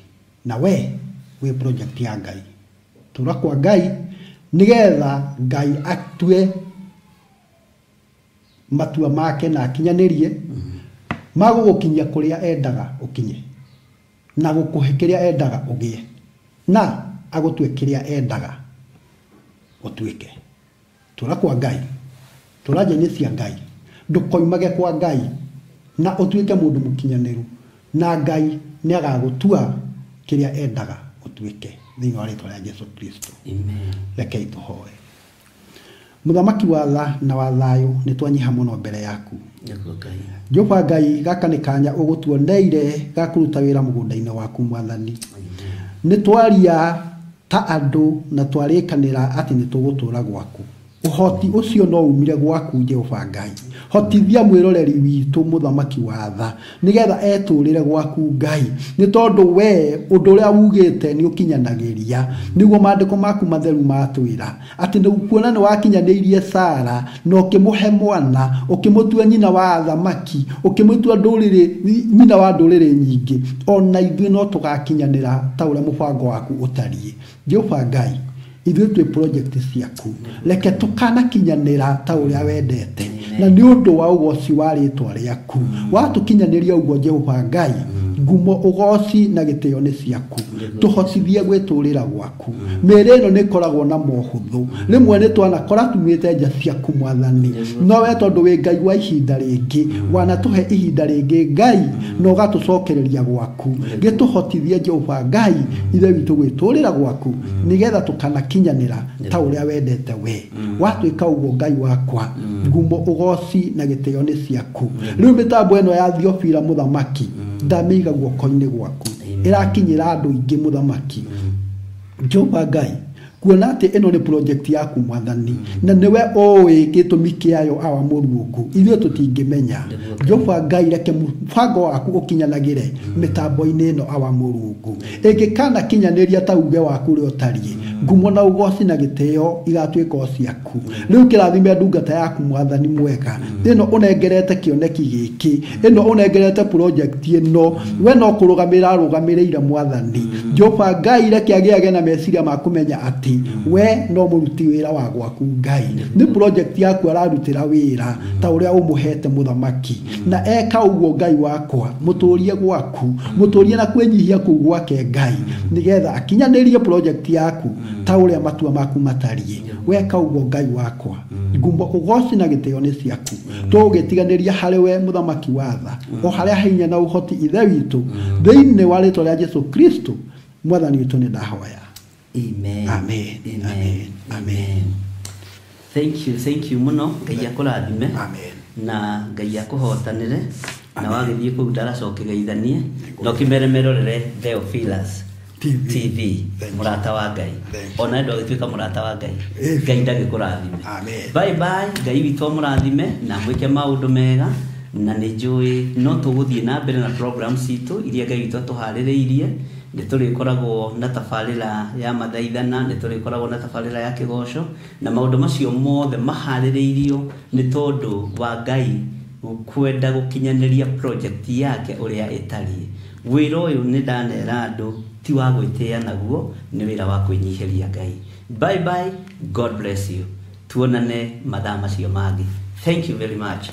na we wĩ project ya Ngai. Tũra kwa Ngai nigetha Ngai atue matua make na akinyanĩrie magũgũkinyia kũrĩa endaga ũkinye na gũkũhe kĩrĩa endaga ũgĩe na agũtue kĩrĩa endaga ũtuĩke. Tũra kwa Ngai, tũra njĩra cia Ngai, ndũkoimage kwa Ngai na ũtuĩke mũndũ mũkinyanĩru, na Ngai nĩ agagũtua kĩrĩa endaga ũtuĩke thĩinĩ wa rĩĩtwa rĩa Jesũ Kristo. Amen. Rekei tũhoe. Mũthamaki wa tha na wa thayũ nĩ twanyiha mũno mbere yaku. Jehova Ngai, gaka nĩ kanya ũgũtuoneire ga kũruta wĩra mũgũnda-inĩ waku Mwathani. Nĩ twaria ta andũ na twarĩkanĩra atĩ nĩ tũgũtũũra gwaku. Ũhoti ũcio no umire gwaku Jehova Ngai. Hotithia mwĩroreri witũ mũthamaki wa tha nigetha etũrĩre gwaku Ngai, nĩ tondũ we ũndũ ũrĩa ugĩte nĩ ũkinyanagĩria. Nĩguo maandĩko maku matheru matwĩra atĩ nĩ kuona nĩ wakinyanĩirie Sara na ũkĩmũhe mwana, ũkĩmũtua nyina wa athamaki, ũkĩmũtua nyina wa ndũrĩrĩ nyingĩ. Ona ithuĩ no tũgakinyanĩra ta ũrĩa mũbango waku ũtariĩ. Jehova Ngai, ithuĩ twĩ project ciaku, reke tũkanakinyanĩra ta ũrĩa wendete na nĩ ũndũ wa ũgoci wa rĩĩtwa rĩaku. Watũkinyanĩria ũguo Jehova Ngai, ngumo ũgoci na gĩtĩo nĩ ciaku. Tũhotithie gwĩtũrĩra gwaku. Mĩĩrĩ ĩno nĩ ĩkoragwo na mohũthũ, rĩmwe nĩ twanakora tumĩte nja ciaku Mwathani, no we tondũ wĩ Ngai wa ihinda rĩngĩ wanatũhe ihinda rĩngĩ Ngai na ũgatũcokereria gwaku. Gĩtũhotithie Jehova Ngai ithe witũ gwĩtũrĩra gwaku nigetha tũkanakinyanĩra ta ũrĩa wendete we. Watuĩka ũguo Ngai wakwa, ngumo ũgoci na gĩtĩo nĩ ciaku. Rĩu mĩtambo ĩno ya Thiofila mũthamaki ndamĩiga guoko-inĩ gwaku, ĩrakinyĩra andũ aingĩ mũthamaki. Jehova Ngai, kuona atĩ ĩno nĩ project yaku Mwathani na nĩwe ũĩ gĩtũmi kĩayo awa Mũrungu, ithuĩ tũtingĩmenya. Jehova Ngai, reke mũbango waku ũkinyanagĩre mĩtambo-inĩ ĩno awa Mũrungu. Ĩngĩkana kinyanĩria ta uge waku ũrĩa ũtariĩ, ngumo na ũgoci na gĩtĩo igatuĩka o ciaku. Rĩu kĩrathime ndungata yaku Mwathani mwega, ĩno ũnengerete kĩoneki gĩkĩ, ĩno ũnengerete project ĩno, we no kũrũgamĩrĩra arũgamĩrĩire Mwathani. Jehova Ngai, reke agĩage na meciria ma kũmenya atĩ we no mũruti wĩra wa gwaku Ngai. Nĩ project yaku ararutĩra wĩra ta ũrĩa ũmũhete mũthamaki, na eka ũguo Ngai wakwa, mũtũrie gwaku, mũtũrie na kwĩnyihia kũu gwake Ngai, nigetha akinyanĩrie project yaku ta ũrĩa matua maku matariĩ. Weka ũguo Ngai wakwa, ngumo ũgoci na gĩtĩo nĩ ciaku. Tũgĩtiganĩria harĩ we mũthamaki wa tha, o harĩa hinya na ũhoti ithe witũ thĩinĩ wa rĩĩtwa rĩa Jesũ Kristo Mwathani witũ nĩ ndahoya. Amen. Amen. Amen. Amen. Thank you muno. Ngai akũrathime. Amen. Na Ngai akũhotanĩre na wagĩthiĩ kũu ndaracoke geithanie na ũkĩmeremerorere Theophilus TV mũrata wa Ngai. Ona ndũ agĩtuĩka mũrata wa Ngai. Ngai ndagĩkũrathime. Amen. Bye bye. Ngai witũ mũrathime na mwĩke maũndũ mega na nĩ njũĩ no tũgũthiĩ na mbere na program citũ iria Ngai witũ atũharĩrĩirie. Nĩ tũrĩkoragwo na tabarĩra ya mathaithana, nĩ tũrĩkoragwo na tabarĩra ya kĩgoco, na maũndũ macio mothe maharĩrĩirio nĩ tondũ wa Ngai kwenda gũkinyanĩria project yake ũrĩa ĩtariĩ. Wĩra ũyũ nĩ ndanera andũ ti wa gwĩtĩĩa naguo, nĩ wĩra wa kwĩnyihĩria Ngai. Bye bye. God bless you. Tuonane mathaa macio mangĩ. Thank you very much.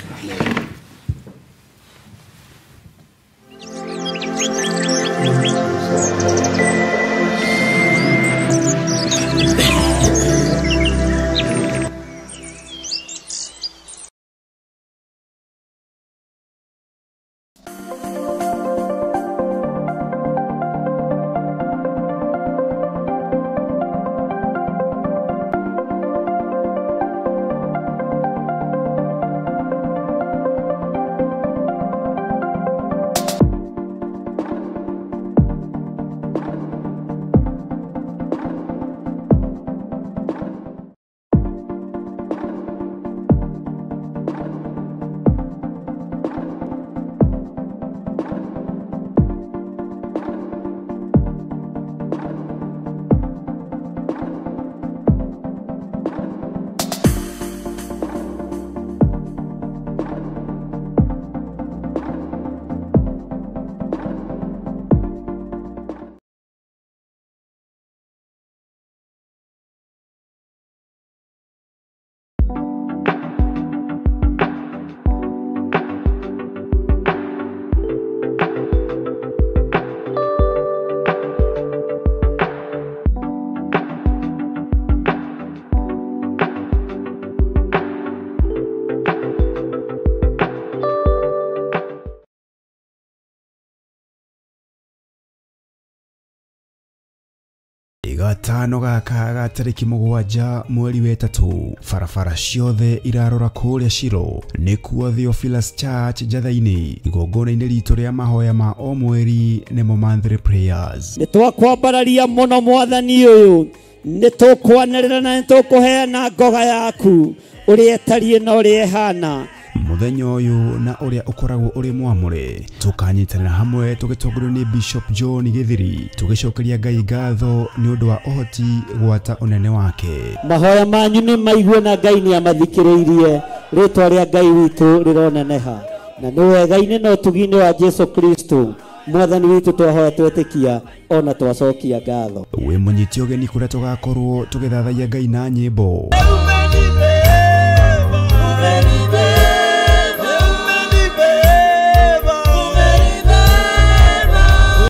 gatano gaka ga tariki 7 mweri wa 3 barabara ciothe irarora kuria Shiro nikuo Theophilus Church Njathaini igongona-inĩ ritũ rĩa mahoya ma o mweri nĩmo monthly prayers. Nĩtwakwambararia mũno mwathani ũyũ, nĩtũkwanĩrĩra na nĩtũkũheana ngoga yaku ũrĩa ĩtariĩ na ũrĩa ĩhana muthenya ũyũ na ũrĩa ũkoragwo ũrĩ mwamũre. Tũkanyitanĩra hamwe tũgĩtongorio nĩ Bishop John Gĩthiri tũgĩcokeria Ngai ngatho nĩ ũndũ wa ũhoti gwata ũnene wake. Mahoya manyu nĩ maigue na Ngai nĩ amathikĩrĩirie, rĩtwa rĩa Ngai witũ rĩroneneha na nĩ wega-inĩ na ũtugi-inĩ wa Jesu Kristo mwathani witũ twahoya twetĩkia ona twacokia ngatho. Wĩ mũnyiti ũgeni kũrĩa tũgakorwo tũgĩthathaiya Ngai na nyĩmbo.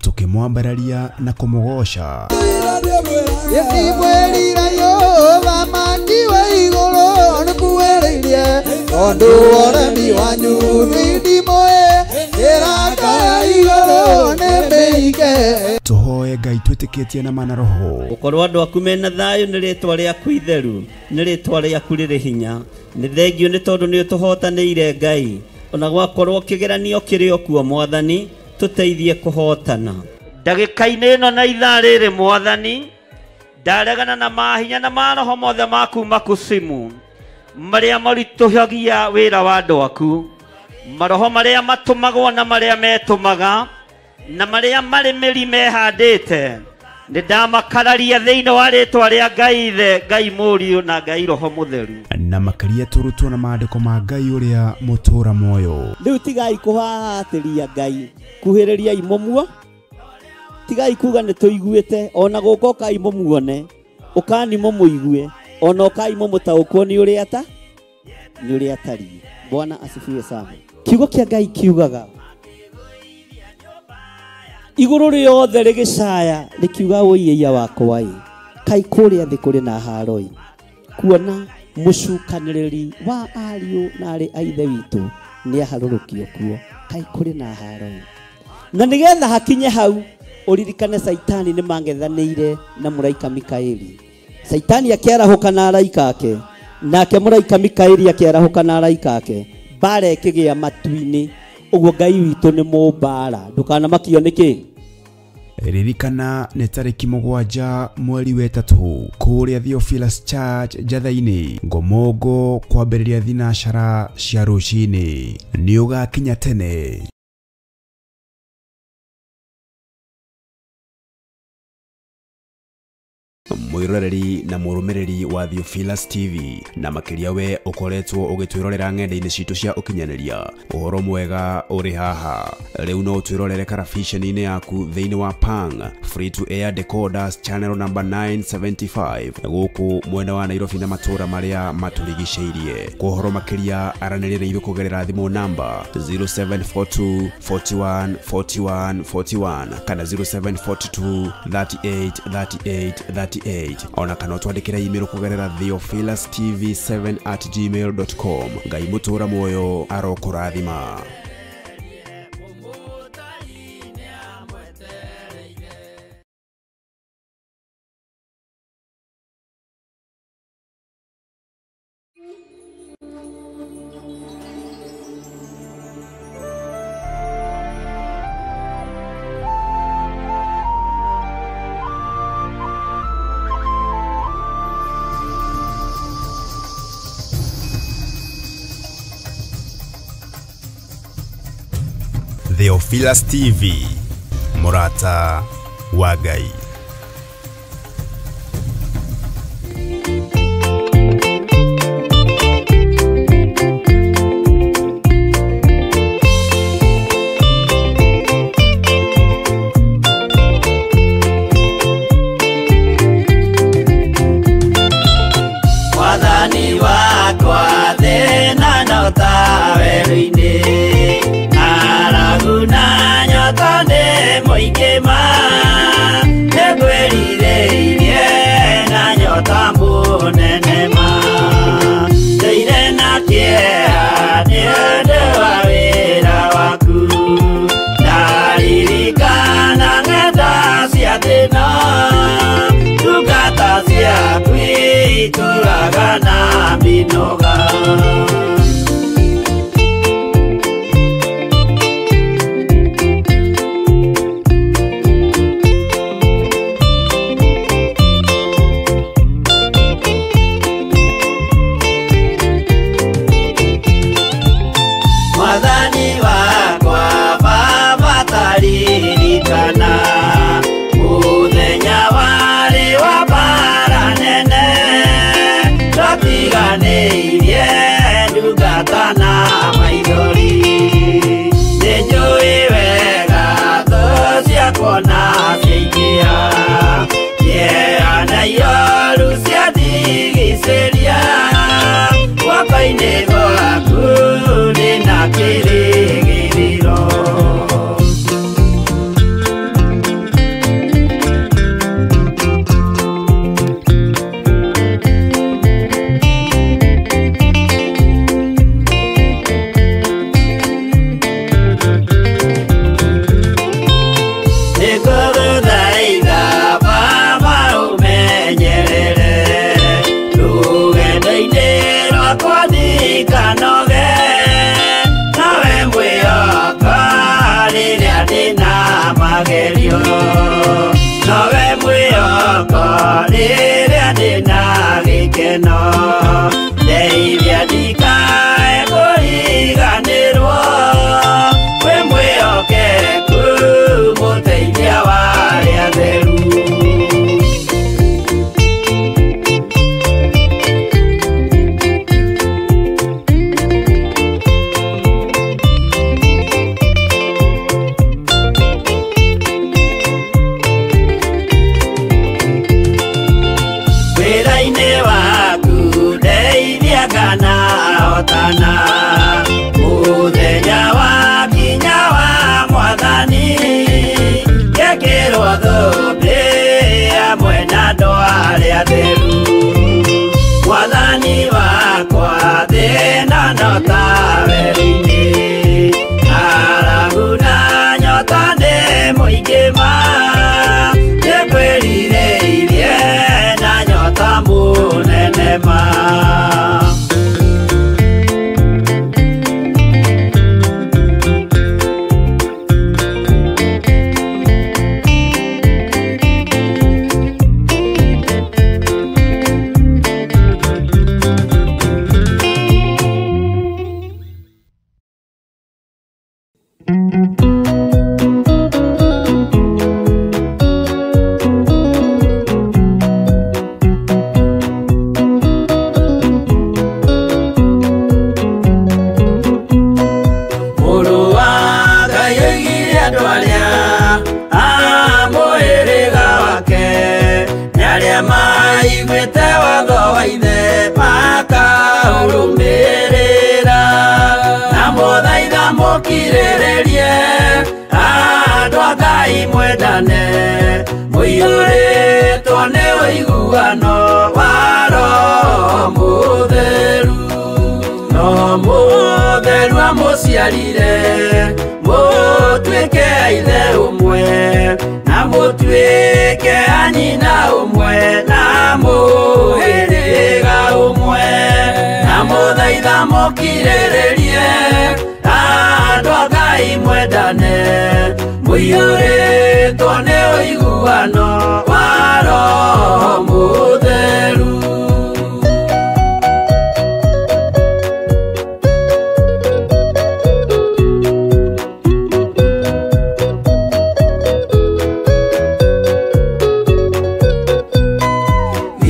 Tukimwambararia na kumugosha. Tuhoe Ngai twĩtĩkĩtie na mana roho. Gũkorwo andũ aku mena thayũ nĩ rĩtwa rĩaku itheru, nĩ rĩtwa rĩaku rĩrĩ hinya. Nĩ thengio nĩ tondũ nĩ ũtũhotanĩire Ngai, ona gwakorwo kĩgeranio kĩrĩ o kuo mwathani, tũteithie kũhotana. Ndagĩka-inĩ ĩno na ithaa rĩrĩ mwathani, ndaregana na mahinya na maroho mothe maku makusimu marĩa maritũhagia wĩra wa andũ aku, maroho marĩa matũmagwo na marĩa metũmaga na marĩa marĩ mĩri mehandĩte, nĩ ndamakararia thĩinĩ wa rĩtwa rĩa Ngai Ithe, Ngai Mũriũ na Ngai Roho Mũtheru. Na makaria tũrutwo na maandĩko ma Ngai ũrĩa mũtũra muoyo. Rĩu tigai kũhahatĩria Ngai, kuhĩrĩriai mũmuo, tigai kuga nĩ tũiguĩte, ona gũkũ ũkai mũmuone, ũkani mũmũigue, ona ũkai mũmũtaũkwo nĩ ũrĩa nĩ ũrĩa atariĩ. Bwana asifiwe sana. Kiugo kĩa Ngai kiugaga igũrũ rĩothe rĩgĩcaya rĩkiuga ũiyia wakwa ĩ, kai kũrĩa thĩ kũrĩ na haro ĩ, kuona mũcukanĩrĩri wa ariũ na arĩ a ithe witũ nĩ aharũrũkio kuo, kai kũrĩ na haro ĩ. Na nĩgetha hakinye hau ũririkane Saitani nĩ mangethanĩire na mũraika Mikaeli. Saitani akĩarahũka na araika ake, nake mũraika Mikaeli akĩarahũka na araika ake, mbara ĩkĩgĩa matu-inĩ. Ũguo Ngai witũ nĩ mũmbara, ndũkanamakio nĩkĩ. Ririkana nĩ tarĩki 7 mweri wa 3 kũrĩa Theophilus Church Njathaini Ngomongo kwambĩrĩria thinacara cia rũcinĩ. Nĩ ũgakinya tene. Mwiroreri na mũrũmĩrĩri wa Theophilus TV na makĩria we ũkoretwo ũgĩtwĩrorera ng'enda-inĩ citũ cia ũkinyanĩria. Ũhoro mwega ũrĩ haha. Rĩu no ũtwĩrorere karabiceni-inĩ yaku thĩinĩ wa Pang free to air decoders channel number 975 gũkũ mwena wa Nairobi na matũra marĩa matũrigicĩirie. Kwa ũhoro makĩria aranĩrĩra ithuĩ kũgerera thimũ namba 0742 41 41 41 kana 0742 38 38 38 ona kana twandĩkĩre email kũgerera theophilustv7@gmail.com. Ngai mũtũra muoyo arokũrathima. Theophilus TV, Murata wa Ngai. Wathani wakwa thĩna no tawerũ-inĩ, aragu na nyota nĩ mũingĩ ma, nĩ inoga Mwathani wakwa baba taririkana muthenya warĩ wa mbara nene twatiganĩirie ndungata na maithori nĩnjũĩ wega thũ ciakwa na ciaingĩha ciehana iroru ciandigicĩria guoko-inĩ gwaku nĩna kĩrĩgĩrĩro nĩngũgũthaitha baba ũmenyerere rũgendo-inĩ rwakwa ndikanoge nawe mwĩhoko rĩrĩa ndĩna magerio nawe mwĩhoko rĩrĩa ndĩna gĩkeno ndeithia ndikae kũriganĩrwo wĩ mwĩhokeku mũteithia wa arĩa atheru wĩra-inĩ waku ndeithia nganahotana mũthenya wa kinya wa Mwathani ngekĩrwo thũmbĩ hamwe na andũ arĩa atheru Mwathani wakwa thĩna no ta werũ-inĩ ng'aragu na nyota nĩ mũingĩ ma nĩngwĩrirĩirie na nyota mũnene ma mũrũ wa Ngai oigire andũ arĩa a mũhĩrĩga wake nĩ arĩa maiguĩte watho wa ithe makaũrũmĩrĩra na mũthaitha mũkirĩrĩrie andũ a Ngai mwendane mũiyũrĩtwo nĩ ũiguano wa Roho Mũtheru no mũtheru amũciarire mũtuĩke a ithe ũmwe na mũtuĩke a nyina ũmwe na mũhĩrĩga ũmwe na mũthaitha mũkirĩrĩrie andũ a Ngai mwendane mũiyũrĩtwo nĩ ũiguano wa Roho Mũtheru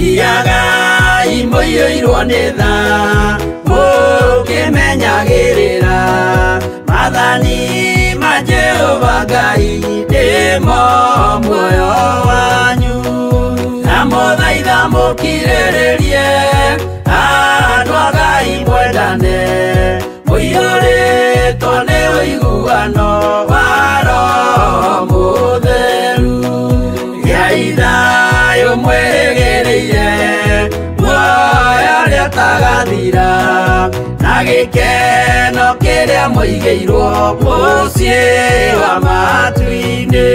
thiagai mũiyũirwo nĩ tha mũkĩmenyagĩrĩra maathani ma Jehova Ngai ndĩmo muoyo wanyu na mũthaitha mũkirĩrĩrie andũ a Ngai mwendane mũiyũrĩtwo nĩ ũiguano wa Roho Mũtheru gĩai thayũ mwĩrĩgĩrĩire muoyo ũrĩa ũtagathira na gĩkeno kĩrĩa mũigĩirwo mũciĩ wa matu-inĩ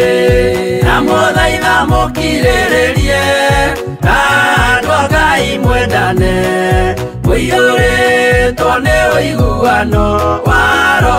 na mũthaitha mũkirĩrĩrie andũ a Ngai mwendane Uyore tone oiguano waro